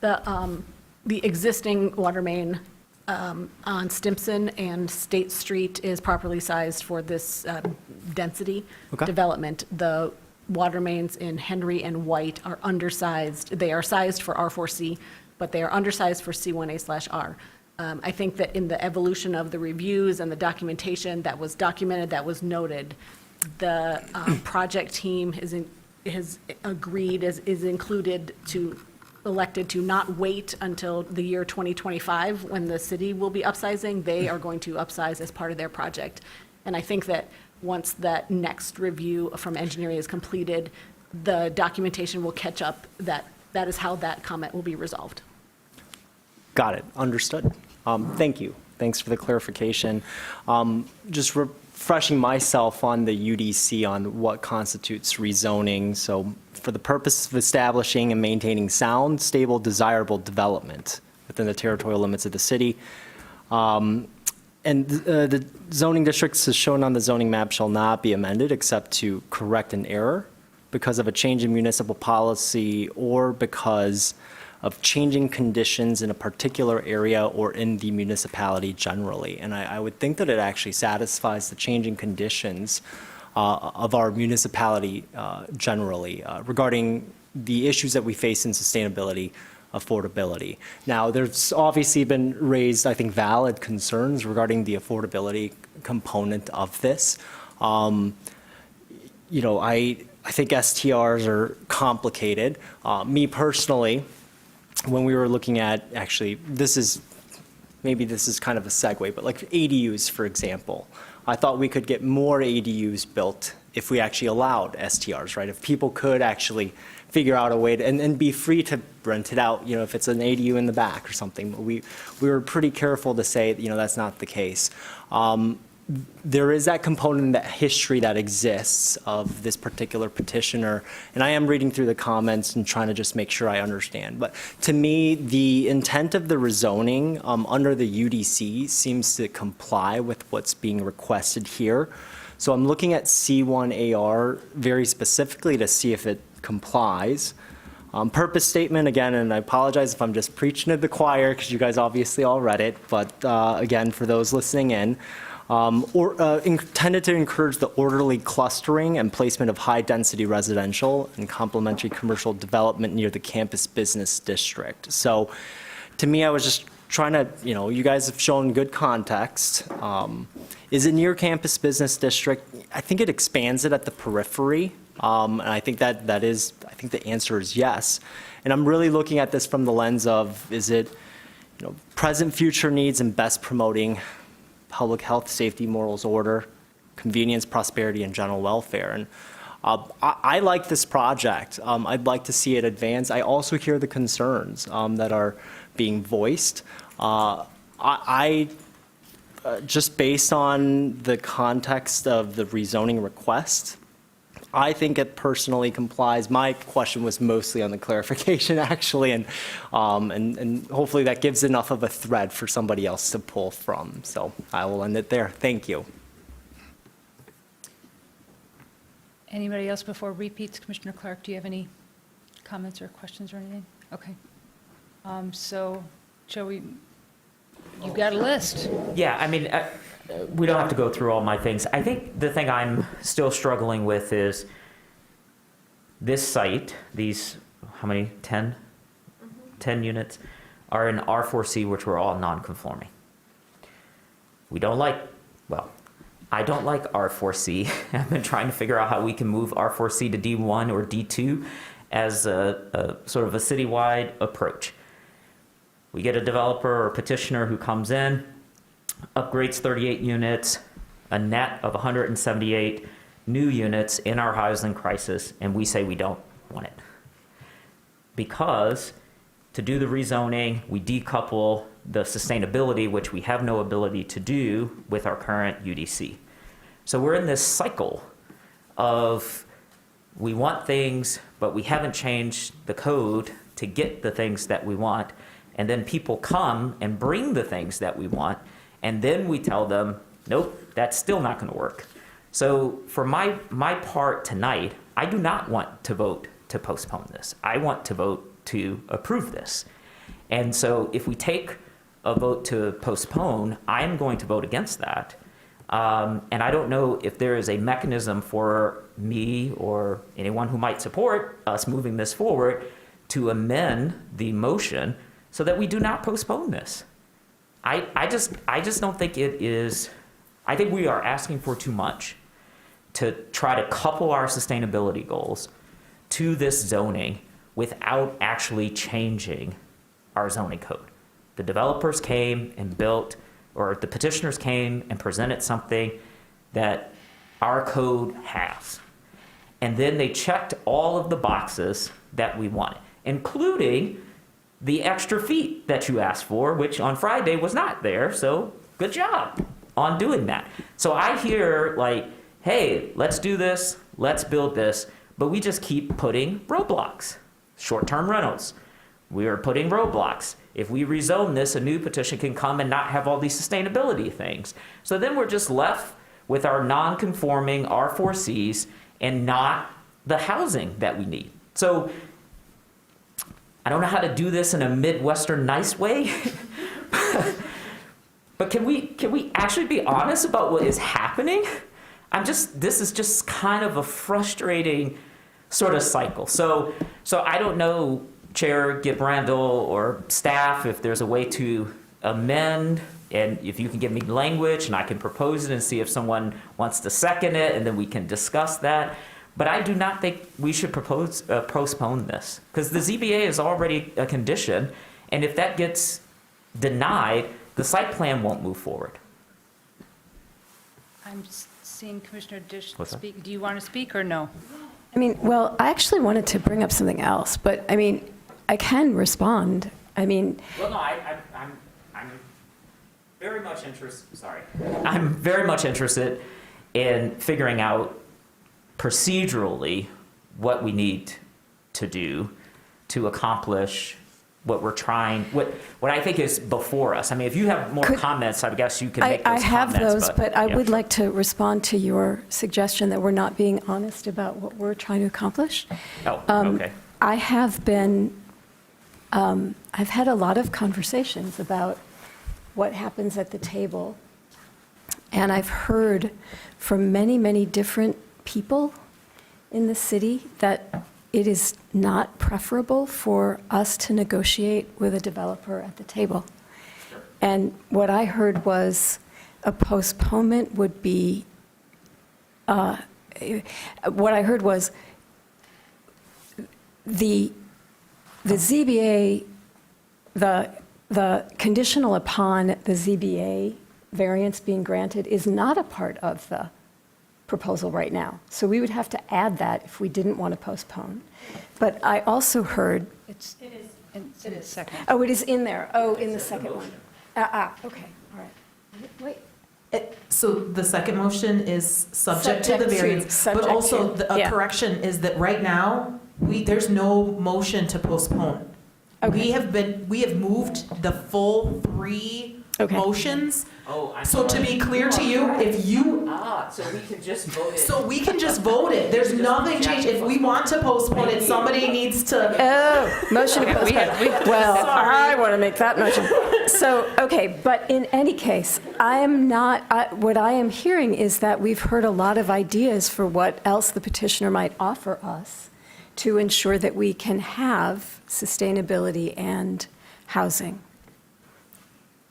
The existing water main on Stimson and State Street is properly sized for this density development. The water mains in Henry and White are undersized. They are sized for R4C, but they are undersized for C1A/R. I think that in the evolution of the reviews and the documentation that was documented, that was noted, the project team has agreed, is included to, elected to not wait until the year 2025 when the city will be upsizing. They are going to upsize as part of their project. And I think that once that next review from engineering is completed, the documentation will catch up. That is how that comment will be resolved. Got it. Understood. Thank you. Thanks for the clarification. Just refreshing myself on the UDC on what constitutes rezoning. So for the purpose of establishing and maintaining sound, stable, desirable development within the territorial limits of the city. And the zoning districts as shown on the zoning map shall not be amended except to correct an error because of a change in municipal policy or because of changing conditions in a particular area or in the municipality generally. And I would think that it actually satisfies the changing conditions of our municipality generally regarding the issues that we face in sustainability, affordability. Now, there's obviously been raised, I think, valid concerns regarding the affordability component of this. I think STRs are complicated. Me personally, when we were looking at, actually, maybe this is kind of a segue, but like ADUs, for example, I thought we could get more ADUs built if we actually allowed STRs, right? If people could actually figure out a way to, and be free to rent it out, if it's an ADU in the back or something. We were pretty careful to say, that's not the case. There is that component in that history that exists of this particular petitioner, and I am reading through the comments and trying to just make sure I understand. But to me, the intent of the rezoning under the UDC seems to comply with what's being requested here. So I'm looking at C1AR very specifically to see if it complies. Purpose statement, again, and I apologize if I'm just preaching to the choir because you guys obviously all read it, but again, for those listening in, intended to encourage the orderly clustering and placement of high-density residential and complementary commercial development near the campus business district. So to me, I was just trying to, you guys have shown good context. Is it near campus business district? I think it expands it at the periphery. And I think I think the answer is yes. And I'm really looking at this from the lens of, is it, present, future needs and best promoting public health, safety, morals, order, convenience, prosperity, and general welfare. And I like this project. I'd like to see it advance. I also hear the concerns that are being voiced. Just based on the context of the rezoning request, I think it personally complies. My question was mostly on the clarification, actually, and hopefully that gives enough of a thread for somebody else to pull from. So I will end it there. Thank you. Anybody else before repeats? Commissioner Clark, do you have any comments or questions or anything? Okay. So shall we, you've got a list. Yeah, I mean, we don't have to go through all my things. I think the thing I'm still struggling with is this site, these, how many, 10? 10 units are in R4C, which were all non-conforming. We don't like, well, I don't like R4C. I've been trying to figure out how we can move R4C to D1 or D2 as a sort of a citywide approach. We get a developer or petitioner who comes in, upgrades 38 units, a net of 178 new units in our housing crisis, and we say we don't want it. Because to do the rezoning, we decouple the sustainability, which we have no ability to do with our current UDC. So we're in this cycle of we want things, but we haven't changed the code to get the things that we want. And then people come and bring the things that we want, and then we tell them, nope, that's still not going to work. So for my part tonight, I do not want to vote to postpone this. I want to vote to approve this. And so if we take a vote to postpone, I am going to vote against that. And I don't know if there is a mechanism for me or anyone who might support us moving this forward to amend the motion so that we do not postpone this. I just don't think it is, I think we are asking for too much to try to couple our sustainability goals to this zoning without actually changing our zoning code. The developers came and built, or the petitioners came and presented something that our code has. And then they checked all of the boxes that we wanted, including the extra feet that you asked for, which on Friday was not there, so good job on doing that. So I hear like, hey, let's do this, let's build this, but we just keep putting roadblocks. Short-term rentals, we are putting roadblocks. If we rezone this, a new petition can come and not have all these sustainability things. So then we're just left with our non-conforming R4Cs and not the housing that we need. So I don't know how to do this in a Midwestern nice way, but can we actually be honest about what is happening? This is just kind of a frustrating sort of cycle. So I don't know, Chair Gibrandel or staff, if there's a way to amend, and if you can give me language and I can propose it and see if someone wants to second it, and then we can discuss that. But I do not think we should postpone this, because the ZBA is already a condition, and if that gets denied, the site plan won't move forward. I'm seeing Commissioner Dish What's that? speak. Do you want to speak or no? I mean, well, I actually wanted to bring up something else, but I mean, I can respond. I mean, Well, no, I'm very much interested. Sorry, I'm very much interested in figuring out procedurally what we need to do to accomplish what we're trying, what I think is before us. I mean, if you have more comments, I guess you can make those I have comments. those, but I yeah. would like to respond to your suggestion that we're not being honest about what we're trying to accomplish. Oh, okay. I have been, I've had a lot of conversations about what happens at the table, and I've heard from many, many different people in the city that it is not preferable for us to negotiate with a developer at the table. And what I heard was a postponement would be, what I heard was the ZBA, the conditional upon the ZBA variance being granted is not a part of the proposal right now. So we would have to add that if we didn't want to postpone. But I also heard, It's in the second. oh, it is in there. Oh, in the second one. Okay, all right. Wait. So the second motion is subject to the Subject to- variance, but subject also to, a yeah. correction is that right now, there's no motion to postpone. We have moved the full 3 motions. Oh, I'm So to sorry. be clear to you, if you, So we can just vote it. so we can just vote it. There's nothing changed. If we want to postpone it, somebody needs to. Oh, motion to postpone. Well, Sorry. I want to make that motion. So, okay, but in any case, what I am hearing is that we've heard a lot of ideas for what else the petitioner might offer us to ensure that we can have sustainability and housing.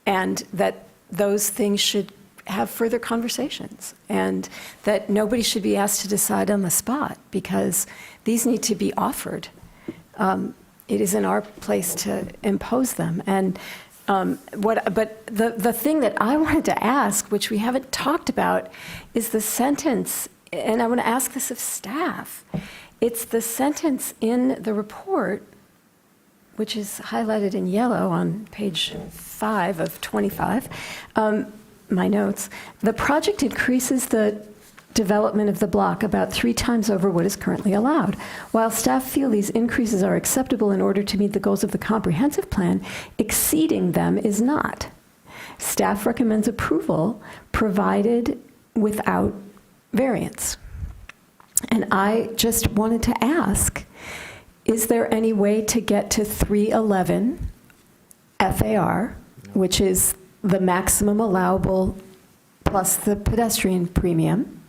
And that those things should have further conversations, and that nobody should be asked to decide on the spot, because these need to be offered. It isn't our place to impose them. And but the thing that I wanted to ask, which we haven't talked about, is the sentence, and I want to ask this of staff. It's the sentence in the report, which is highlighted in yellow on page 5 of 25, my notes. The project increases the development of the block about 3 times over what is currently allowed. While staff feel these increases are acceptable in order to meet the goals of the comprehensive plan, exceeding them is not. Staff recommends approval provided without variance. And I just wanted to ask, is there any way to get to 311 FAR, which is the maximum allowable plus the pedestrian premium?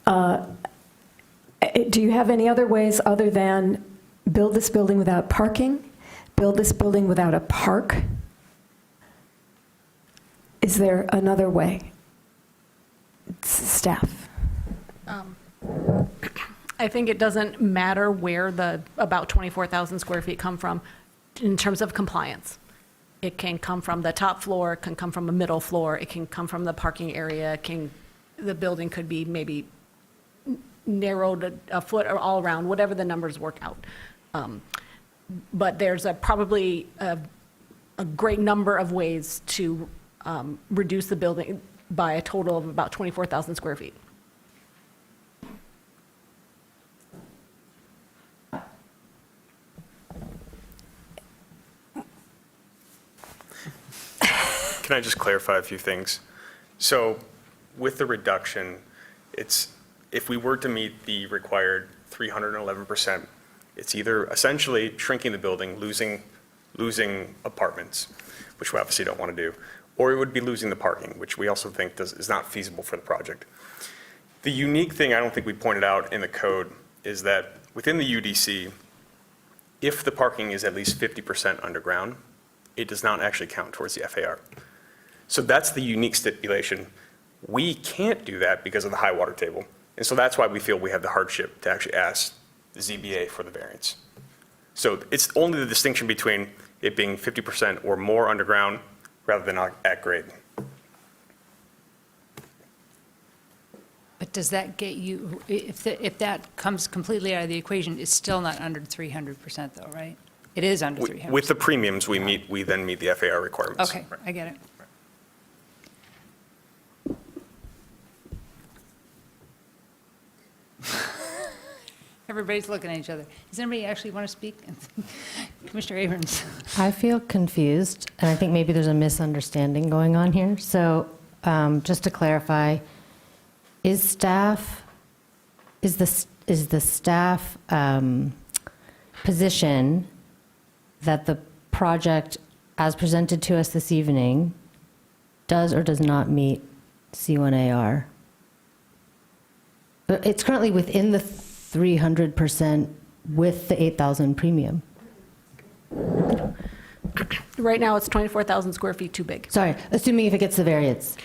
Do you have any other ways other than build this building without parking, build this building without a park? Is there another way? Staff. I think it doesn't matter where the about 24,000 square feet come from in terms of compliance. It can come from the top floor, it can come from a middle floor, it can come from the parking area, the building could be maybe narrowed a foot or all around, whatever the numbers work out. But there's probably a great number of ways to reduce the building by a total of about 24,000 square feet. Can I just clarify a few things? So with the reduction, if we were to meet the required 311%, it's either essentially shrinking the building, losing apartments, which we obviously don't want to do, or it would be losing the parking, which we also think is not feasible for the project. The unique thing I don't think we pointed out in the code is that within the UDC, if the parking is at least 50% underground, it does not actually count towards the FAR. So that's the unique stipulation. We can't do that because of the high water table. And so that's why we feel we have the hardship to actually ask the ZBA for the variance. So it's only the distinction between it being 50% or more underground rather than at grade. But does that get you, if that comes completely out of the equation, it's still not under 300% though, right? It is under 300%. With the premiums, we then meet the FAR requirements. Okay, I get it. Everybody's looking at each other. Does anybody actually want to speak? Commissioner Abrams. I feel confused, and I think maybe there's a misunderstanding going on here. So just to clarify, is the staff position that the project as presented to us this evening does or does not meet C1AR? It's currently within the 300% with the 8,000 premium. Right now, it's 24,000 square feet too big. Sorry, assuming if it gets the variance.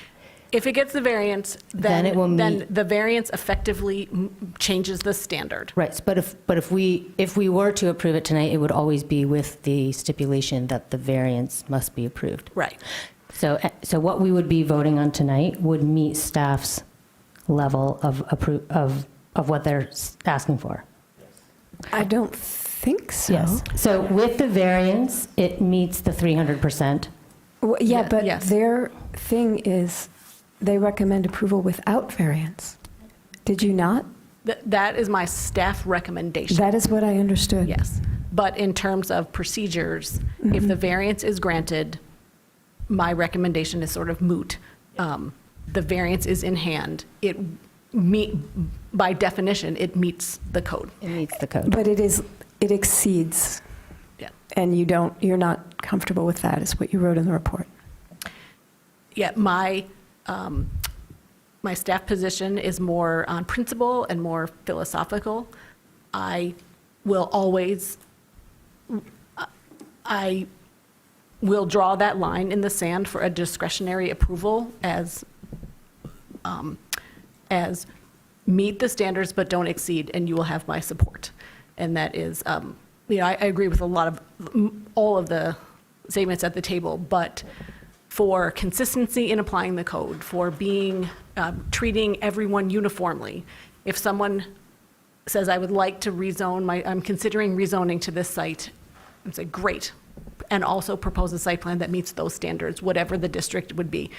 If it gets the variance, Then it will then meet- the variance effectively changes the standard. Right, but if we were to approve it tonight, it would always be with the stipulation that the variance must be approved. Right. So what we would be voting on tonight would meet staff's level of what they're asking for. I don't think so. Yes. So with the variance, it meets the 300%. Yeah, but their thing is They recommend approval without variance. Did you not? That is my staff recommendation. That is what I understood. Yes. But in terms of procedures, if the variance is granted, my recommendation is sort of moot. The variance is in hand. By definition, it meets the code. It meets the code. But it exceeds. Yeah. And you're not comfortable with that, is what you wrote in the report. Yeah, my staff position is more on principle and more philosophical. I will draw that line in the sand for a discretionary approval as meet the standards but don't exceed, and you will have my support. And that is, I agree with all of the statements at the table, but for consistency in applying the code, for treating everyone uniformly, if someone says, I would like to rezone, I'm considering rezoning to this site, and say, great, and also propose a site plan that meets those standards, whatever the district would be.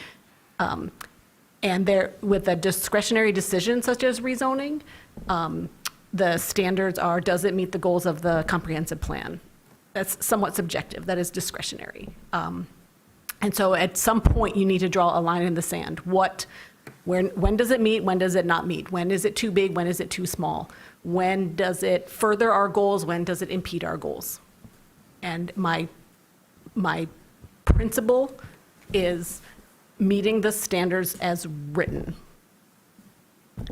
And with a discretionary decision such as rezoning, the standards are, does it meet the goals of the comprehensive plan? That's somewhat subjective, that is discretionary. And so at some point, you need to draw a line in the sand. When does it meet? When does it not meet? When is it too big? When is it too small? When does it further our goals? When does it impede our goals? And my principle is meeting the standards as written.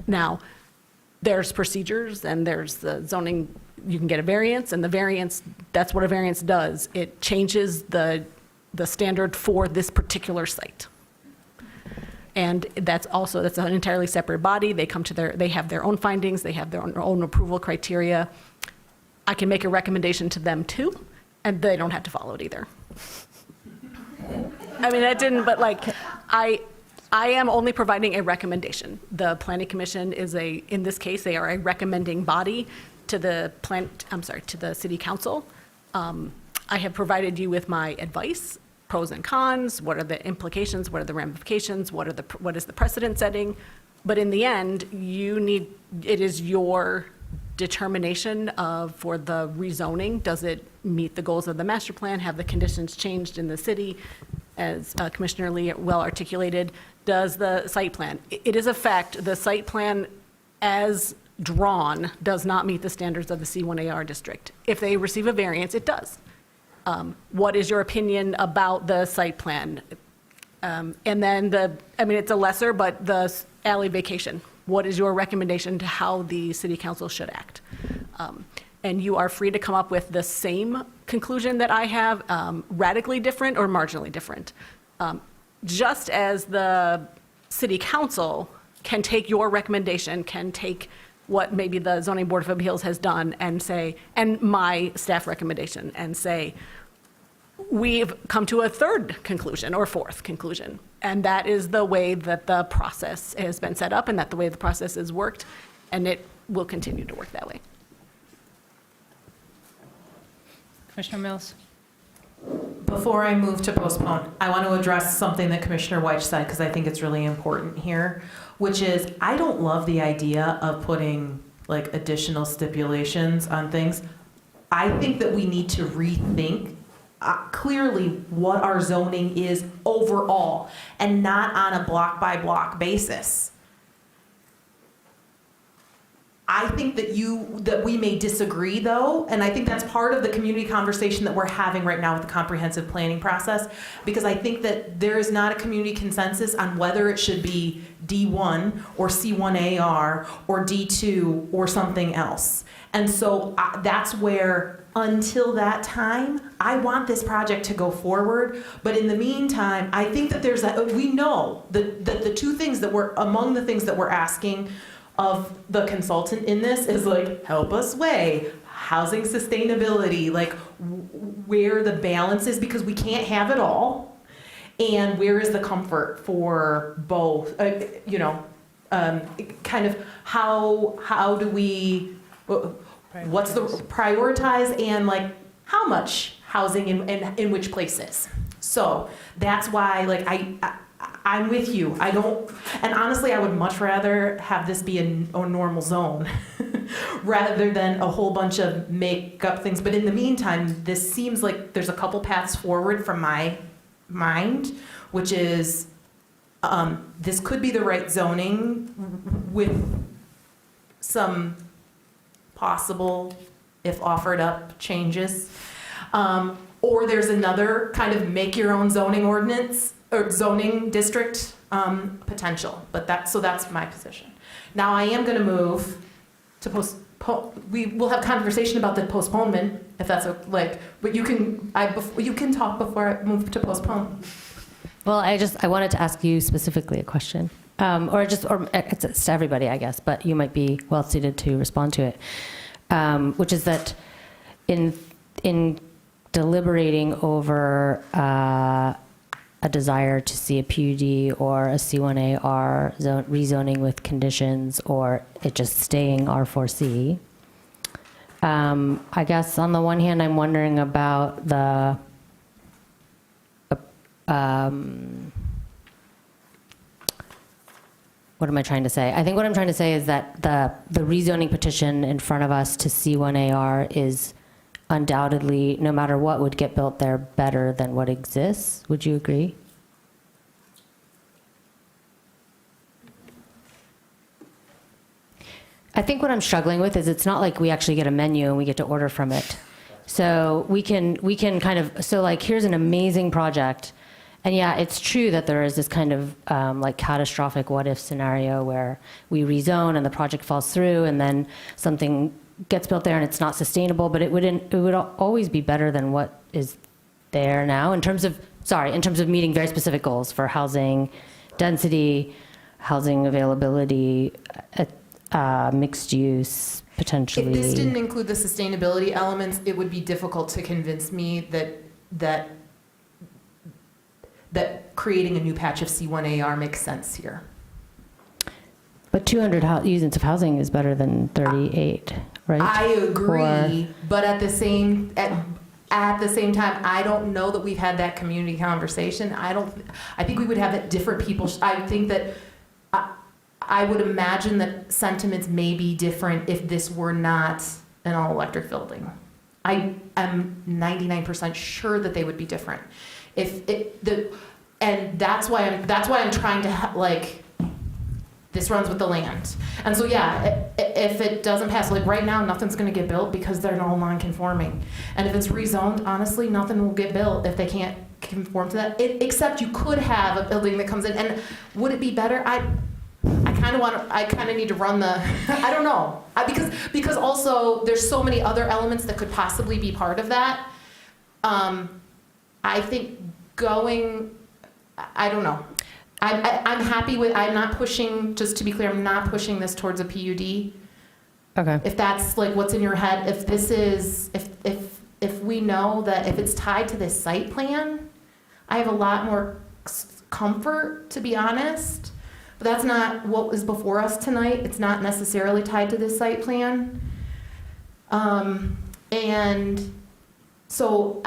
Now, there's procedures and there's the zoning, you can get a variance, and the variance, that's what a variance does. It changes the standard for this particular site. And that's an entirely separate body. They have their own findings, they have their own approval criteria. I can make a recommendation to them too, and they don't have to follow it either. I mean, I am only providing a recommendation. The Planning Commission in this case, they are a recommending body to the City Council. I have provided you with my advice, pros and cons, what are the implications, what are the ramifications, what is the precedent setting. But in the end, it is your determination for the rezoning. Does it meet the goals of the master plan? Have the conditions changed in the city? As Commissioner Lee well articulated, does the site plan? It is a fact, the site plan as drawn does not meet the standards of the C1AR district. If they receive a variance, it does. What is your opinion about the site plan? And then it's a lesser, but the alley vacation. What is your recommendation to how the city council should act? And you are free to come up with the same conclusion that I have, radically different or marginally different. Just as the city council can take your recommendation, can take what maybe the zoning board of appeals has done and my staff recommendation and say, we've come to a third conclusion or fourth conclusion. And that is the way that the process has been set up and that the way the process has worked, and it will continue to work that way. Commissioner Mills? Before I move to postpone, I want to address something that Commissioner Weich said, because I think it's really important here, which is I don't love the idea of putting additional stipulations on things. I think that we need to rethink clearly what our zoning is overall and not on a block by block basis. I think that we may disagree though, and I think that's part of the community conversation that we're having right now with the comprehensive planning process, because I think that there is not a community consensus on whether it should be D1 or C1AR or D2 or something else. And so that's where, until that time, I want this project to go forward. But in the meantime, I think that we know that the two things that among the things that we're asking of the consultant in this is help us weigh housing sustainability, where the balance is, because we can't have it all, and where is the comfort for both, kind of how do we, what's the prioritize, and how much housing in which places. So that's why I'm with you. I don't, and honestly, I would much rather have this be a normal zone rather than a whole bunch of make-up things. But in the meantime, this seems like there's a couple paths forward from my mind, which is this could be the right zoning with some possible, if offered up, changes. Or there's another kind of make your own zoning ordinance or zoning district potential. But so that's my position. Now I am going to move to we will have conversation about the postponement if that's but you can talk before I move to postpone. Well, I wanted to ask you specifically a question, or it's to everybody, I guess, but you might be well suited to respond to it, which is that in deliberating over a desire to see a PUD or a C1AR rezoning with conditions, or it just staying R4C. I guess on the one hand, I'm wondering about the what am I trying to say? I think what I'm trying to say is that the rezoning petition in front of us to C1AR is undoubtedly, no matter what would get built there, better than what exists. Would you agree? I think what I'm struggling with is it's not like we actually get a menu and we get to order from it. So we can kind of, so like here's an amazing project. And yeah, it's true that there is this kind of like catastrophic what if scenario where we rezone and the project falls through and then something gets built there and it's not sustainable, but it would always be better than what is there now in terms of meeting very specific goals for housing density, housing availability, mixed use, potentially. If this didn't include the sustainability elements, it would be difficult to convince me that creating a new patch of C1AR makes sense here. But 200 units of housing is better than 38, right? I agree, but at the same time, I don't know that we've had that community conversation. I think we would have that different people. I think that I would imagine that sentiments may be different if this were not an all-electric building. I am 99% sure that they would be different. And that's why I'm trying to this runs with the land. And so yeah, if it doesn't pass, like right now, nothing's gonna get built because they're all non-conforming. And if it's rezoned, honestly, nothing will get built if they can't conform to that. Except you could have a building that comes in, and would it be better? I kind of need to run the, I don't know. Because also there's so many other elements that could possibly be part of that. I think I don't know. I'm happy with, I'm not pushing, just to be clear, I'm not pushing this towards a PUD. Okay. If that's like what's in your head, if this is, if we know that if it's tied to this site plan, I have a lot more comfort, to be honest. But that's not what was before us tonight. It's not necessarily tied to this site plan. And so,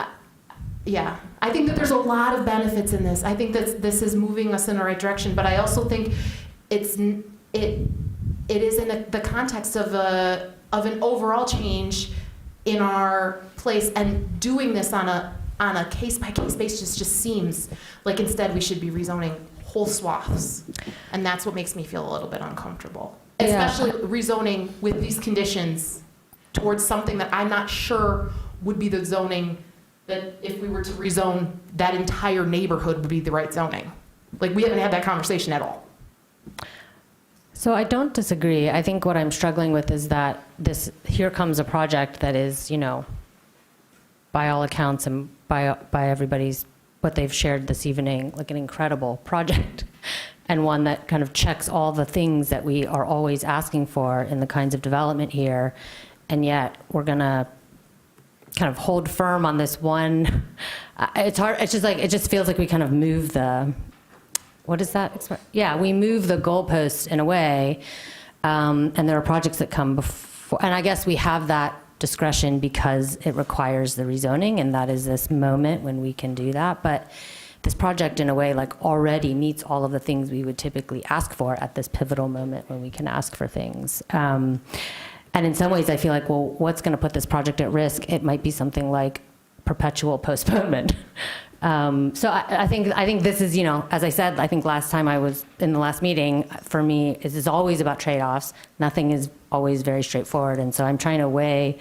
yeah, I think that there's a lot of benefits in this. I think that this is moving us in the right direction, but I also think it is in the context of an overall change in our place, and doing this on a case-by-case basis just seems like instead we should be rezoning whole swaths, and that's what makes me feel a little bit uncomfortable. Especially rezoning with these conditions towards something that I'm not sure would be the zoning that if we were to rezone that entire neighborhood would be the right zoning. Like, we haven't had that conversation at all. So I don't disagree. I think what I'm struggling with is that here comes a project that is, by all accounts and by everybody's, what they've shared this evening, like an incredible project, and one that kind of checks all the things that we are always asking for in the kinds of development here, and yet we're gonna kind of hold firm on this one. It's hard. It's just like, it just feels like we kind of move the, what is that? Yeah, we move the goalposts in a way, and there are projects that come before, and I guess we have that discretion because it requires the rezoning, and that is this moment when we can do that. But this project in a way like already meets all of the things we would typically ask for at this pivotal moment when we can ask for things. And in some ways, I feel like, well, what's going to put this project at risk? It might be something like perpetual postponement. So I think this is, as I said, I think last time I was in the last meeting, for me, this is always about trade-offs. Nothing is always very straightforward. And so I'm trying to weigh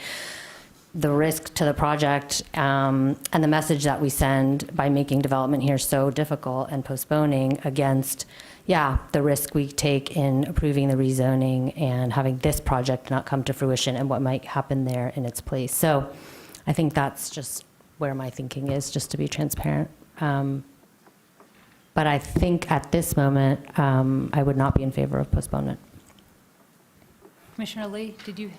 the risk to the project and the message that we send by making development here so difficult and postponing against, the risk we take in approving the rezoning and having this project not come to fruition and what might happen there in its place. So I think that's just where my thinking is, just to be transparent. But I think at this moment, I would not be in favor of postponement. Commissioner Lee, did you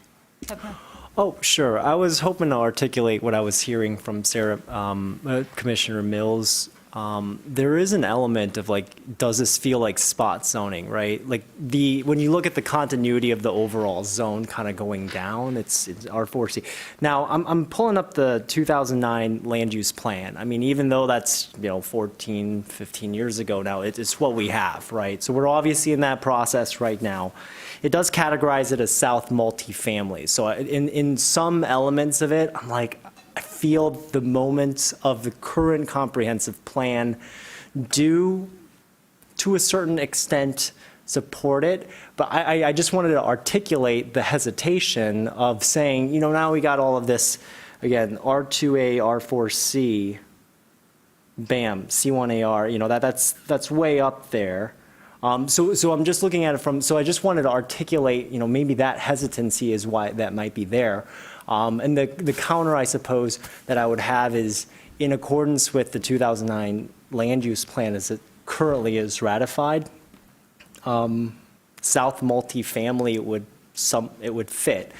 have a... Oh, sure. I was hoping to articulate what I was hearing from Commissioner Mills. There is an element of like, does this feel like spot zoning, right? Like when you look at the continuity of the overall zone kind of going down, it's R4C. Now, I'm pulling up the 2009 land use plan. I mean, even though that's, 14, 15 years ago now, it's what we have, right? So we're obviously in that process right now. It does categorize it as South multifamily. So in some elements of it, I'm like, I feel the moments of the current comprehensive plan do, to a certain extent, support it. But I just wanted to articulate the hesitation of saying, now we got all of this, again, R2A, R4C, bam, C1AR, that's way up there. So I'm just looking at it so I just wanted to articulate, maybe that hesitancy is why that might be there. And the counter, I suppose, that I would have is, in accordance with the 2009 land use plan as it currently is ratified, South multifamily it would fit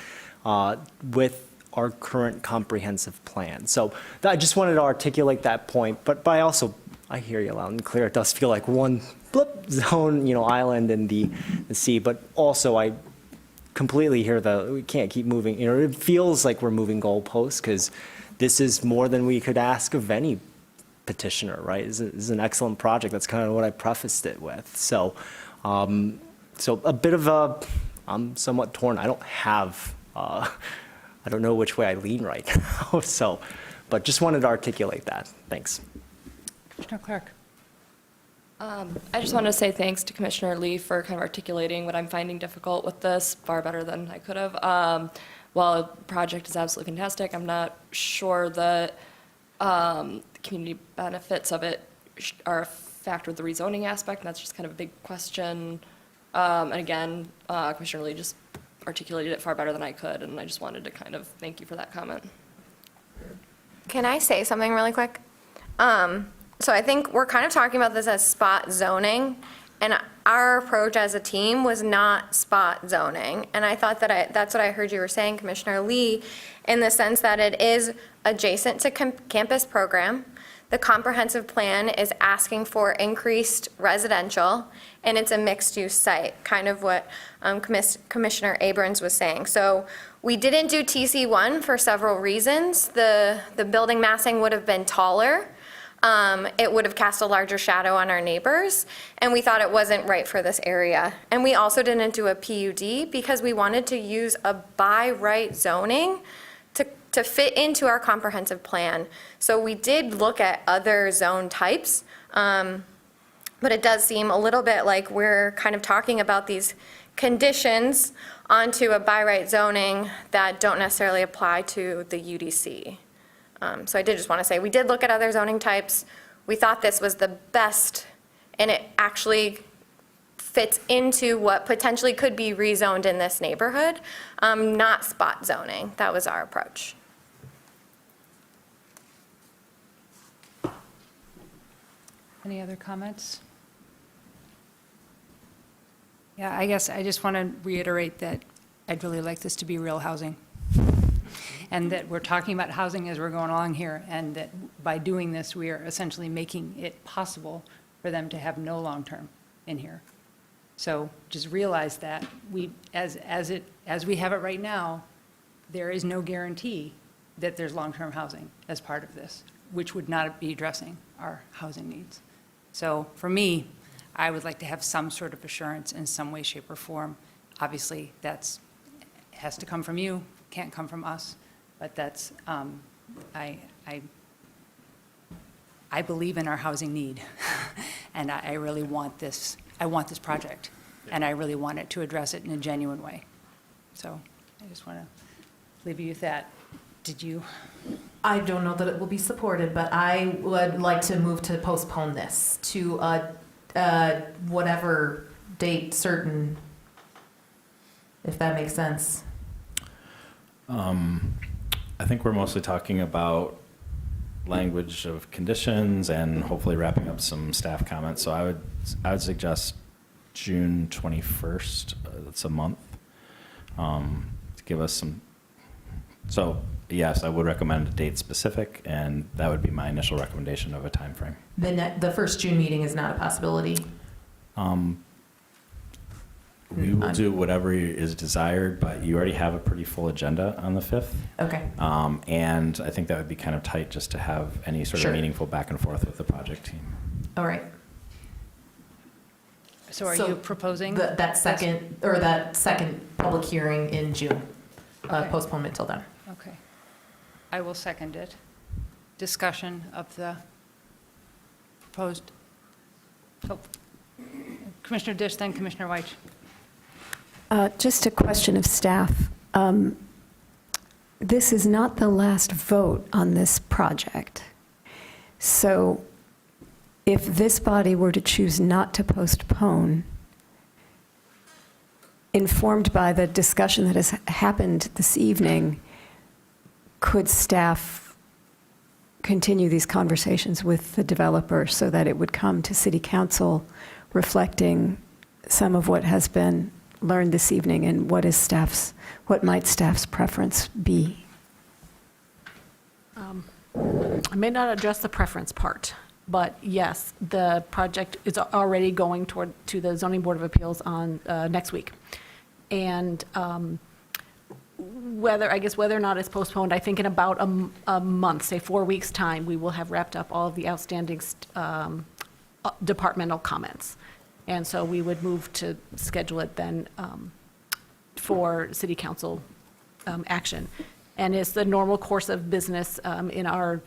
with our current comprehensive plan. So I just wanted to articulate that point, but I hear you loud and clear. It does feel like one blip zone, island in the sea, but also I completely hear we can't keep moving. It feels like we're moving goalposts because this is more than we could ask of any petitioner, right? This is an excellent project. That's kind of what I prefaced it with. So, so a bit of I'm somewhat torn. I don't have, I don't know which way I lean right now. So, but just wanted to articulate that. Thanks. Commissioner Clark. I just wanted to say thanks to Commissioner Lee for kind of articulating what I'm finding difficult with this far better than I could have. While the project is absolutely fantastic, I'm not sure that the community benefits of it are a factor of the rezoning aspect, and that's just kind of a big question. And again, Commissioner Lee just articulated it far better than I could, and I just wanted to kind of thank you for that comment. Can I say something really quick? So I think we're kind of talking about this as spot zoning, and our approach as a team was not spot zoning. And I thought that's what I heard you were saying, Commissioner Lee, in the sense that it is adjacent to campus program. The comprehensive plan is asking for increased residential, and it's a mixed-use site, kind of what Commissioner Abrams was saying. So we didn't do TC1 for several reasons. The building massing would have been taller. It would have cast a larger shadow on our neighbors, and we thought it wasn't right for this area. And we also didn't do a PUD because we wanted to use a by right zoning to fit into our comprehensive plan. So we did look at other zone types, but it does seem a little bit like we're kind of talking about these conditions onto a by right zoning that don't necessarily apply to the UDC. So I did just want to say, we did look at other zoning types. We thought this was the best, and it actually fits into what potentially could be rezoned in this neighborhood, not spot zoning. That was our approach. Any other comments? Yeah, I guess I just want to reiterate that I'd really like this to be real housing. And that we're talking about housing as we're going along here, and that by doing this, we are essentially making it possible for them to have no long-term in here. So just realize that as we have it right now, there is no guarantee that there's long-term housing as part of this. which would not be addressing our housing needs. So for me, I would like to have some sort of assurance in some way, shape, or form. Obviously, has to come from you, can't come from us, but that's, I believe in our housing need, and I really want this, I want this project, and I really want it to address it in a genuine way. So I just want to leave you with that. Did you? I don't know that it will be supported, but I would like to move to postpone this to whatever date certain, if that makes sense. I think we're mostly talking about language of conditions and hopefully wrapping up some staff comments. So I would suggest June 21st. That's a month. To give us some. So yes, I would recommend a date specific, and that would be my initial recommendation of a time frame. The first June meeting is not a possibility. We will do whatever is desired, but you already have a pretty full agenda on the 5th. Okay. And I think that would be kind of tight just to have any sort of meaningful back and forth with the project team. All right. So are you proposing? That second public hearing in June, postponement till then. Okay. I will second it. Discussion of the proposed. Oh. Commissioner Dish, then Commissioner White. Just a question of staff. This is not the last vote on this project. So if this body were to choose not to postpone, informed by the discussion that has happened this evening, could staff continue these conversations with the developer so that it would come to City Council reflecting some of what has been learned this evening, and what might staff's preference be? I may not address the preference part, but yes, the project is already going to the Zoning Board of Appeals on next week. And whether or not it's postponed, I think in about a month, say 4 weeks' time, we will have wrapped up all of the outstanding departmental comments. And so we would move to schedule it then for City Council action. And it's the normal course of business in our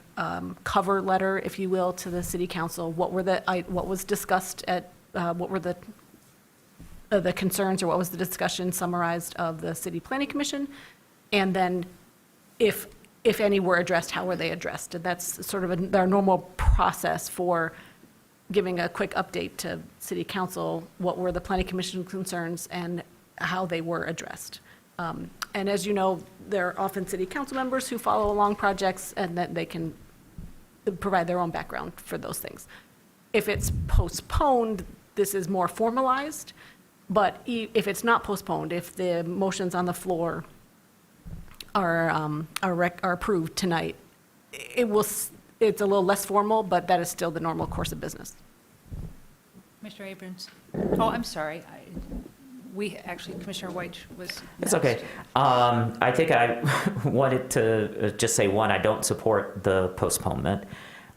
cover letter, if you will, to the City Council. What was discussed at, what were the concerns, or what was the discussion summarized of the City Planning Commission? And then if any were addressed, how were they addressed? And that's sort of our normal process for giving a quick update to City Council, what were the Planning Commission concerns and how they were addressed. And as you know, there are often City Council members who follow along projects, and that they can provide their own background for those things. If it's postponed, this is more formalized, but if it's not postponed, if the motions on the floor are approved tonight, it's a little less formal, but that is still the normal course of business. Mr. Abrams. Oh, I'm sorry. Commissioner White was. It's okay. I think I wanted to just say, one, I don't support the postponement.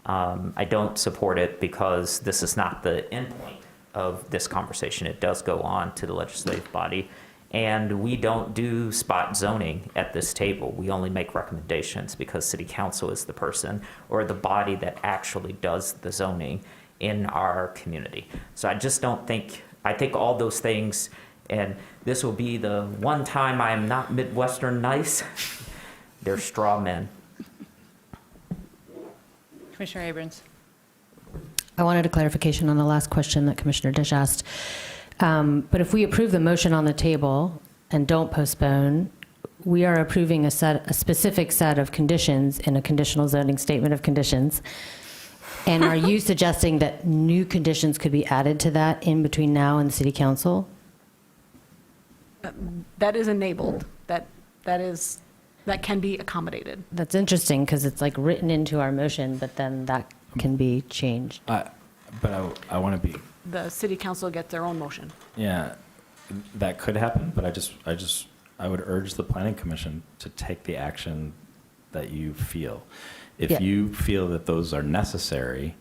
I don't support it because this is not the endpoint of this conversation. It does go on to the legislative body. And we don't do spot zoning at this table. We only make recommendations because City Council is the person or the body that actually does the zoning in our community. So I just don't think, I think all those things, and this will be the one time I am not Midwestern nice, they're straw men. Commissioner Abrams. I wanted a clarification on the last question that Commissioner Dish asked. But if we approve the motion on the table and don't postpone, we are approving a specific set of conditions in a conditional zoning statement of conditions. And are you suggesting that new conditions could be added to that in between now and the City Council? That is enabled. That can be accommodated. That's interesting because it's like written into our motion, but then that can be changed. But I want to be. The City Council gets their own motion. Yeah, that could happen, but I would urge the Planning Commission to take the action that you feel. If Yeah. you feel that those are necessary,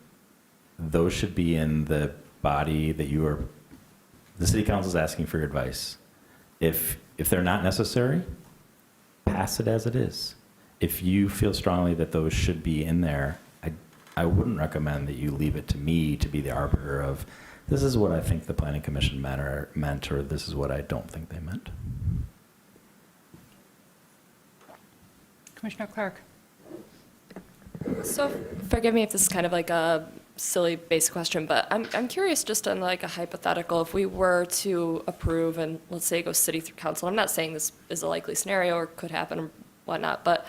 those should be in the body that the city council is asking for your advice. If they're not necessary, pass it as it is. If you feel strongly that those should be in there, I wouldn't recommend that you leave it to me to be the arbiter of, this is what I think the planning commission meant, or this is what I don't think they meant. Commissioner Clark? So forgive me if this is kind of like a silly basic question, but I'm curious just on like a hypothetical, if we were to approve and let's say it goes city through council, I'm not saying this is a likely scenario or could happen or whatnot, but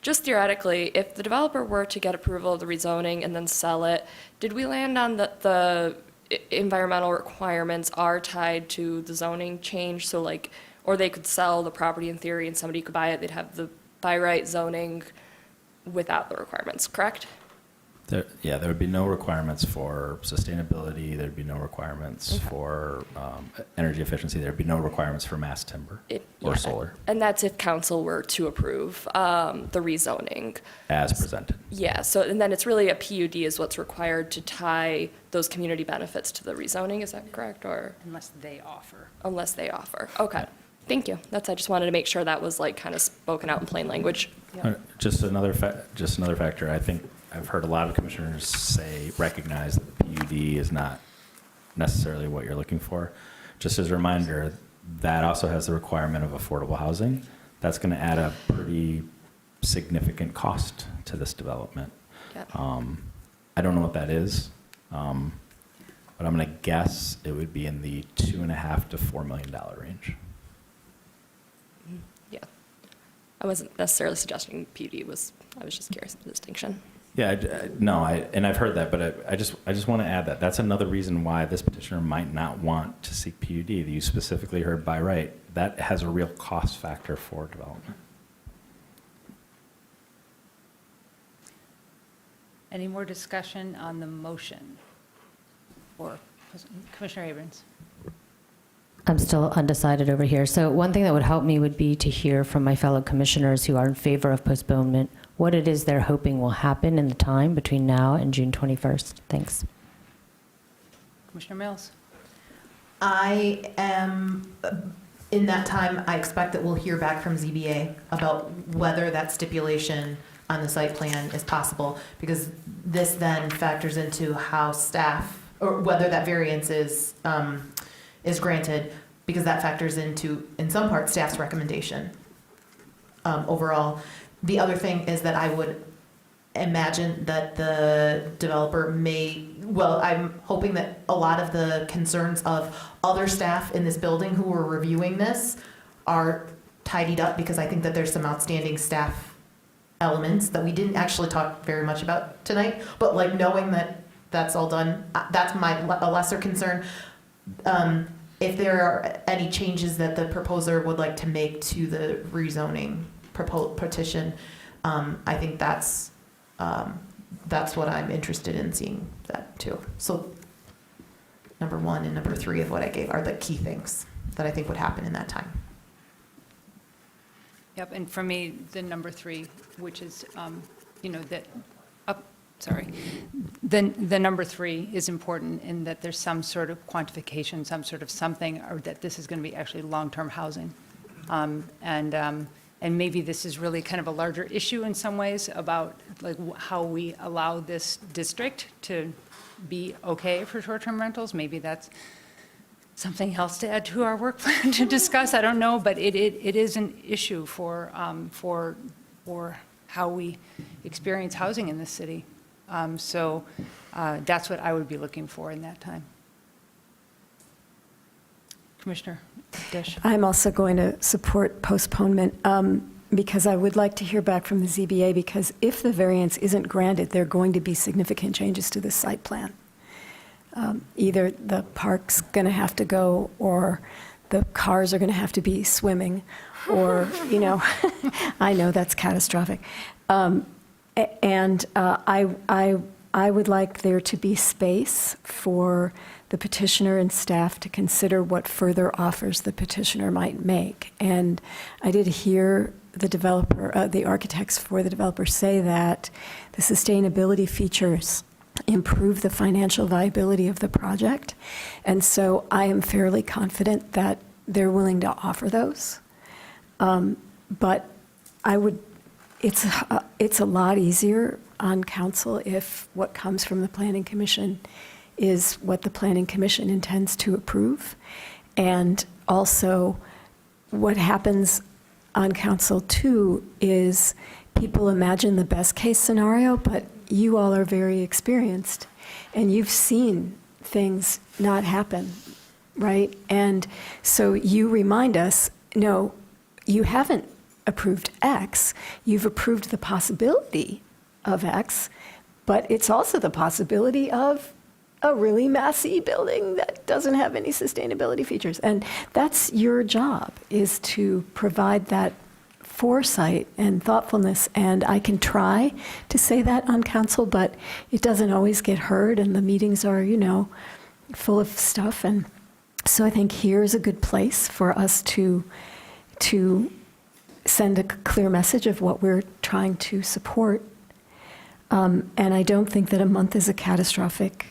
just theoretically, if the developer were to get approval of the rezoning and then sell it, did we land on the environmental requirements are tied to the zoning change? So like, or they could sell the property in theory and somebody could buy it, they'd have the by right zoning without the requirements, correct? There would be no requirements for sustainability. There'd be no requirements for energy efficiency. There'd be no requirements for mass timber or solar. And that's if council were to approve the rezoning. As presented. Yeah, so, and then it's really a PUD is what's required to tie those community benefits to the rezoning, is that correct, or? Unless they offer. Unless they offer, okay. Thank you. I just wanted to make sure that was like kind of spoken out in plain language. Just another factor. I think I've heard a lot of commissioners recognize that the PUD is not necessarily what you're looking for. Just as a reminder, that also has the requirement of affordable housing. That's going to add a pretty significant cost to this development. Yep. I don't know what that is, but I'm going to guess it would be in the $2.5 to $4 million range. Yeah. I wasn't necessarily suggesting PUD was, I was just curious of the distinction. Yeah, and I've heard that, but I just want to add that that's another reason why this petitioner might not want to seek PUD. You specifically heard by right. That has a real cost factor for development. Any more discussion on the motion? Or Commissioner Abrams? I'm still undecided over here. So one thing that would help me would be to hear from my fellow commissioners who are in favor of postponement what it is they're hoping will happen in the time between now and June 21st. Thanks. Commissioner Mills? I am, in that time, I expect that we'll hear back from ZBA about whether that stipulation on the site plan is possible, because this then factors into how staff, or whether that variance is granted, because that factors into, in some part, staff's recommendation overall. The other thing is that I would imagine that the developer I'm hoping that a lot of the concerns of other staff in this building who were reviewing this are tidied up, because I think that there's some outstanding staff elements that we didn't actually talk very much about tonight, but like knowing that that's all done, that's a lesser concern. If there are any changes that the proposer would like to make to the rezoning petition, I think that's what I'm interested in seeing that too. So number 1 and number 3 of what I gave are the key things that I think would happen in that time. Yep, and for me, the number 3, which is, the number 3 is important in that there's some sort of quantification, some sort of something, or that this is going to be actually long-term housing. And maybe this is really kind of a larger issue in some ways about like how we allow this district to be okay for short-term rentals. Maybe that's something else to add to our work plan to discuss. I don't know, but it is an issue for how we experience housing in this city. So that's what I would be looking for in that time. Commissioner Dish. I'm also going to support postponement because I would like to hear back from the ZBA, because if the variance isn't granted, there are going to be significant changes to the site plan. Either the park's going to have to go, or the cars are going to have to be swimming, or, I know that's catastrophic. I I would like there to be space for the petitioner and staff to consider what further offers the petitioner might make. And I did hear the developer, the architects for the developer say that the sustainability features improve the financial viability of the project. And so I am fairly confident that they're willing to offer those. But I would, it's a lot easier on council if what comes from the Planning Commission is what the Planning Commission intends to approve. And also, what happens on council too is people imagine the best case scenario, but you all are very experienced and you've seen things not happen, right? And so you remind us, no, you haven't approved X, you've approved the possibility of X, but it's also the possibility of a really messy building that doesn't have any sustainability features. And that's your job, is to provide that foresight and thoughtfulness. And I can try to say that on council, but it doesn't always get heard, and the meetings are, you know, full of stuff. And so I think here's a good place for us to send a clear message of what we're trying to support. And I don't think that a month is a catastrophic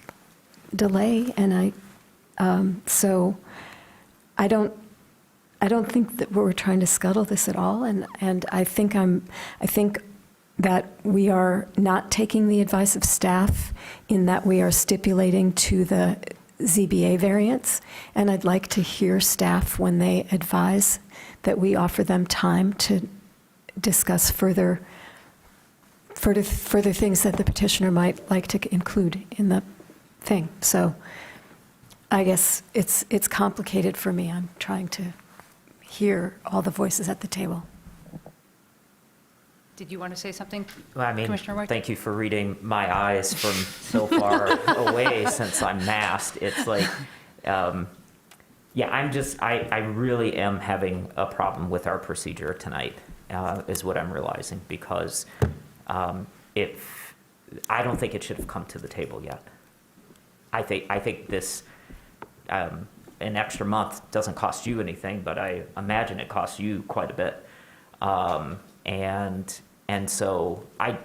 delay, and so I don't think that we're trying to scuttle this at all, and I think that we are not taking the advice of staff in that we are stipulating to the ZBA variance, and I'd like to hear staff when they advise that we offer them time to discuss further things that the petitioner might like to include in the thing. So I guess it's complicated for me. I'm trying to hear all the voices at the table. Did you want to say something, Well, I mean, Commissioner White? thank you for reading my eyes from so far away since I'm masked. It's like, yeah, I really am having a problem with our procedure tonight, is what I'm realizing, because I don't think it should have come to the table yet. I think this, an extra month doesn't cost you anything, but I imagine it costs you quite a bit. And so I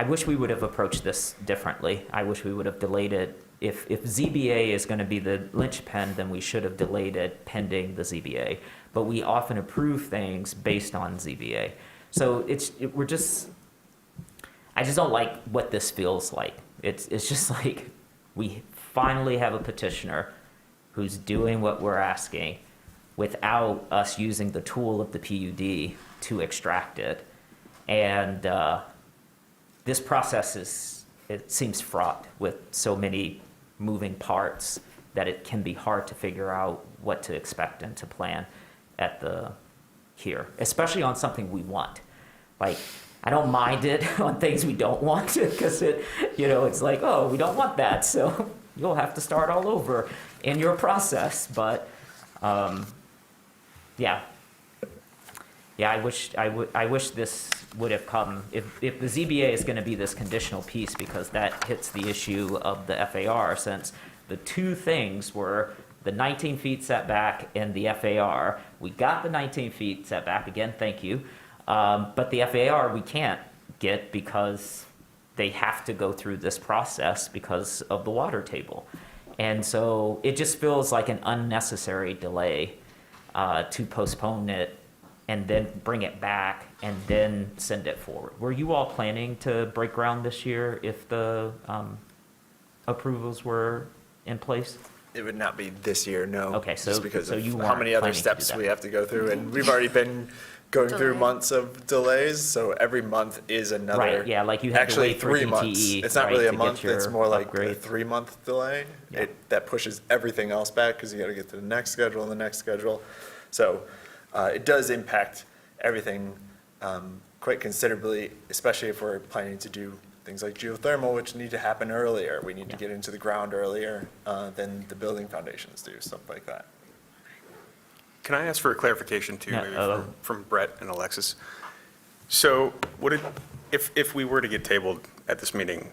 wish we would have approached this differently. I wish we would have delayed it. If ZBA is going to be the linchpin, then we should have delayed it pending the ZBA. But we often approve things based on ZBA. So I just don't like what this feels like. It's just like we finally have a petitioner who's doing what we're asking without us using the tool of the PUD to extract it. And this process it seems fraught with so many moving parts that it can be hard to figure out what to expect and to plan here, especially on something we want. Like, I don't mind it on things we don't want because it's like, oh, we don't want that, so you'll have to start all over in your process. But yeah, I wish this would have come. If the ZBA is going to be this conditional piece, because that hits the issue of the FAR, since the two things were the 19 feet setback and the FAR. We got the 19 feet setback again. Thank you. But the FAR we can't get because they have to go through this process because of the water table. And so it just feels like an unnecessary delay to postpone it and then bring it back and then send it forward. Were you all planning to break ground this year if the approvals were in place? It would not be this year, no. Okay, so just because so of you how weren't many other planning to do steps that. we have to go through, and we've already been going through Delay. months of delays. So every month is another. Right, yeah, like you had to actually wait for 3 DTE, months. It's not right, really a to get month. It's your more like upgrade. a 3-month delay. Yeah. That pushes everything else back because you got to get to the next schedule and the next schedule. So it does impact everything quite considerably, especially if we're planning to do things like geothermal, which need to happen earlier. We need to get into the ground earlier than the building foundations do, stuff like that. Can I ask for a clarification too, Yeah, maybe from Brett and Alexis? So if we were to get tabled at this meeting,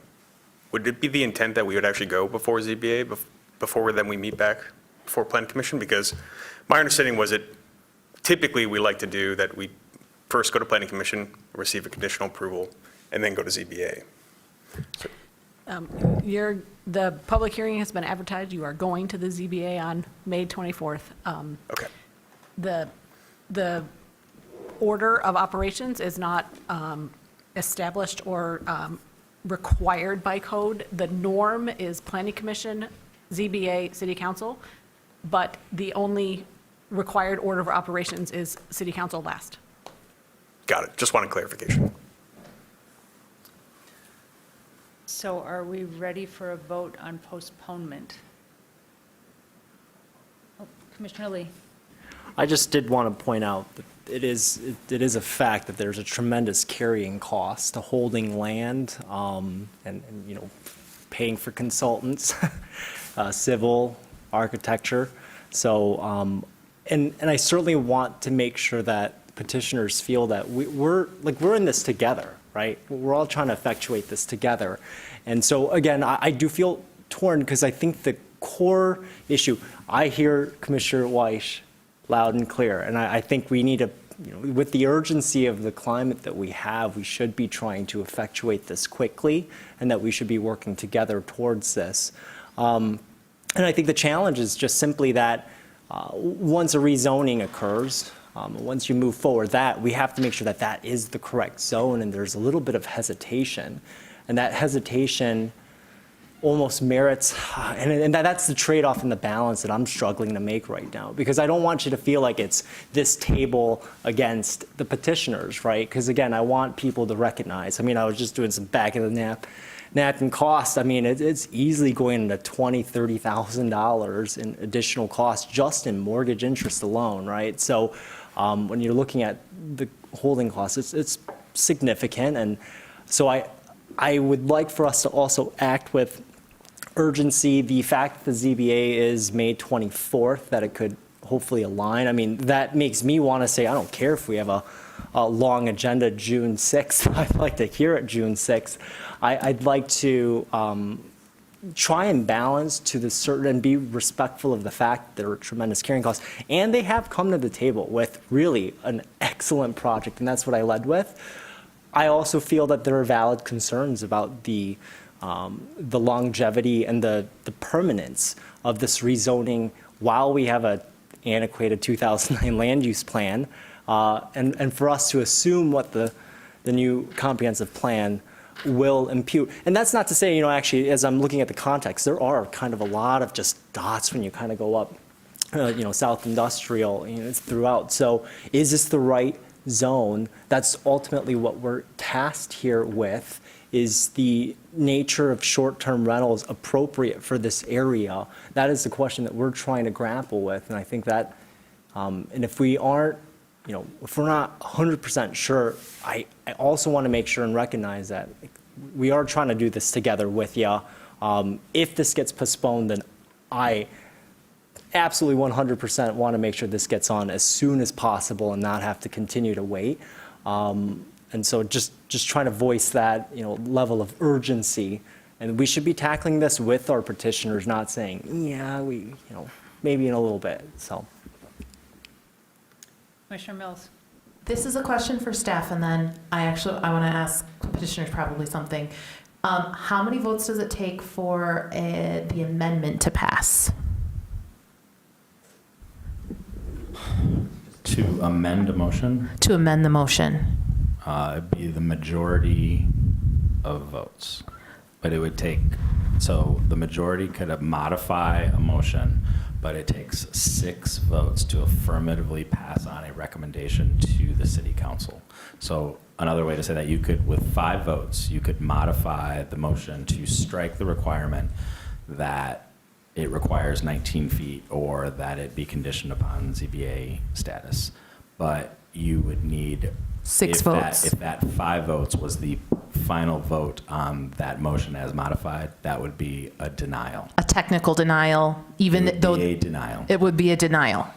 would it be the intent that we would actually go before ZBA before then we meet back before Plan Commission? Because my understanding was that typically we like to do that we first go to Planning Commission, receive a conditional approval, and then go to ZBA. The public hearing has been advertised. You are going to the ZBA on May 24th. Okay. The order of operations is not established or required by code. The norm is Planning Commission, ZBA, City Council, but the only required order of operations is City Council last. Got it. Just wanted clarification. So are we ready for a vote on postponement? Oh, Commissioner Lee. I just did want to point out that it is a fact that there's a tremendous carrying cost to holding land, and you know, paying for consultants, civil, architecture. So, and I certainly want to make sure that petitioners feel that we're in this together, right? We're all trying to effectuate this together. And so again, I do feel torn because I think the core issue, I hear Commissioner Weiss loud and clear, and I think we need to, you know, with the urgency of the climate that we have, we should be trying to effectuate this quickly, and that we should be working together towards this. And I think the challenge is just simply that once a rezoning occurs, once you move forward, that we have to make sure that that is the correct zone, and there's a little bit of hesitation, and that hesitation almost merits, and that's the trade-off and the balance that I'm struggling to make right now, because I don't want you to feel like it's this table against the petitioners, right? Because again, I want people to recognize. I mean, I was just doing some back of the napkin cost. I mean, it's easily going into $20,000, $30,000 in additional costs just in mortgage interest alone, right? So when you're looking at the holding costs, it's significant, and so I would like for us to also act with urgency. The fact that the ZBA is May 24th, that it could hopefully align. I mean, that makes me want to say, I don't care if we have a long agenda June 6th. I'd like to hear it June 6th. I'd like to try and balance to the certain and be respectful of the fact that there are tremendous carrying costs. And they have come to the table with really an excellent project, and that's what I led with. I also feel that there are valid concerns about the longevity and the permanence of this rezoning while we have an antiquated 2009 land use plan, and for us to assume what the new comprehensive plan will impute. And that's not to say, you know, actually, as I'm looking at the context, there are kind of a lot of just dots when you kind of go up, you know, South Industrial, you know, it's throughout. So is this the right zone? That's ultimately what we're tasked here with. Is the nature of short-term rentals appropriate for this area? That is the question that we're trying to grapple with. And I think that, and if we aren't, you know, if we're not 100% sure, I also want to make sure and recognize that we are trying to do this together with you. If this gets postponed, then I absolutely 100% want to make sure this gets on as soon as possible and not have to continue to wait. And so just trying to voice that, you know, level of urgency. And we should be tackling this with our petitioners, not saying, yeah, we, you know, maybe in a little bit, so. Commissioner Mills. This is a question for staff, and then I want to ask petitioners probably something. How many votes does it take for the amendment to pass? To amend a motion? To amend the motion. It'd be the majority of votes. But it would take, so the majority could modify a motion, but it takes 6 votes to affirmatively pass on a recommendation to the city council. So another way to say that, you could, with 5 votes, you could modify the motion to strike the requirement that it requires 19 feet or that it be conditioned upon ZBA status. But you would need 6 votes. If that 5 votes was the final vote on that motion as modified, that would be a denial. A technical denial, even though. It would be a denial. It would be a denial.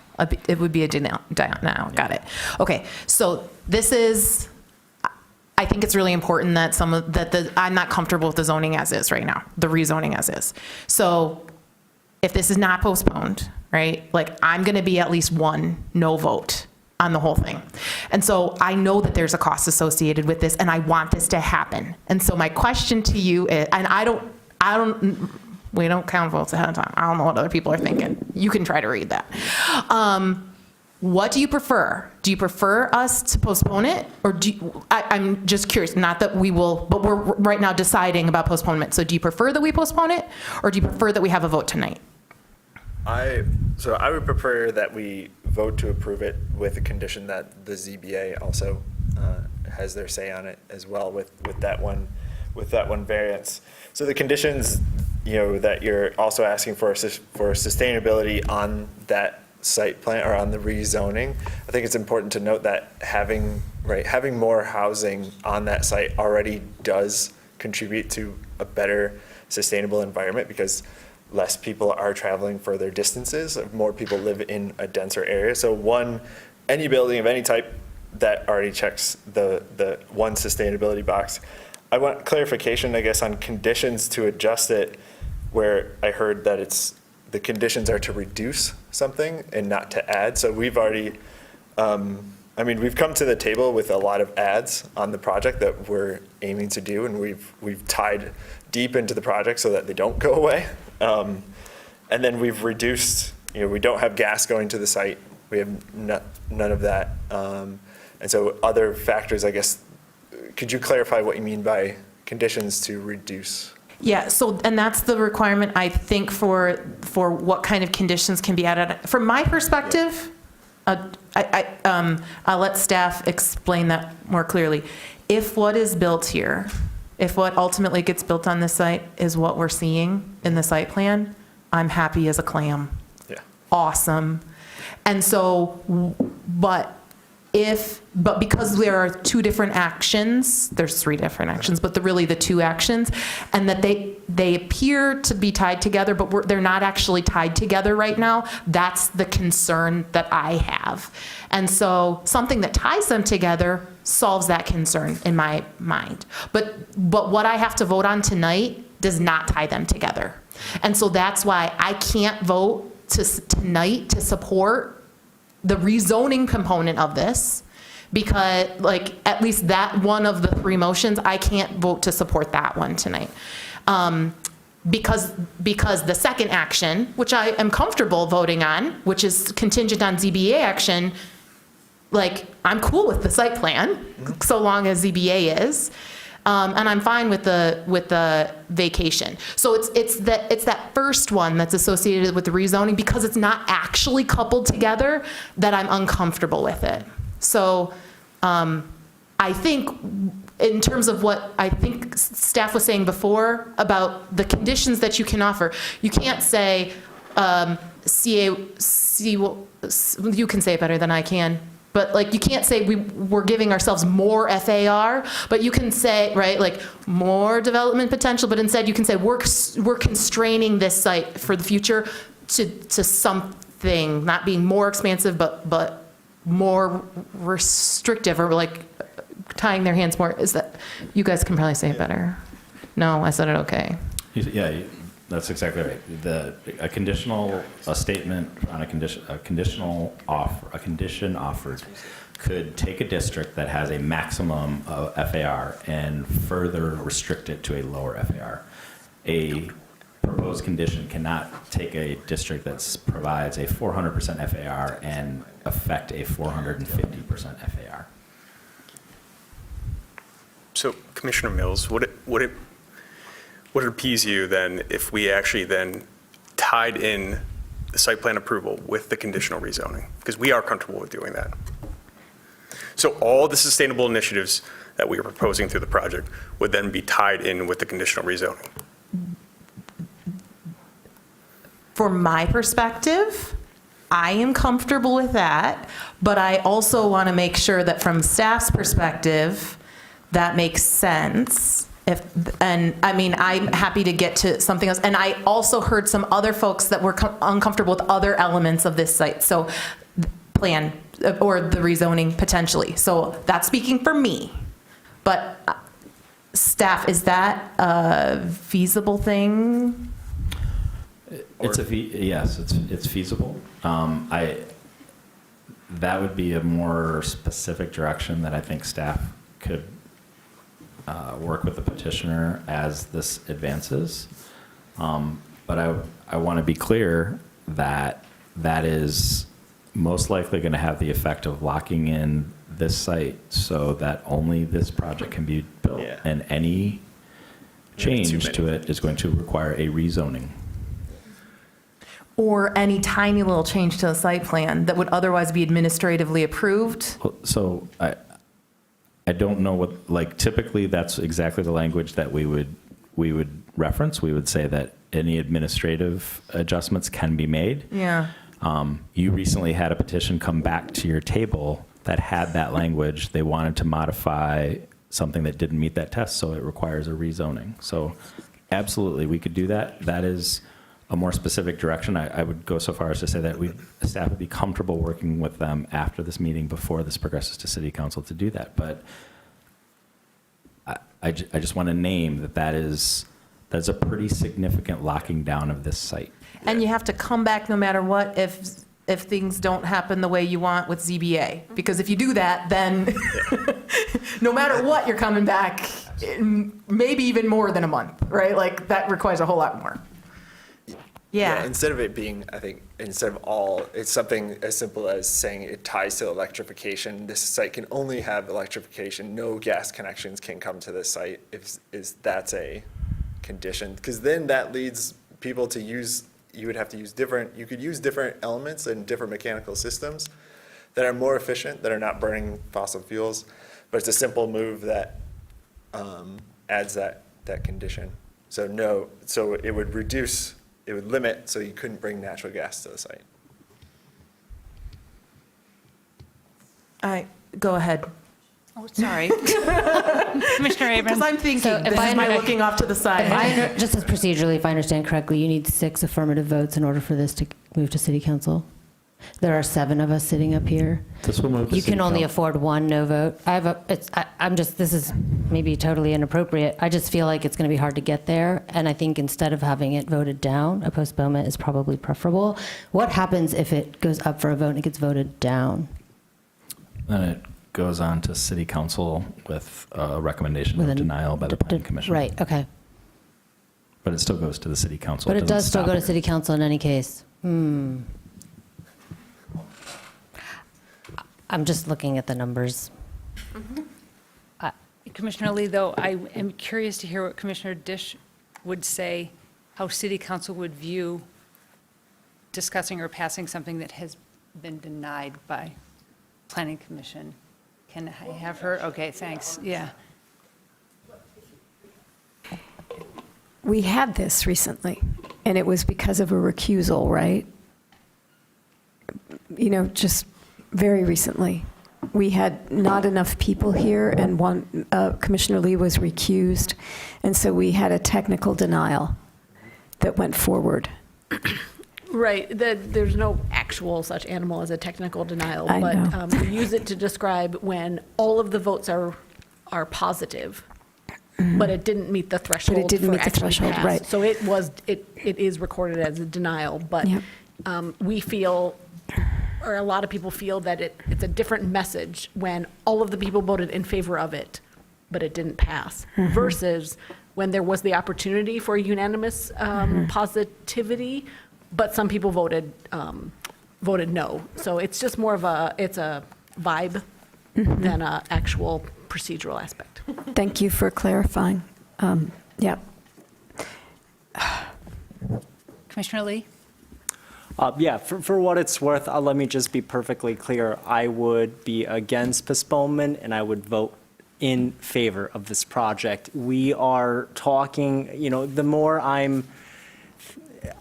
It would be a denial. Got it. Okay, so this is, I think it's really important that I'm not comfortable with the zoning as is right now, the rezoning as is. So if this is not postponed, right, like I'm going to be at least one no vote on the whole thing. And so I know that there's a cost associated with this, and I want this to happen. And so my question to you is, and we don't count votes ahead of time. I don't know what other people are thinking. You can try to read that. What do you prefer? Do you prefer us to postpone it? Or I'm just curious, not that we will, but we're right now deciding about postponement. So do you prefer that we postpone it, or do you prefer that we have a vote tonight? So I would prefer that we vote to approve it with the condition that the ZBA also has their say on it as well with that one variance. So the conditions, that you're also asking for sustainability on that site plan or on the rezoning, I think it's important to note that having more housing on that site already does contribute to a better sustainable environment, because less people are traveling further distances, more people live in a denser area. So any building of any type that already checks the one sustainability box. I want clarification, I guess, on conditions to adjust it, where I heard that the conditions are to reduce something and not to add. So we've already, we've come to the table with a lot of adds on the project that we're aiming to do, and we've tied deep into the project so that they don't go away. And then we've reduced, we don't have gas going to the site. We have none of that. And so other factors, I guess, could you clarify what you mean by conditions to reduce? Yeah, and that's the requirement, I think, for what kind of conditions can be added. From my perspective, I'll let staff explain that more clearly. If what is built here, if what ultimately gets built on this site is what we're seeing in the site plan, I'm happy as a clam. Yeah. Awesome. And so, but because there are two different actions, there's three different actions, but really the two actions, and that they appear to be tied together, but they're not actually tied together right now. That's the concern that I have. And so something that ties them together solves that concern in my mind. But what I have to vote on tonight does not tie them together. And so that's why I can't vote tonight to support the rezoning component of this, because at least that one of the three motions, I can't vote to support that one tonight. Because the second action, which I am comfortable voting on, which is contingent on ZBA action, I'm cool with the site plan, so long as ZBA is. And I'm fine with the vacation. So it's that first one that's associated with the rezoning, because it's not actually coupled together, that I'm uncomfortable with it. So I think in terms of what I think staff was saying before about the conditions that you can offer, you can't say you can say it better than I can. But you can't say we're giving ourselves more FAR, but you can say, right, more development potential, but instead you can say we're constraining this site for the future to something, not being more expansive, but more restrictive, or tying their hands more. Is that, you guys can probably say it better. No, I said it okay. Yeah, that's exactly right. A statement on a condition offered could take a district that has a maximum of FAR and further restrict it to a lower FAR. A proposed condition cannot take a district that provides a 400% FAR and affect a 450% FAR. So, Commissioner Mills, would it appease you then if we actually then tied in the site plan approval with the conditional rezoning? Because we are comfortable with doing that. So all the sustainable initiatives that we are proposing through the project would then be tied in with the conditional rezoning. From my perspective, I am comfortable with that, but I also want to make sure that from staff's perspective, that makes sense. I'm happy to get to something else. And I also heard some other folks that were uncomfortable with other elements of this site. So plan or the rezoning potentially. So that's speaking for me. But staff, is that a feasible thing? Yes, it's feasible. That would be a more specific direction that I think staff could work with the petitioner as this advances. But I want to be clear that that is most likely going to have the effect of locking in this site so that only this project can be built. Yeah. And any change to it is going to require a rezoning. Or any tiny little change to the site plan that would otherwise be administratively approved? So I don't know what, like, typically that's exactly the language that we would reference. We would say that any administrative adjustments can be made. Yeah. You recently had a petition come back to your table that had that language. They wanted to modify something that didn't meet that test, so it requires a rezoning. So absolutely, we could do that. That is a more specific direction. I would go so far as to say that staff would be comfortable working with them after this meeting before this progresses to city council to do that. But I just want to name that's a pretty significant locking down of this site. And you have to come back no matter what if things don't happen the way you want with ZBA. Because if you do that, then no matter what, you're coming back maybe even more than a month, right? Like, that requires a whole lot more. Yeah. Instead of it being, I think, it's something as simple as saying it ties to electrification. This site can only have electrification. No gas connections can come to this site if that's a condition. Because then that leads people to you could use different elements and different mechanical systems that are more efficient, that are not burning fossil fuels. But it's a simple move that adds that condition. So it would limit, so you couldn't bring natural gas to the site. Go ahead. Oh, sorry. Commissioner Abrams. Because I'm thinking, this is my looking off to the side. Just as procedurally, if I understand correctly, you need 6 affirmative votes in order for this to move to city council. There are 7 of us sitting up here. This will move to You city can only council. afford 1 no vote. This is maybe totally inappropriate. I just feel like it's going to be hard to get there. And I think instead of having it voted down, a postponement is probably preferable. What happens if it goes up for a vote and it gets voted down? Then it goes on to city council with a recommendation of denial by the planning commission. Right, okay. But it still goes to the city council. But it doesn't does still stop go to here. city council in any case. I'm just looking at the numbers. Commissioner Lee, though, I am curious to hear what Commissioner Dish would say, how city council would view discussing or passing something that has been denied by planning commission. Can I have her? Okay, thanks. Yeah. We had this recently, and it was because of a recusal, right? Just very recently. We had not enough people here, and Commissioner Lee was recused, and so we had a technical denial that went forward. Right, there's no actual such animal as a technical denial, I but know. we use it to describe when all of the votes are positive, but it didn't meet the threshold. But it didn't for meet the actually threshold, pass. right. So it is recorded as a denial, but Yep. we feel, or a lot of people feel, that it's a different message when all of the people voted in favor of it, but it didn't pass, versus when there was the opportunity for unanimous positivity, but some people voted no. So it's just more of it's a vibe than an actual procedural aspect. Thank you for clarifying. Yeah. Commissioner Lee? Yeah, for what it's worth, let me just be perfectly clear. I would be against postponement, and I would vote in favor of this project. We are talking, the more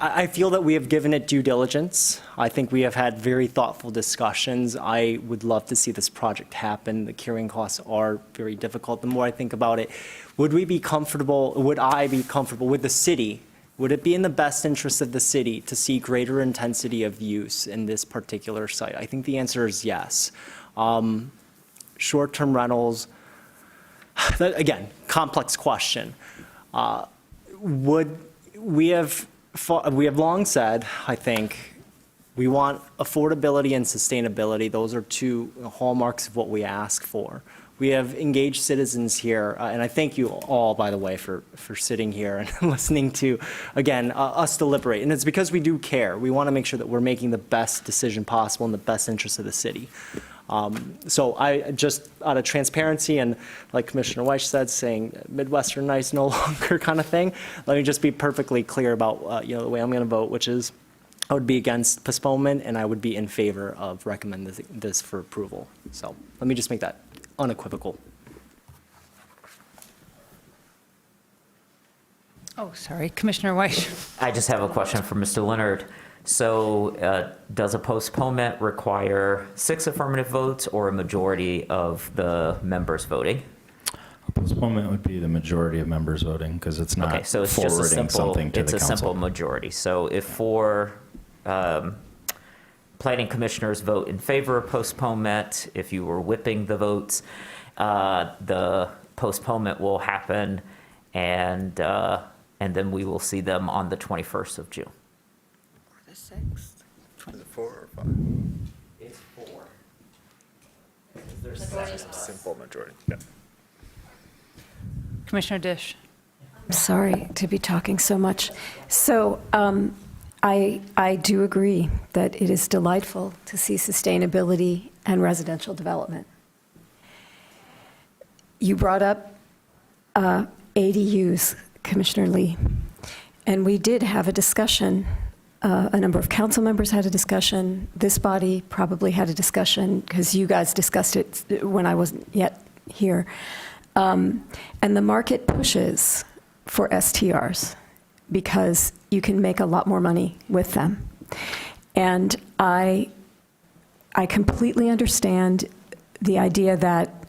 I feel that we have given it due diligence. I think we have had very thoughtful discussions. I would love to see this project happen. The carrying costs are very difficult. The more I think about it, would I be comfortable with the city? Would it be in the best interest of the city to see greater intensity of use in this particular site? I think the answer is yes. Short-term rentals, again, complex question. We have long said, I think, we want affordability and sustainability. Those are two hallmarks of what we ask for. We have engaged citizens here, and I thank you all, by the way, for sitting here and listening to, again, us deliberate. And it's because we do care. We want to make sure that we're making the best decision possible in the best interest of the city. So I just, out of transparency and like Commissioner Weiss said, saying Midwestern nice no longer kind of thing, let me just be perfectly clear about the way I'm going to vote, which is I would be against postponement and I would be in favor of recommending this for approval. So let me just make that unequivocal. Oh, sorry, Commissioner Weiss. I just have a question for Mr. Leonard. So does a postponement require 6 affirmative votes or a majority of the members voting? A postponement would be the majority of members voting because it's not Okay, so it's just a forwarding simple, something to it's the a council. simple majority. So if 4 planning commissioners vote in favor of postponement, if you were whipping the votes, the postponement will happen, and then we will see them on the 21st of June. Is it 4 or 5? It's 4. Simple majority. Yeah. Commissioner Dish. I'm sorry to be talking so much. So I do agree that it is delightful to see sustainability and residential development. You brought up ADUs, Commissioner Lee, and we did have a discussion. A number of council members had a discussion. This body probably had a discussion because you guys discussed it when I wasn't yet here. And the market pushes for STRs because you can make a lot more money with them. And I completely understand the idea that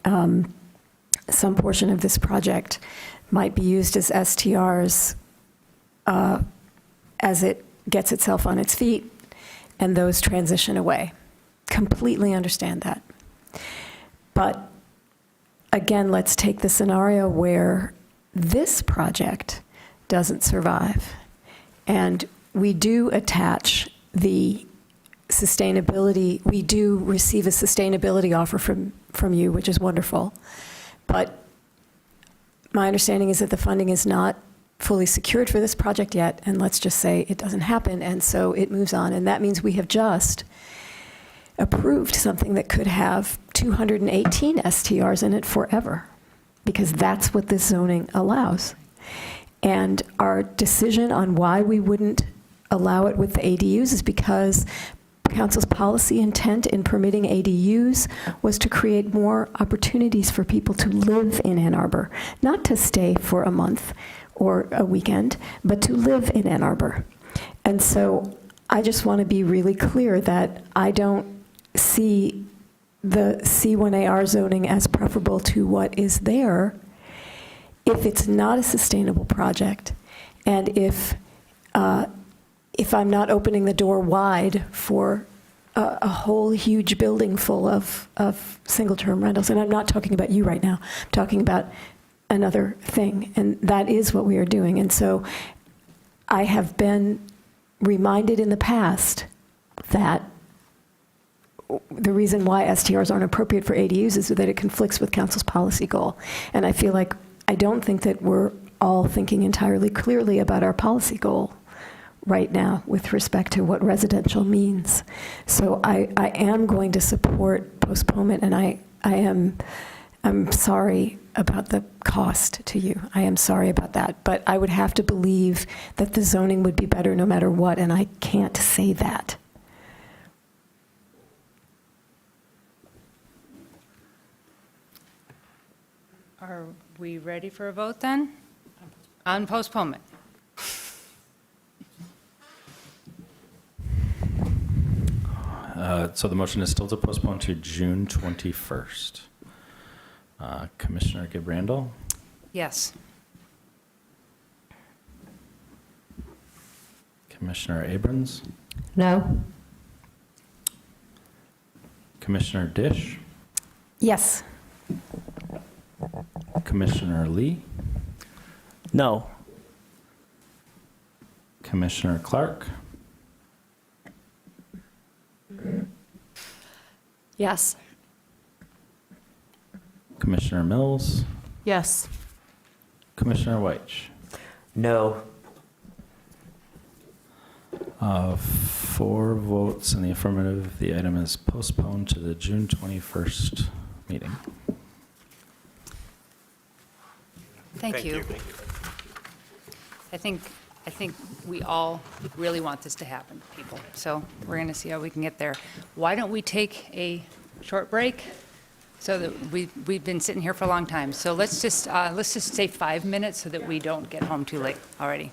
some portion of this project might be used as STRs as it gets itself on its feet and those transition away. Completely understand that. But again, let's take the scenario where this project doesn't survive. And we do attach the sustainability, we do receive a sustainability offer from you, which is wonderful. But my understanding is that the funding is not fully secured for this project yet, and let's just say it doesn't happen, and so it moves on. And that means we have just approved something that could have 218 STRs in it forever, because that's what this zoning allows. And our decision on why we wouldn't allow it with the ADUs is because Council's policy intent in permitting ADUs was to create more opportunities for people to live in Ann Arbor, not to stay for a month or a weekend, but to live in Ann Arbor. And so I just want to be really clear that I don't see the C1AR zoning as preferable to what is there if it's not a sustainable project, and if I'm not opening the door wide for a whole huge building full of single-term rentals. And I'm not talking about you right now. I'm talking about another thing, and that is what we are doing. And so I have been reminded in the past that the reason why STRs aren't appropriate for ADUs is that it conflicts with council's policy goal. And I feel like I don't think that we're all thinking entirely clearly about our policy goal right now with respect to what residential means. So I am going to support postponement, and I'm sorry about the cost to you. I am sorry about that. But I would have to believe that the zoning would be better no matter what, and I can't say that. Are we ready for a vote then? On postponement? So the motion is still to postpone to June 21st. Commissioner Gibrandal? Yes. Commissioner Abrams? No. Commissioner Dish? Yes. Commissioner Lee, No. Commissioner Clark, Yes. Commissioner Mills, Yes. Commissioner Weich. No. 4 votes in the affirmative. The item is postponed to the June 21st meeting. Thank you. I think we all really want this to happen, people. So we're going to see how we can get there. Why don't we take a short break? So that we've been sitting here for a long time. So let's just say 5 minutes so that we don't get home too late already.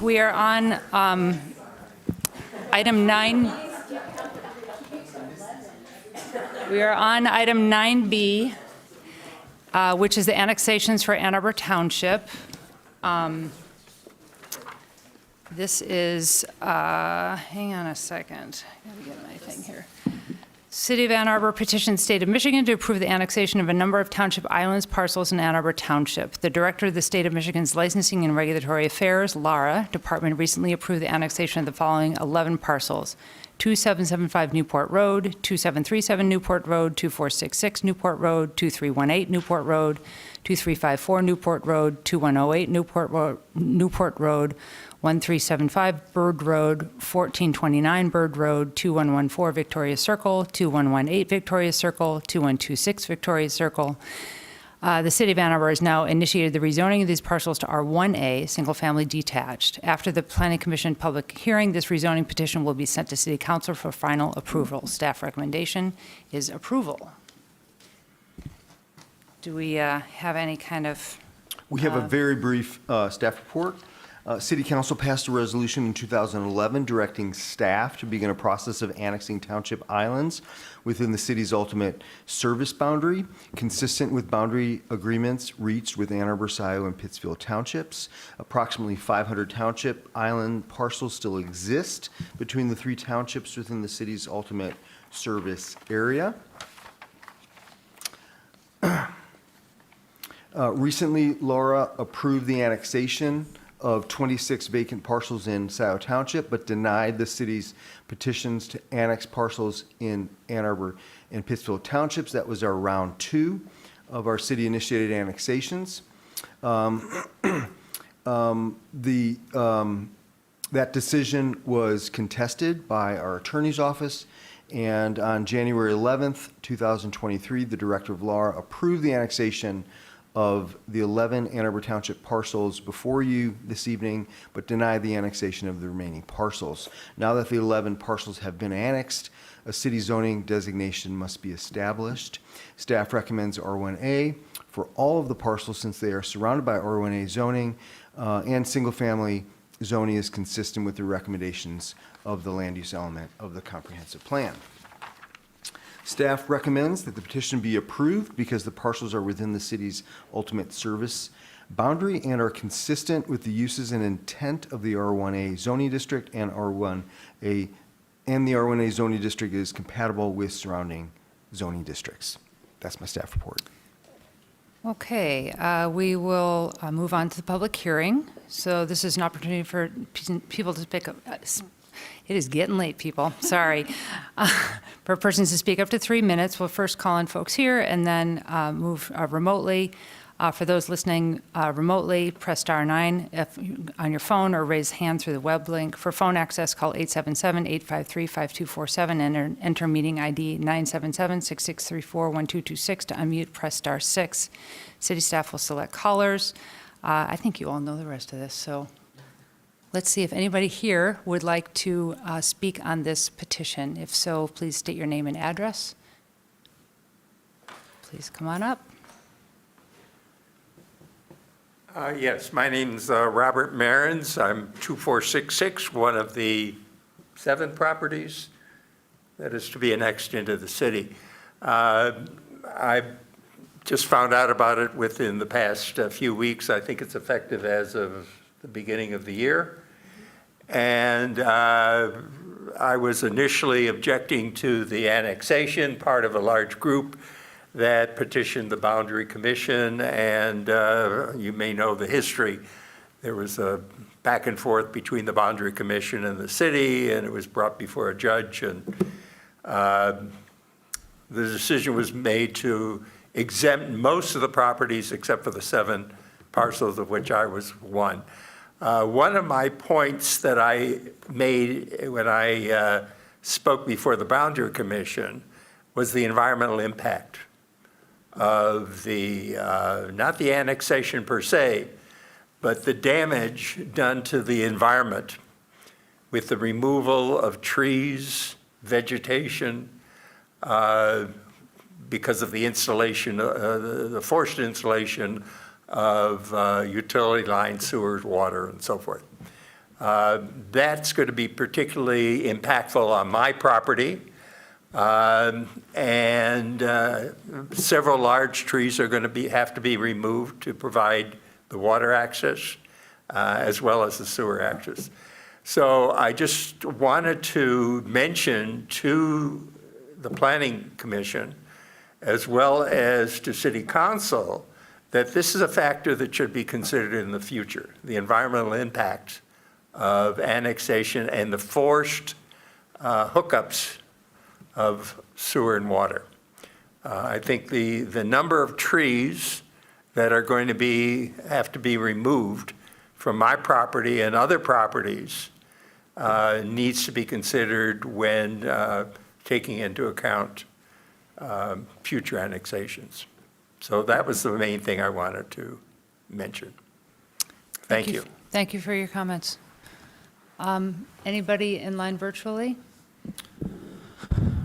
We are on item 9. We are on item 9B, which is the annexations for Ann Arbor Township. This is, hang on a second, I gotta get my thing here. City of Ann Arbor petitioned State of Michigan to approve the annexation of a number of township islands parcels in Ann Arbor Township. The Director of the State of Michigan's Licensing and Regulatory Affairs, Lara, Department recently approved the annexation of the following 11 parcels: 2775 Newport Road, 2737 Newport Road, 2466 Newport Road, 2318 Newport Road, 2354 Newport Road, 2108 Newport Road, 1375 Bird Road, 1429 Bird Road, 2114 Victoria Circle, 2118 Victoria Circle, 2126 Victoria Circle. The City of Ann Arbor has now initiated the rezoning of these parcels to R1A, single-family detached. After the Planning Commission public hearing, this rezoning petition will be sent to City Council for final approval. Staff recommendation is approval. Do we have any kind of? We have a very brief staff report. City Council passed a resolution in 2011 directing staff to begin a process of annexing township islands within the city's ultimate service boundary, consistent with boundary agreements reached with Ann Arbor, Scioto, and Pittsfield townships. Approximately 500 township island parcels still exist between the three townships within the city's ultimate service area. Recently, Laura approved the annexation of 26 vacant parcels in Scioto Township, but denied the city's petitions to annex parcels in Ann Arbor and Pittsfield Townships. That was our round 2 of our city-initiated annexations. That decision was contested by our attorney's office, and on January 11th, 2023, the Director of Law approved the annexation of the 11 Ann Arbor Township parcels before you this evening, but denied the annexation of the remaining parcels. Now that the 11 parcels have been annexed, a city zoning designation must be established. Staff recommends R1A for all of the parcels since they are surrounded by R1A zoning, and single-family zoning is consistent with the recommendations of the land use element of the comprehensive plan. Staff recommends that the petition be approved because the parcels are within the city's ultimate service boundary and are consistent with the uses and intent of the R1A zoning district, and the R1A zoning district is compatible with surrounding zoning districts. That's my staff report. Okay, we will move on to the public hearing. So this is an opportunity for people to speak up. It is getting late, people. Sorry. For persons to speak up to 3 minutes, we'll first call in folks here and then move remotely. For those listening remotely, press *9 on your phone or raise hand through the web link. For phone access, call 877-853-5247 and enter meeting ID 977-6634-1226. To unmute, press *6. City staff will select callers. I think you all know the rest of this, so let's see if anybody here would like to speak on this petition. If so, please state your name and address. Please come on up. Yes, my name's Robert Marins. I'm 2466, one of the 7 properties that is to be annexed into the city. I just found out about it within the past few weeks. I think it's effective as of the beginning of the year. And I was initially objecting to the annexation, part of a large group that petitioned the Boundary Commission, and you may know the history. There was a back and forth between the Boundary Commission and the city, and it was brought before a judge, and the decision was made to exempt most of the properties except for the 7 parcels of which I was one. One of my points that I made when I spoke before the Boundary Commission was the environmental impact of the, not the annexation per se, but the damage done to the environment with the removal of trees, vegetation, because of the installation, the forced installation of utility lines, sewers, water, and so forth. That's going to be particularly impactful on my property. And several large trees are going to have to be removed to provide the water access, as well as the sewer access. So I just wanted to mention to the Planning Commission, as well as to City Council, that this is a factor that should be considered in the future, the environmental impact of annexation and the forced hookups of sewer and water. I think the number of trees that are going to have to be removed from my property and other properties needs to be considered when taking into account future annexations. So that was the main thing I wanted to mention. Thank you. Thank you for your comments. Anybody in line virtually?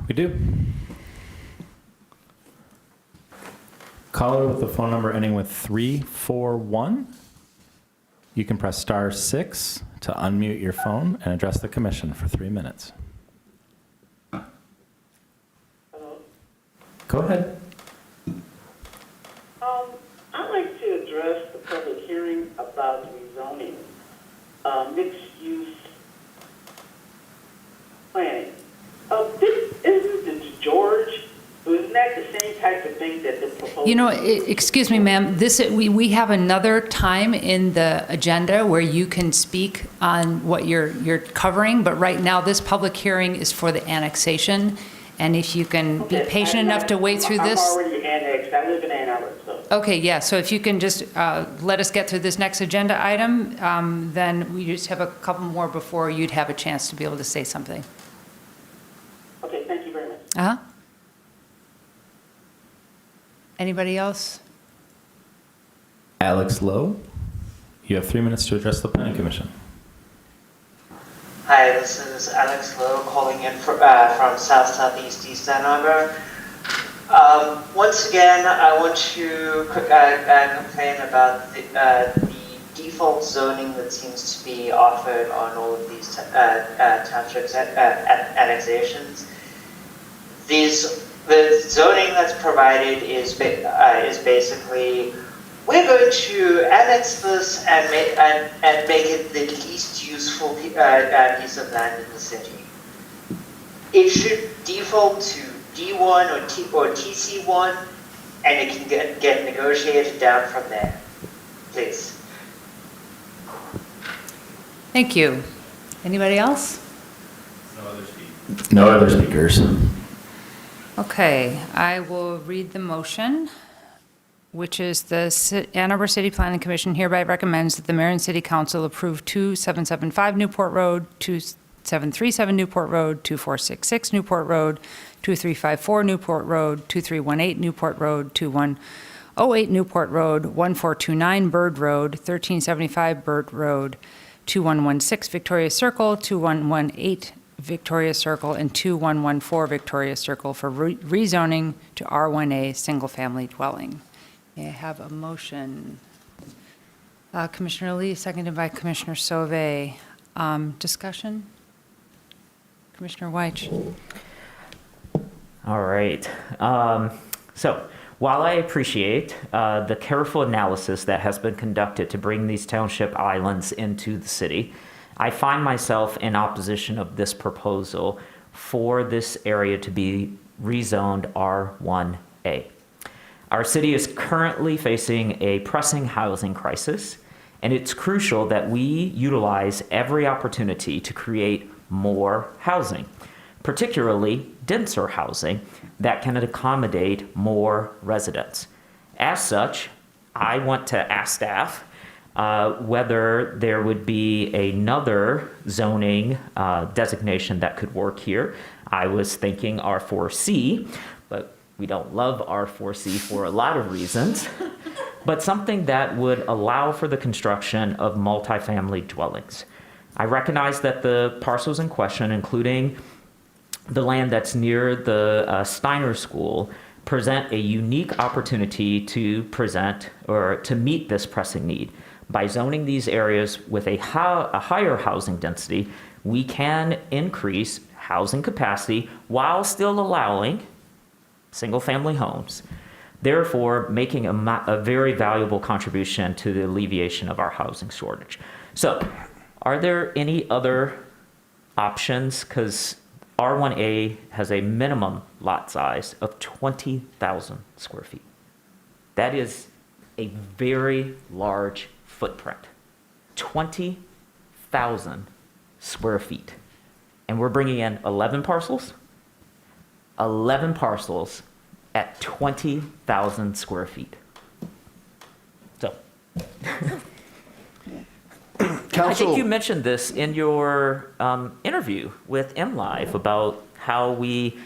We do. Caller with the phone number ending with 341. You can press *6 to unmute your phone and address the commission for 3 minutes. Go ahead. I'd like to address the public hearing about rezoning, mixed-use planning. Isn't it George? Isn't that the same type of thing that the proposal? You know, excuse me, ma'am, we have another time in the agenda where you can speak on what you're covering, but right now, this public hearing is for the annexation, and if you can be patient enough to wait through this. I'm already annexed. I live in Ann Arbor, so. Okay, yeah, so if you can just let us get through this next agenda item, then we just have a couple more before you'd have a chance to be able to say something. Okay, thank you very much. Uh-huh. Anybody else? Alex Lowe, you have 3 minutes to address the Planning Commission. Hi, this is Alex Lowe calling in from Southeast East Ann Arbor. Once again, I want to complain about the default zoning that seems to be offered on all of these township annexations. The zoning that's provided is basically, we're going to annex this and make it the least useful piece of land in the city. It should default to D1 or TC1, and it can get negotiated down from there. Please. Thank you. Anybody else? No other speakers. Okay, I will read the motion, which is the Ann Arbor City Planning Commission hereby recommends that the mayor and city council approve 2775 Newport Road, 2737 Newport Road, 2466 Newport Road, 2354 Newport Road, 2318 Newport Road, 2108 Newport Road, 1429 Bird Road, 1375 Bird Road, 2116 Victoria Circle, 2118 Victoria Circle, and 2114 Victoria Circle for rezoning to R1A single-family dwelling. May I have a motion? Commissioner Lee, seconded by Commissioner Sauvé. Discussion? Commissioner Weich. All right. So while I appreciate the careful analysis that has been conducted to bring these township islands into the city, I find myself in opposition of this proposal for this area to be rezoned R1A. Our city is currently facing a pressing housing crisis, and it's crucial that we utilize every opportunity to create more housing, particularly denser housing that can accommodate more residents. As such, I want to ask staff whether there would be another zoning designation that could work here. I was thinking R4C, but we don't love R4C for a lot of reasons, but something that would allow for the construction of multifamily dwellings. I recognize that the parcels in question, including the land that's near the Steiner School, present a unique opportunity to meet this pressing need. by zoning these areas with a higher housing density, we can increase housing capacity while still allowing single-family homes, therefore making a very valuable contribution to the alleviation of our housing shortage. So, are there any other options? Because R1A has a minimum lot size of 20,000 square feet. That is a very large footprint. 20,000 square feet. And we're bringing in 11 parcels? 11 parcels at 20,000 square feet. So, I think you mentioned this in your interview with MLive about how we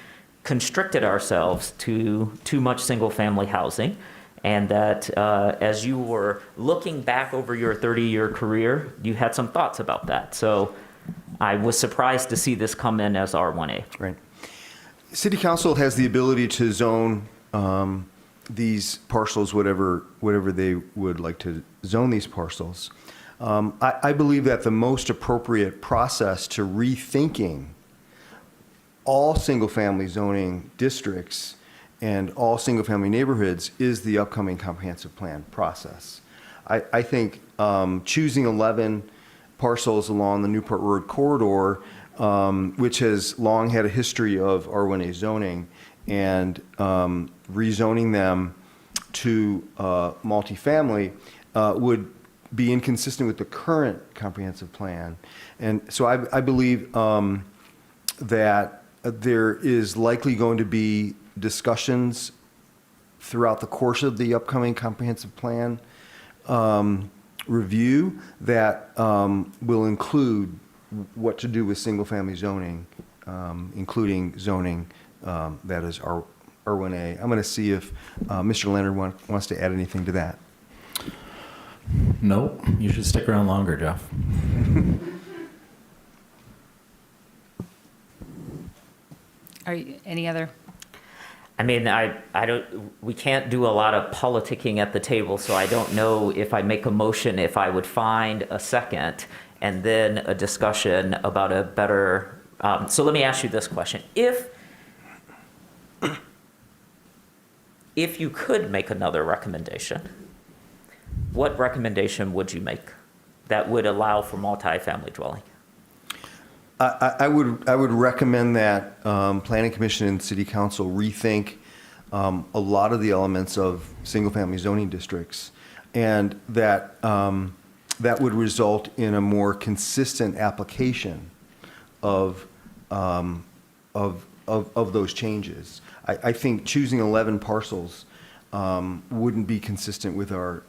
constricted ourselves to too much single-family housing, and that as you were looking back over your 30-year career, you had some thoughts about that. So I was surprised to see this come in as R1A. Right. City Council has the ability to zone these parcels whatever they would like to zone these parcels. I believe that the most appropriate process to rethinking all single-family zoning districts and all single-family neighborhoods is the upcoming comprehensive plan process. I think choosing 11 parcels along the Newport Road corridor, which has long had a history of R1A zoning, and rezoning them to multifamily would be inconsistent with the current comprehensive plan. And so I believe that there is likely going to be discussions throughout the course of the upcoming comprehensive plan review that will include what to do with single-family zoning, including zoning that is R1A. I'm going to see if Mr. Leonard wants to add anything to that. Nope, you should stick around longer, Jeff. Are you, any other? I mean, we can't do a lot of politicking at the table, so I don't know if I make a motion, if I would find a second, and then a discussion about a better, so let me ask you this question. If you could make another recommendation, what recommendation would you make that would allow for multifamily dwelling? I would recommend that Planning Commission and City Council rethink a lot of the elements of single-family zoning districts, and that that would result in a more consistent application of those changes. I think choosing 11 parcels wouldn't be consistent with our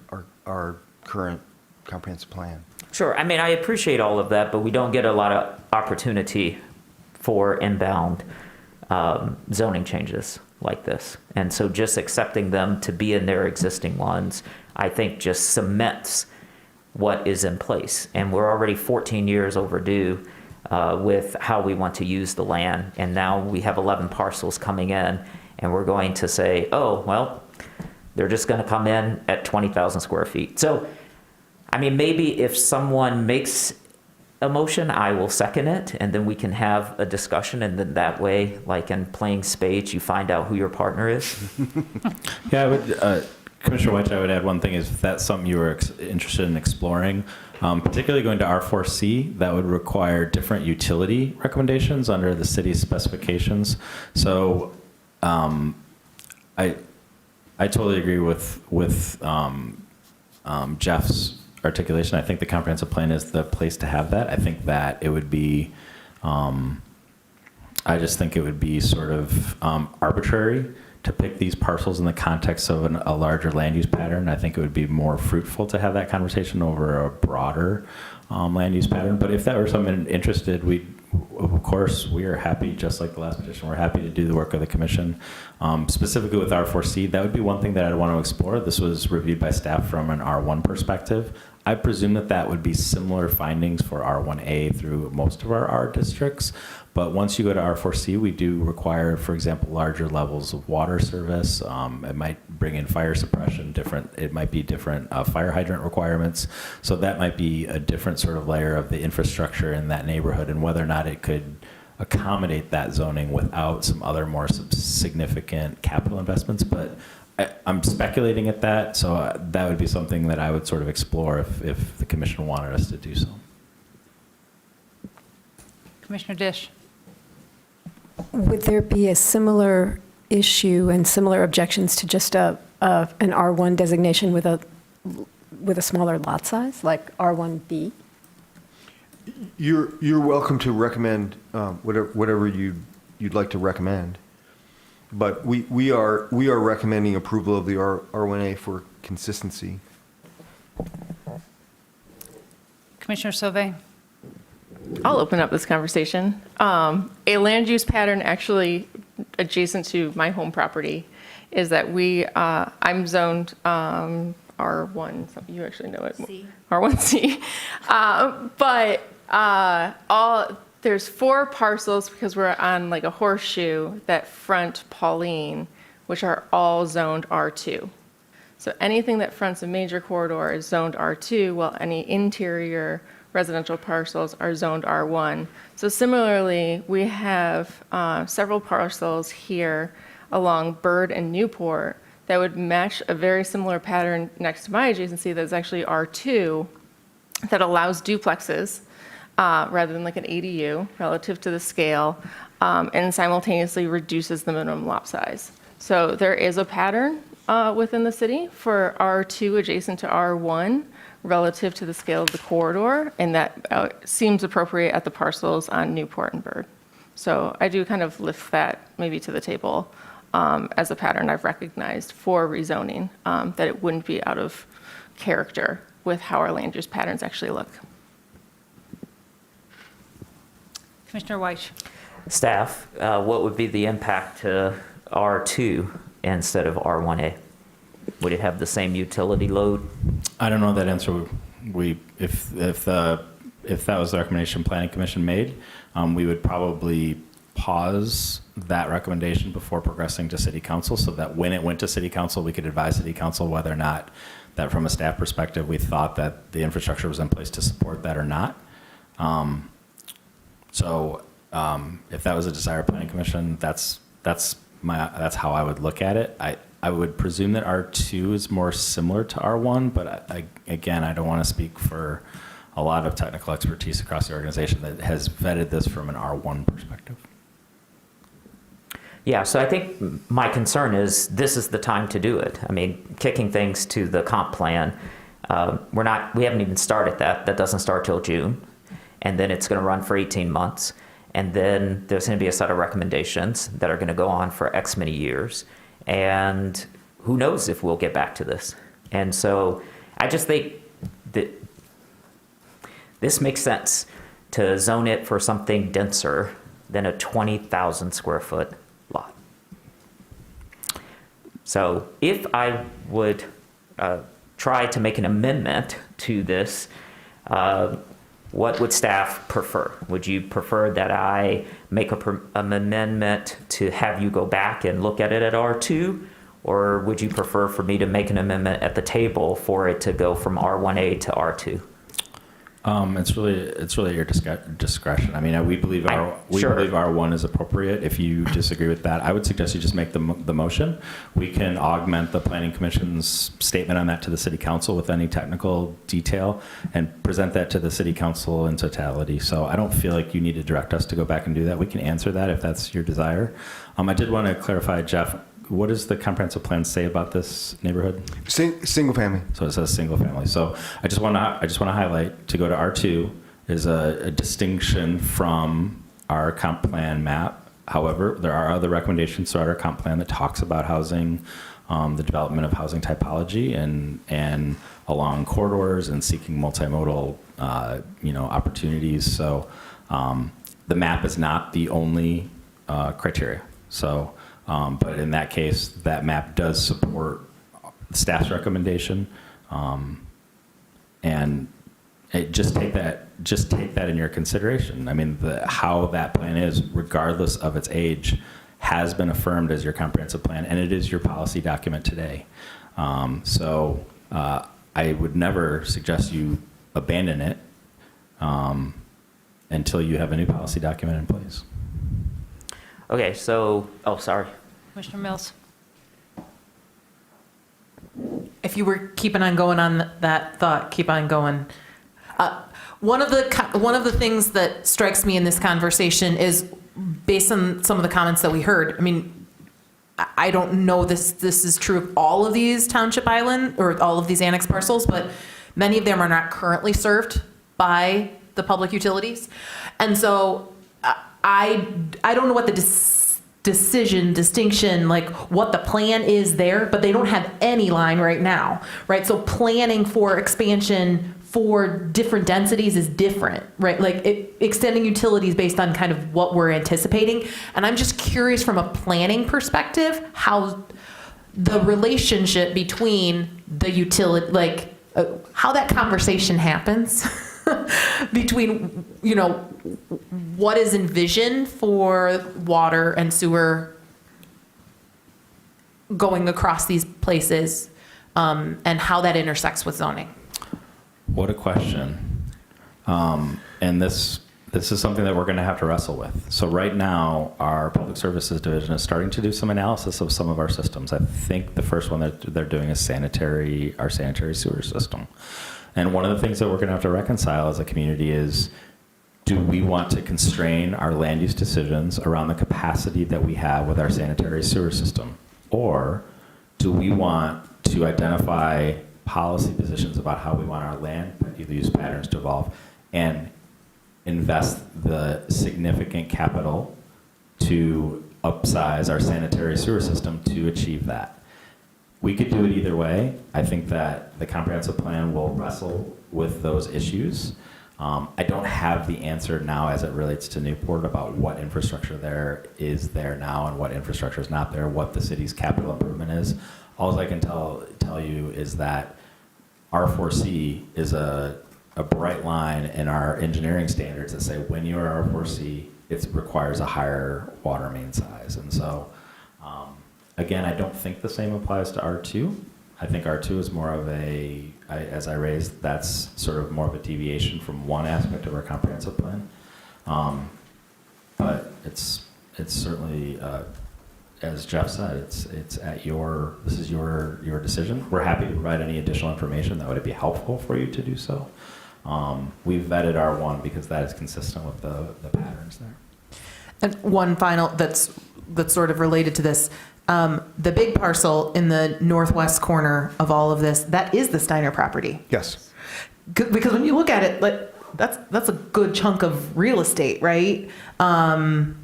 current comprehensive plan. Sure. I mean, I appreciate all of that, but we don't get a lot of opportunity for inbound zoning changes like this. And so just accepting them to be in their existing ones, I think just cements what is in place. And we're already 14 years overdue with how we want to use the land. And now we have 11 parcels coming in, and we're going to say, oh, well, they're just going to come in at 20,000 square feet. So, I mean, maybe if someone makes a motion, I will second it, and then we can have a discussion, and then that way, like in playing spades, you find out who your partner is. Yeah, I would, Commissioner White, I would add one thing is if that's something you were interested in exploring, particularly going to R4C, that would require different utility recommendations under the city's specifications. So I totally agree with Jeff's articulation. I think the comprehensive plan is the place to have that. I think that it would be, I just think it would be sort of arbitrary to pick these parcels in the context of a larger land use pattern. I think it would be more fruitful to have that conversation over a broader land use pattern. But if that were someone interested, of course, we are happy, just like the last petition, we're happy to do the work of the commission. Specifically with R4C, that would be one thing that I'd want to explore. This was reviewed by staff from an R1 perspective. I presume that that would be similar findings for R1A through most of our R districts. But once you go to R4C, we do require, for example, larger levels of water service. It might bring in fire suppression, it might be different fire hydrant requirements. So that might be a different sort of layer of the infrastructure in that neighborhood, and whether or not it could accommodate that zoning without some other more significant capital investments. But I'm speculating at that, so that would be something that I would sort of explore if the commission wanted us to do so. Commissioner Dish. Would there be a similar issue and similar objections to just an R1 designation with a smaller lot size, like R1B? You're welcome to recommend whatever you'd like to recommend, but we are recommending approval of the R1A for consistency. Commissioner Sauvé. I'll open up this conversation. A land use pattern actually adjacent to my home property is that I'm zoned R1, you actually know it, C. R1C. There's 4 parcels because we're on like a horseshoe that front Pauline, which are all zoned R2. So anything that fronts a major corridor is zoned R2, while any interior residential parcels are zoned R1. So similarly, we have several parcels here along Bird and Newport that would match a very similar pattern next to my adjacency that's actually R2 that allows duplexes rather than like an ADU relative to the scale and simultaneously reduces the minimum lot size. So there is a pattern within the city for R2 adjacent to R1 relative to the scale of the corridor, and that seems appropriate at the parcels on Newport and Bird. So I do kind of lift that maybe to the table as a pattern I've recognized for rezoning, that it wouldn't be out of character with how our land use patterns actually look. Commissioner White. Staff, what would be the impact to R2 instead of R1A? Would it have the same utility load? I don't know that answer. If that was the recommendation Planning Commission made, we would probably pause that recommendation before progressing to City Council, so that when it went to City Council, we could advise City Council whether or not that, from a staff perspective, we thought that the infrastructure was in place to support that or not. If that was a desire of Planning Commission, that's how I would look at it. I would presume that R2 is more similar to R1, but again, I don't want to speak for a lot of technical expertise across the organization that has vetted this from an R1 perspective. Yeah, so I think my concern is this is the time to do it. I mean, kicking things to the comp plan, we haven't even started that. That doesn't start till June. And then it's going to run for 18 months. And then there's going to be a set of recommendations that are going to go on for X many years. And who knows if we'll get back to this. And so I just think that this makes sense to zone it for something denser than a 20,000 square foot lot. So if I would try to make an amendment to this, what would staff prefer? Would you prefer that I make an amendment to have you go back and look at it at R2? Or would you prefer for me to make an amendment at the table for it to go from R1A to R2? It's really your discretion. I mean, we believe R1 is appropriate. If you disagree with that, I would suggest you just make the motion. We can augment the Planning Commission's statement on that to the City Council with any technical detail and present that to the City Council in totality. So I don't feel like you need to direct us to go back and do that. We can answer that if that's your desire. I did want to clarify, Jeff, what does the comprehensive plan say about this neighborhood? Single family. So it says single family. So I just want to highlight, to go to R2 is a distinction from our comp plan map. However, there are other recommendations throughout our comp plan that talks about housing, the development of housing typology and along corridors and seeking multimodal opportunities. So the map is not the only criteria. So but in that case, that map does support staff's recommendation. And just take that in your consideration. I mean, how that plan is, regardless of its age, has been affirmed as your comprehensive plan, and it is your policy document today. So I would never suggest you abandon it until you have a new policy document in place. Okay, so, oh, sorry. Commissioner Mills? If you were keeping on going on that thought, keep on going. One of the things that strikes me in this conversation is, based on some of the comments that we heard, I mean, I don't know this is true of all of these township island or all of these annex parcels, but many of them are not currently served by the public utilities. And so I don't know what the distinction, like what the plan is there, but they don't have any line right now, right? So planning for expansion for different densities is different, right? Like extending utilities based on kind of what we're anticipating. And I'm just curious from a planning perspective, how the relationship between the utility, like how that conversation happens between, you know, what is envisioned for water and sewer going across these places, and how that intersects with zoning. What a question. And this is something that we're going to have to wrestle with. So right now, our Public Services Division is starting to do some analysis of some of our systems. I think the first one that they're doing is our sanitary sewer system. And one of the things that we're going to have to reconcile as a community is, do we want to constrain our land use decisions around the capacity that we have with our sanitary sewer system? Or do we want to identify policy positions about how we want our land use patterns to evolve and invest the significant capital to upsize our sanitary sewer system to achieve that? We could do it either way. I think that the comprehensive plan will wrestle with those issues. I don't have the answer now as it relates to Newport about what infrastructure there is there now and what infrastructure is not there, what the city's capital improvement is. All I can tell you is that R4C is a bright line in our engineering standards that say when you are R4C, it requires a higher water main size. And so, again, I don't think the same applies to R2. I think R2 is more of as I raised, that's sort of more of a deviation from one aspect of our comprehensive plan. But it's certainly, as Jeff said, this is your decision. We're happy to provide any additional information that would be helpful for you to do so. We've vetted R1 because that is consistent with the patterns there. And one final that's sort of related to this. The big parcel in the northwest corner of all of this, that is the Steiner property. Yes. Because when you look at it, like that's a good chunk of real estate, right? And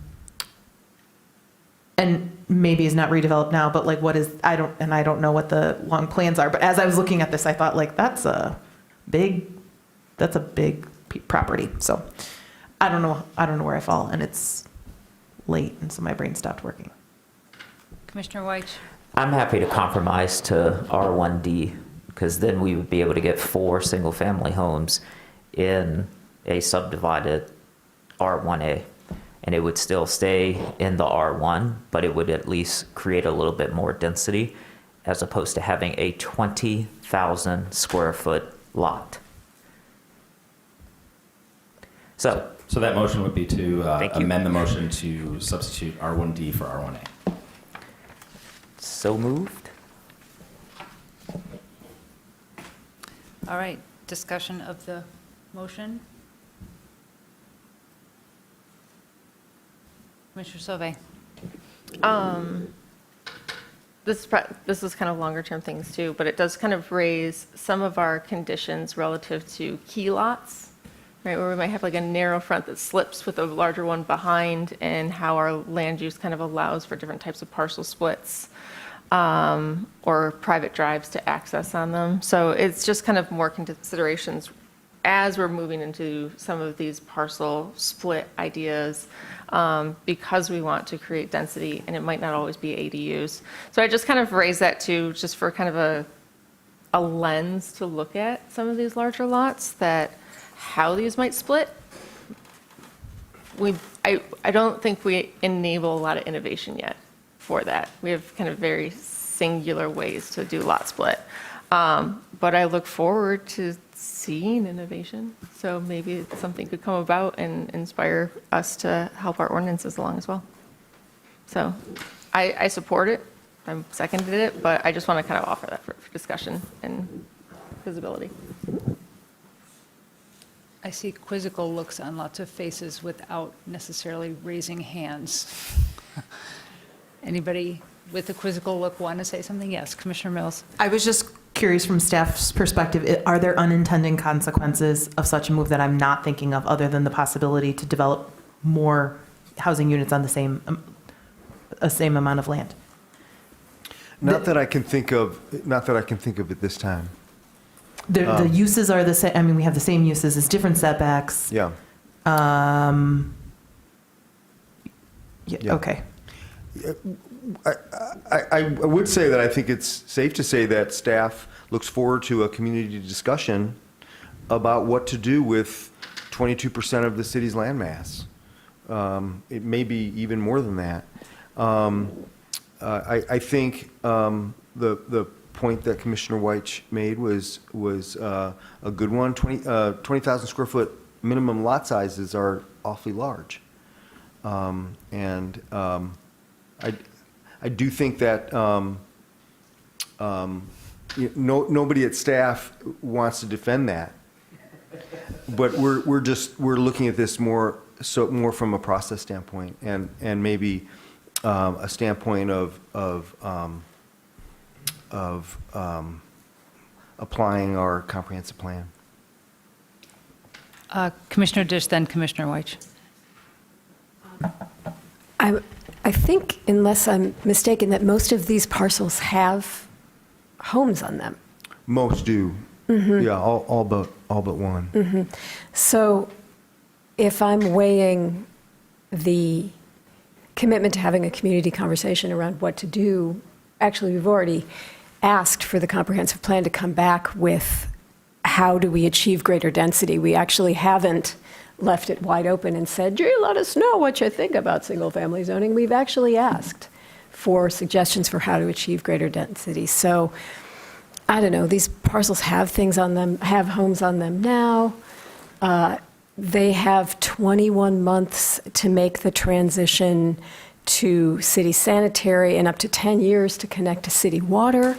maybe is not redeveloped now, but like I don't know what the long plans are. But as I was looking at this, I thought like that's a big property. So I don't know where I fall, and it's late, and so my brain stopped working. Commissioner White? I'm happy to compromise to R1D, because then we would be able to get 4 single-family homes in a subdivided R1A. And it would still stay in the R1, but it would at least create a little bit more density, as opposed to having a 20,000 square foot lot. So that motion would be to amend the motion to substitute R1D for R1A. So moved. All right, discussion of the motion. Commissioner Sauvé. This is kind of longer term things too, but it does kind of raise some of our conditions relative to key lots, right? Where we might have like a narrow front that slips with a larger one behind, and how our land use kind of allows for different types of parcel splits, or private drives to access on them. So it's just kind of more considerations as we're moving into some of these parcel split ideas, because we want to create density, and it might not always be ADUs. So I just kind of raised that too, just for kind of a lens to look at some of these larger lots, that how these might split. I don't think we enable a lot of innovation yet for that. We have kind of very singular ways to do lot split. But I look forward to seeing innovation. So maybe something could come about and inspire us to help our ordinances along as well. So I support it. I'm seconded it, but I just want to kind of offer that for discussion and visibility. I see quizzical looks on lots of faces without necessarily raising hands. Anybody with a quizzical look want to say something? Yes, Commissioner Mills. I was just curious from staff's perspective, are there unintended consequences of such a move that I'm not thinking of, other than the possibility to develop more housing units on the same amount of land? Not that I can think of at this time. The uses are the same. I mean, we have the same uses, it's different setbacks. Yeah. Yeah. Okay. I would say that I think it's safe to say that staff looks forward to a community discussion about what to do with 22% of the city's land mass. It may be even more than that. I think the point that Commissioner White made was a good one. 20,000 square foot minimum lot sizes are awfully large. I do think that nobody at staff wants to defend that, but we're looking at this more from a process standpoint and maybe a standpoint of applying our comprehensive plan. Commissioner Dish, then Commissioner White. I think, unless I'm mistaken, that most of these parcels have homes on them. Most do. Mhm. Yeah, all but one. Mhm. So if I'm weighing the commitment to having a community conversation around what to do, actually, we've already asked for the comprehensive plan to come back with how do we achieve greater density. We actually haven't left it wide open and said, gee, let us know what you think about single-family zoning. We've actually asked for suggestions for how to achieve greater density. So, I don't know, these parcels have things on them, have homes on them now. They have 21 months to make the transition to city sanitary and up to 10 years to connect to city water.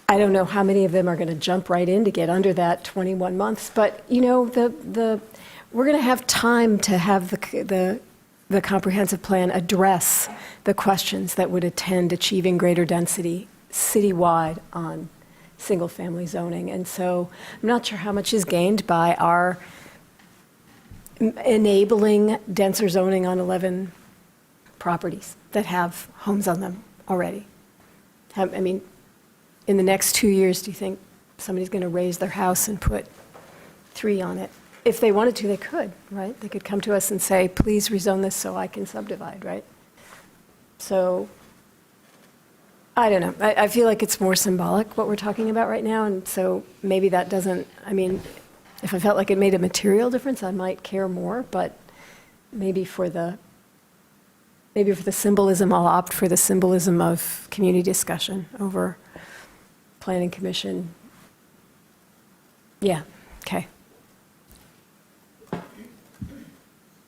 I don't know how many of them are going to jump right in to get under that 21 months, but, you know, we're going to have time to have the comprehensive plan address the questions that would attend achieving greater density citywide on single-family zoning. And so I'm not sure how much is gained by our enabling denser zoning on 11 properties that have homes on them already. I mean, in the next 2 years, do you think somebody's going to raise their house and put 3 on it? If they wanted to, they could, right? They could come to us and say, please rezone this so I can subdivide, right? So, I don't know. I feel like it's more symbolic what we're talking about right now, and so maybe that doesn't, I mean, if I felt like it made a material difference, I might care more, but maybe for the symbolism, I'll opt for the symbolism of community discussion over planning commission. Yeah, okay.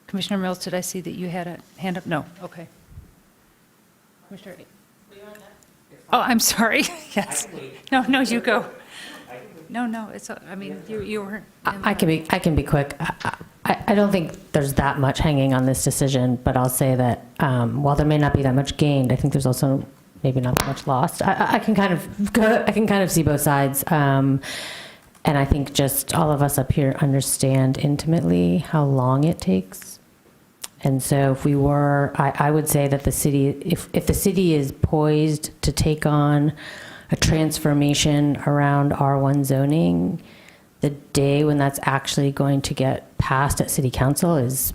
Commissioner Mills, did I see that you had a hand up? No, okay. Commissioner. Oh, I'm sorry, yes. No, you go. No, it's, I mean, you were. I can be quick. I don't think there's that much hanging on this decision, but I'll say that while there may not be that much gained, I think there's also maybe not that much lost. I can kind of see both sides. And I think just all of us up here understand intimately how long it takes. And so if we were, I would say that the city, if the city is poised to take on a transformation around R1 zoning, the day when that's actually going to get passed at city council is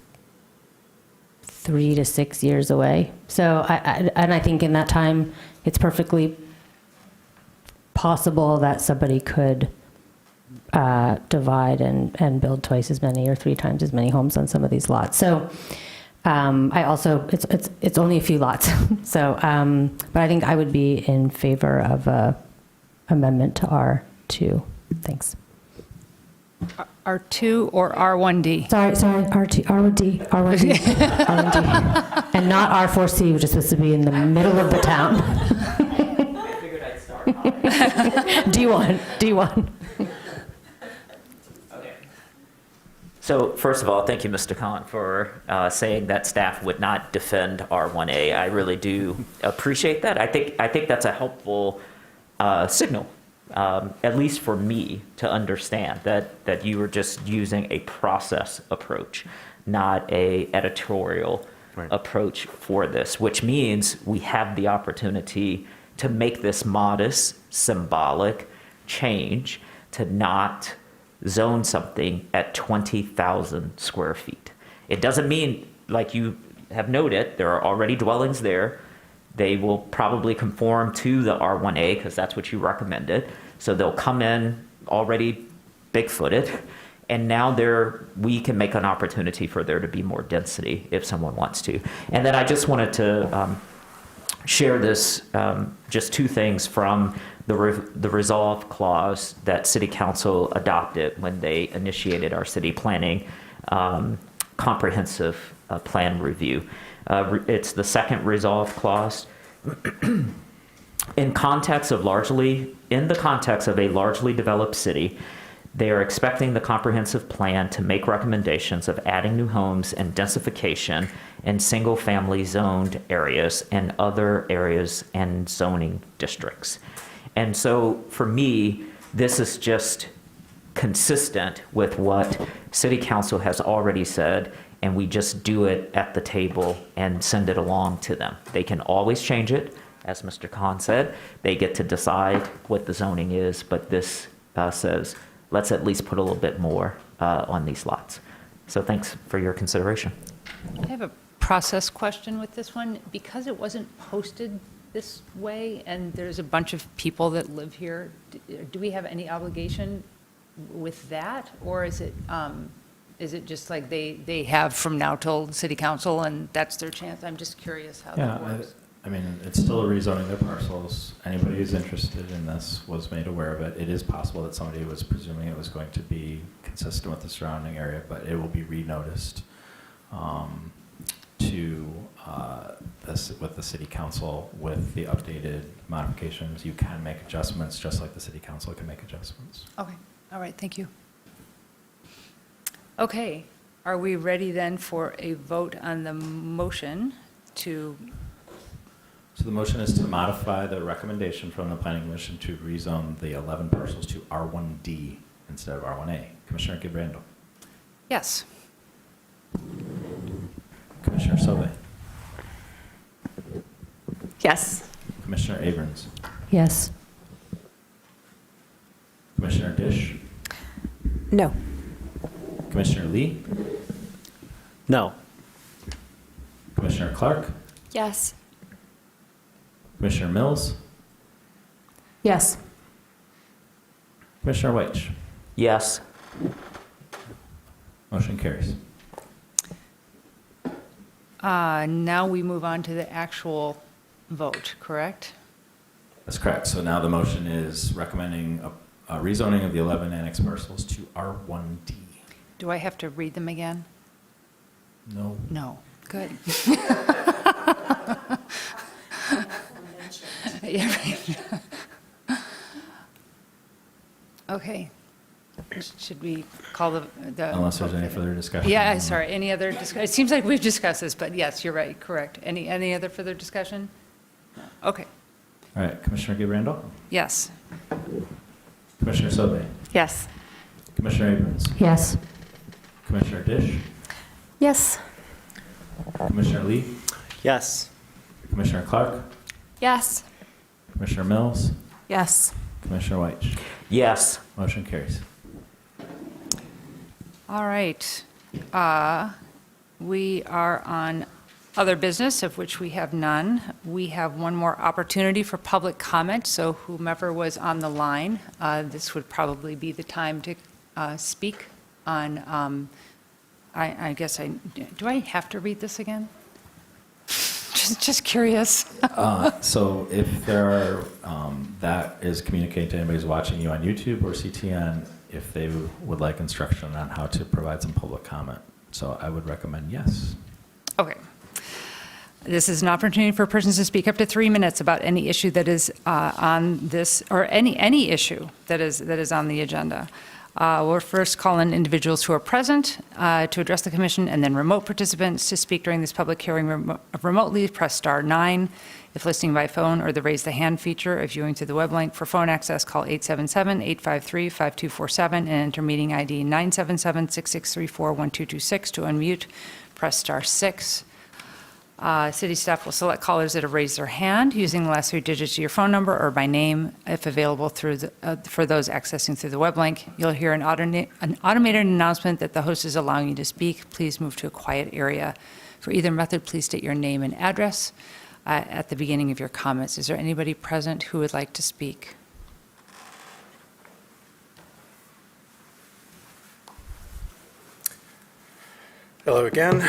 3 to 6 years away. So, I think in that time, it's perfectly possible that somebody could divide and build twice as many or 3 times as many homes on some of these lots. So I also, it's only a few lots. So, but I think I would be in favor of a amendment to R2. Thanks. R2 or R1D? Sorry, R2, R1D, R1D, R1D. And not R4C, which is supposed to be in the middle of the town. I figured I'd start D1. So first of all, thank you, Mr. Khan, for saying that staff would not defend R1A. I really do appreciate that. I think that's a helpful signal, at least for me, to understand that you were just using a process approach, not a editorial approach for this, which means we have the opportunity to make this modest, symbolic change to not zone something at 20,000 square feet. It doesn't mean, like you have noted, there are already dwellings there. They will probably conform to the R1A because that's what you recommended. So they'll come in already big-footed. And now we can make an opportunity for there to be more density if someone wants to. And then I just wanted to share this, just 2 things from the resolve clause that City Council adopted when they initiated our city planning comprehensive plan review. It's the second resolve clause. In the context of a largely developed city, they are expecting the comprehensive plan to make recommendations of adding new homes and densification in single-family zoned areas and other areas and zoning districts. And so for me, this is just consistent with what City Council has already said, and we just do it at the table and send it along to them. They can always change it, as Mr. Khan said. They get to decide what the zoning is, but this says, let's at least put a little bit more on these lots. So thanks for your consideration. I have a process question with this one. Because it wasn't posted this way, and there's a bunch of people that live here, do we have any obligation with that? Or is it just like they have from now till City Council and that's their chance? I'm just curious how that works. I mean, it's still a rezoning their parcels. Anybody who's interested in this was made aware of it. It is possible that somebody was presuming it was going to be consistent with the surrounding area, but it will be renoticed with the City Council with the updated modifications. You can make adjustments just like the City Council can make adjustments. Okay, all right, thank you. Okay, are we ready then for a vote on the motion to? So the motion is to modify the recommendation from the Planning Commission to rezone the 11 parcels to R1D instead of R1A. Commissioner Gibrandal. Yes. Commissioner Sobey. Yes. Commissioner Abrams. Yes. Commissioner Dish. No. Commissioner Lee. No. Commissioner Clark. Yes. Commissioner Mills. Yes. Commissioner Weich. Yes. Motion carries. Now we move on to the actual vote, correct? That's correct. So now the motion is recommending a rezoning of the 11 annex parcels to R1D. Do I have to read them again? No. No, good. Yeah, right. Okay. Should we call the? Unless there's any further discussion. Yeah, sorry, any other discussion? It seems like we've discussed this, but yes, you're right, correct. Any other further discussion? No. Okay, All right, Commissioner Gibrandal. yes. Commissioner Sobey. Yes. Commissioner Abrams. Yes. Commissioner Dish. Yes. Commissioner Lee. Yes. Commissioner Clark. Yes. Commissioner Mills. Yes. Commissioner Weich. Yes. Motion carries. All right. We are on other business, of which we have none. We have one more opportunity for public comment, so whomever was on the line, this would probably be the time to speak on, I guess do I have to read this again? Just curious. So if there are, that is communicating to anybody who's watching you on YouTube or CTN, if they would like instruction on how to provide some public comment. So I would recommend yes. Okay. This is an opportunity for persons to speak up to 3 minutes about any issue that is on this, or any issue that is on the agenda. We'll first call in individuals who are present to address the commission, and then remote participants to speak during this public hearing remotely. Press star 9 if listening by phone, or the raise the hand feature if viewing through the web link. For phone access, call 877-853-5247 and enter meeting ID 977-6634-1226. To unmute, press star 6. City staff will select callers that have raised their hand using the last 3 digits of your phone number or by name, if available for those accessing through the web link. You'll hear an automated announcement that the host is allowing you to speak. Please move to a quiet area. For either method, please state your name and address at the beginning of your comments. Is there anybody present who would like to speak? Hello again.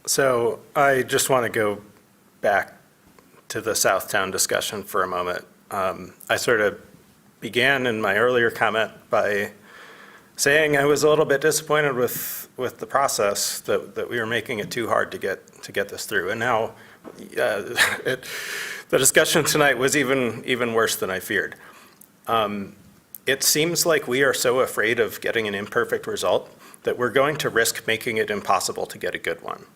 So I just want to go back to the Southtown discussion for a moment. I sort of began in my earlier comment by saying I was a little bit disappointed with the process, that we were making it too hard to get this through. And now the discussion tonight was even worse than I feared. It seems like we are so afraid of getting an imperfect result that we're going to risk making it impossible to get a good one.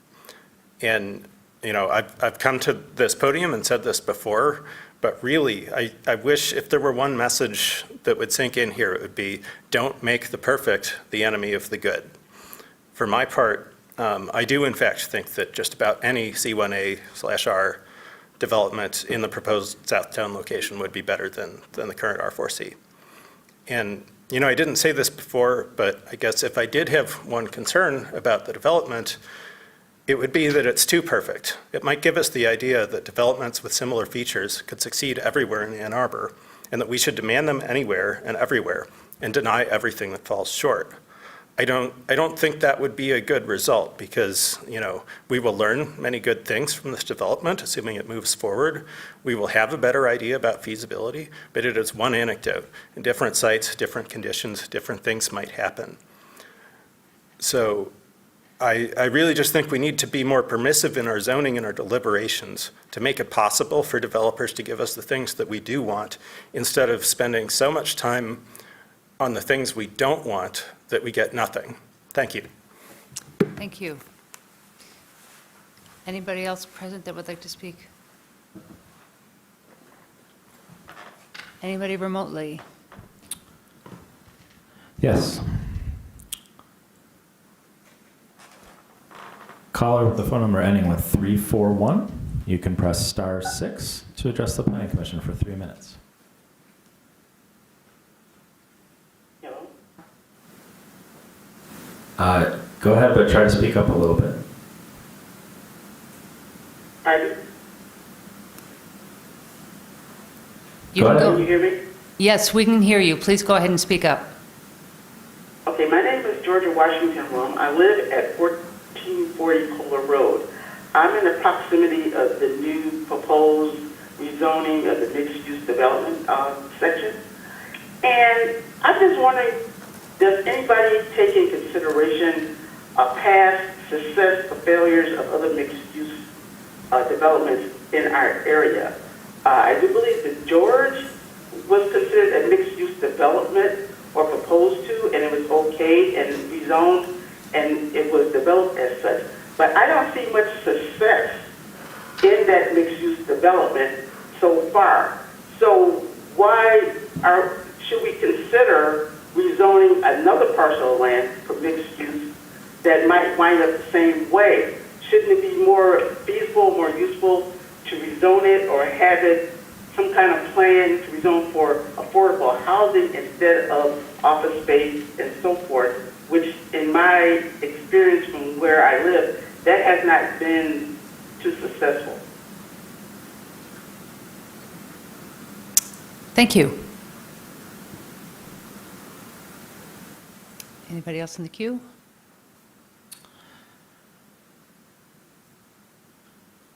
And, you know, I've come to this podium and said this before, but really, I wish if there were one message that would sink in here, it would be, don't make the perfect the enemy of the good. For my part, I do in fact think that just about any C1A/R development in the proposed Southtown location would be better than the current R4C. And, you know, I didn't say this before, but I guess if I did have one concern about the development, it would be that it's too perfect. It might give us the idea that developments with similar features could succeed everywhere in Ann Arbor, and that we should demand them anywhere and everywhere and deny everything that falls short. I don't think that would be a good result, because, you know, we will learn many good things from this development, assuming it moves forward. We will have a better idea about feasibility, but it is one anecdote. In different sites, different conditions, different things might happen. So I really just think we need to be more permissive in our zoning and our deliberations to make it possible for developers to give us the things that we do want, instead of spending so much time on the things we don't want that we get nothing. Thank you. Thank you. Anybody else present that would like to speak? Anybody remotely? Yes. Caller with the phone number ending with 341, you can press star 6 to address the Planning Commission for 3 minutes. Go ahead, but try to speak up a little bit. Pardon? You can Can you hear me? Yes, we can hear you. Please go ahead and speak up. Okay, my name is Georgia Washington Rum. I live at 1440 Kohler Road. I'm in the proximity of the new proposed rezoning of the mixed-use development section. And I'm just wondering, does anybody take in consideration past success or failures of other mixed-use developments in our area? I do believe that George was considered a mixed-use development or proposed to, and it was okay and rezoned, and it was developed as such. But I don't see much success in that mixed-use development so far. So why should we consider rezoning another parcel of land for mixed use that might wind up the same way? Shouldn't it be more feasible, more useful to rezone it, or have it some kind of plan to rezone for affordable housing instead of office space and so forth, which in my experience from where I live, that has not been to successful. Thank you. Anybody else in the queue?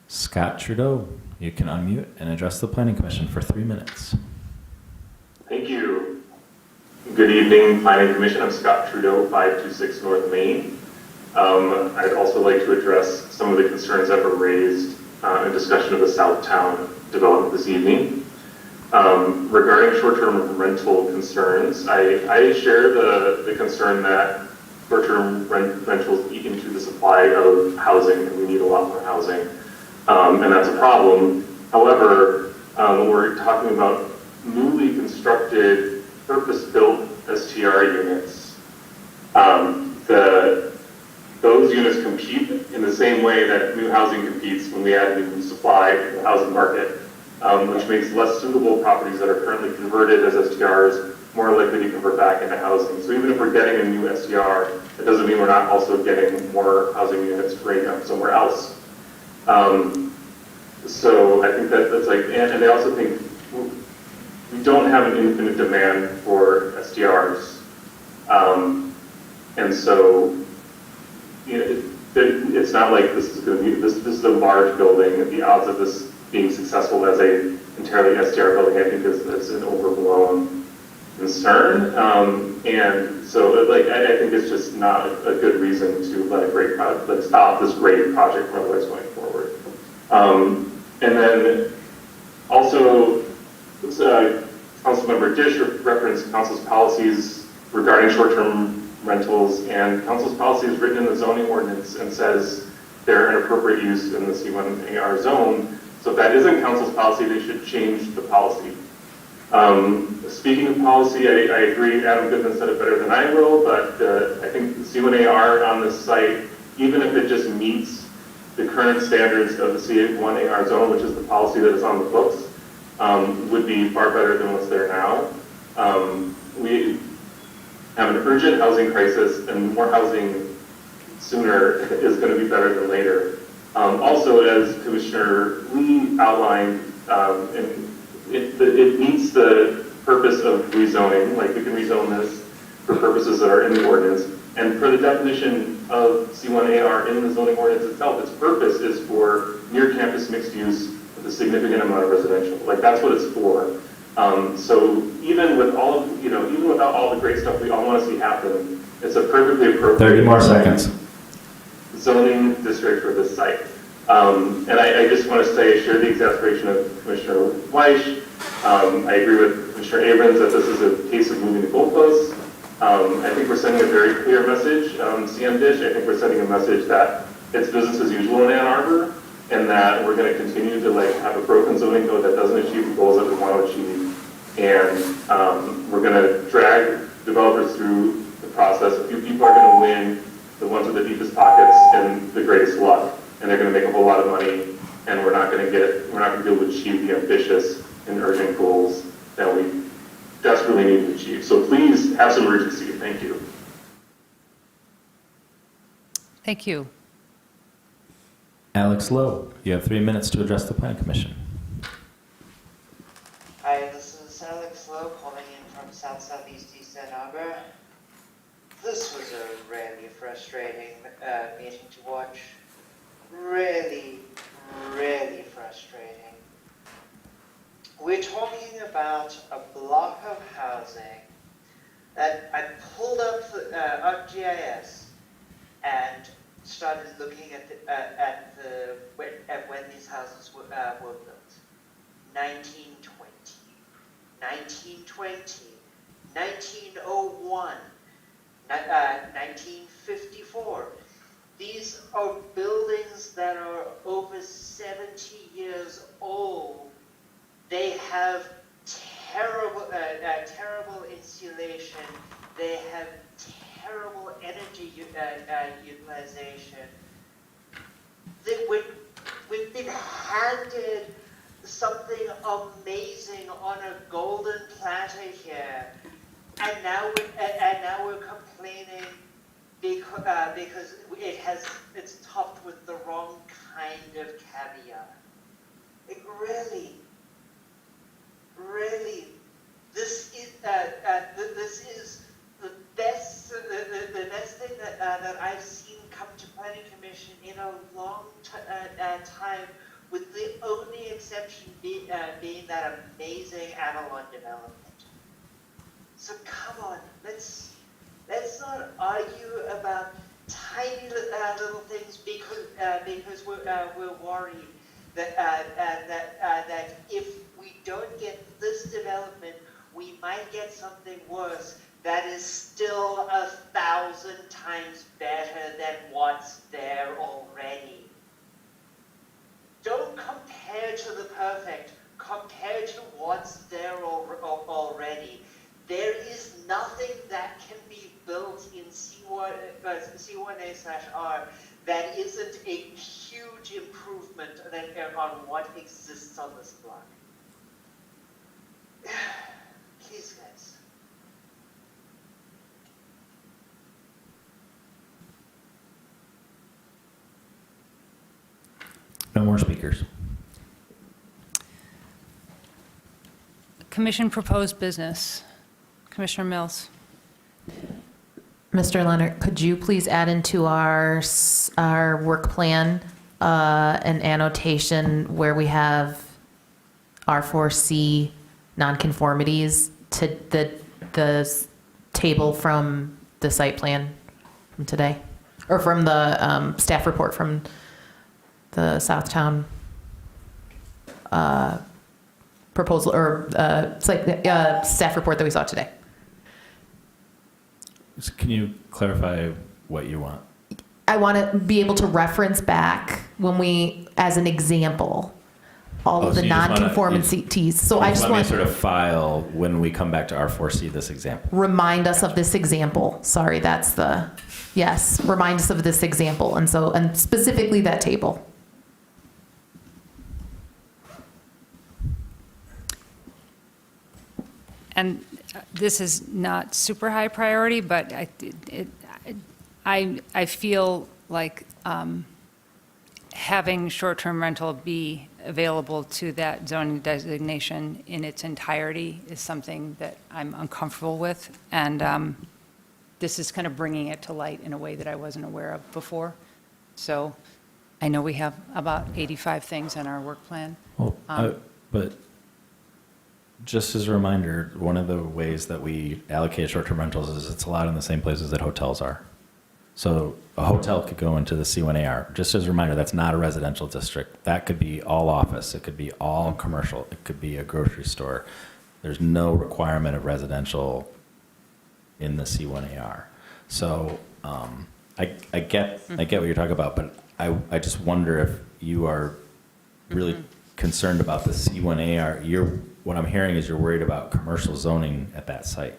Scott Trudeau, you can unmute and address the Planning Commission for 3 minutes. Thank you. Good evening, Planning Commission. I'm Scott Trudeau, 526 North Main. I'd also like to address some of the concerns that were raised in discussion of the Southtown development this evening. Regarding short-term rental concerns, I share the concern that short-term rentals eat into the supply of housing, and we need a lot more housing, and that's a problem. However, when we're talking about newly constructed, purpose-built STR units, those units compete in the same way that new housing competes when we add new supply to the housing market, which makes less suitable properties that are currently converted as STRs more likely to convert back into housing. So even if we're getting a new STR, it doesn't mean we're not also getting more housing units freeing up somewhere else. So I think that's like, and I also think we don't have an infinite demand for STRs. And so it's not like this is going to be, this is a large building. The odds of this being successful as a entirely STR building, I think is an overblown concern. And so like, I think it's just not a good reason to let a great project, let's stop this great project from otherwise going forward. And then also, Councilmember Dish referenced Council's policies regarding short-term rentals, and Council's policy is written in the zoning ordinance and says they're an appropriate use in the C1AR zone. So if that isn't Council's policy, they should change the policy. Speaking of policy, I agree, Adam Goodman said it better than I will, but I think the C1AR on this site, even if it just meets the current standards of the C1AR zone, which is the policy that is on the books, would be far better than what's there now. We have an urgent housing crisis, and more housing sooner is going to be better than later. Also, as Commissioner Lee outlined, it meets the purpose of rezoning, like we can rezone this for purposes that are in the ordinance. And for the definition of C1AR in the zoning ordinance itself, its purpose is for near-campus mixed use with a significant amount of residential. Like that's what it's for. So even with all of, even without all the great stuff we all want to see happen, it's a perfectly appropriate 30 more seconds. zoning district for this site. And I just want to say, I share the exasperation of Commissioner Weish. I agree with Commissioner Abrams that this is a case of moving the goalposts. I think we're sending a very clear message, CM Dish. I think we're sending a message that it's business as usual in Ann Arbor, and that we're going to continue to have a broken zoning code that doesn't achieve the goals that we want to achieve. And we're going to drag developers through the process. A few people are going to win, the ones with the deepest pockets and the greatest luck, and they're going to make a whole lot of money. And we're not going to be able to achieve the ambitious and urgent goals that we desperately need to achieve. So please have some urgency. Thank you. Thank you. Alex Lowe, you have 3 minutes to address the Planning Commission. Hi, this is Alex Lowe calling in from Southeast Ann Arbor. This was a really frustrating meeting to watch. Really, really frustrating. We're talking about a block of housing that I pulled up ArcGIS and started looking at when these houses were built. 1920, 1920, 1901, 1954. These are buildings that are over 70 years old. They have terrible insulation. They have terrible energy utilization. We've been handed something amazing on a golden platter here, and now we're complaining because it's topped with the wrong kind of caviar. Like really, this is the best thing that I've seen come to planning commission in a long time, with the only exception being that amazing Avalon development. So come on, let's not argue about tiny little things because we're worried that if we don't get this development, we might get something worse that is still 1,000 times better than what's there already. Don't compare to the perfect. Compare to what's there already. There is nothing that can be built in C1A/R that isn't a huge improvement on what exists on this block. Please, guys. No more speakers. Commission proposed business. Commissioner Mills. Mr. Leonard, could you please add into our work plan an annotation where we have R4C nonconformities to the table from the site plan from today, or from the staff report from the Southtown proposal, or staff report that we saw today? So can you clarify what you want? I want to be able to reference back when we, as an example, all of the non-conformities. So I just want to sort of file when we come back to R4C this example. Remind us of this example. Sorry, that's the, yes, remind us of this example. And specifically that table. And this is not super high priority, but I feel like having short-term rental be available to that zoning designation in its entirety is something that I'm uncomfortable with. And this is kind of bringing it to light in a way that I wasn't aware of before. So I know we have about 85 things in our work plan. Well, but just as a reminder, one of the ways that we allocate short-term rentals is it's allowed in the same places that hotels are. So a hotel could go into the C1AR. Just as a reminder, that's not a residential district. That could be all office. It could be all commercial. It could be a grocery store. There's no requirement of residential in the C1AR. So I get what you're talking about, but I just wonder if you are really concerned about the C1AR. What I'm hearing is you're worried about commercial zoning at that site,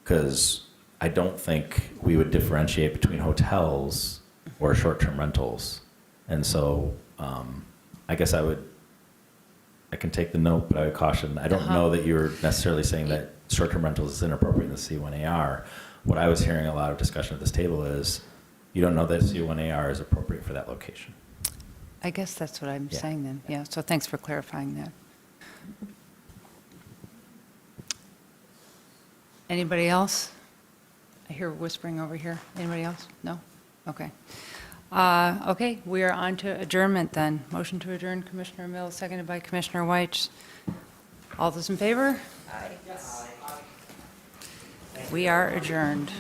because I don't think we would differentiate between hotels or short-term rentals. And so I guess I can take the note, but I would caution. I don't know that you're necessarily saying that short-term rentals is inappropriate in the C1AR. What I was hearing a lot of discussion at this table is you don't know that C1AR is appropriate for that location. I guess that's what I'm saying then. Yeah, so thanks for clarifying that. Anybody else? I hear whispering over here. Anybody else? No? Okay. Okay, we are on to adjournment then. Motion to adjourn, Commissioner Mills, seconded by Commissioner Weich. All those in favor? Aye. Yes. We are adjourned.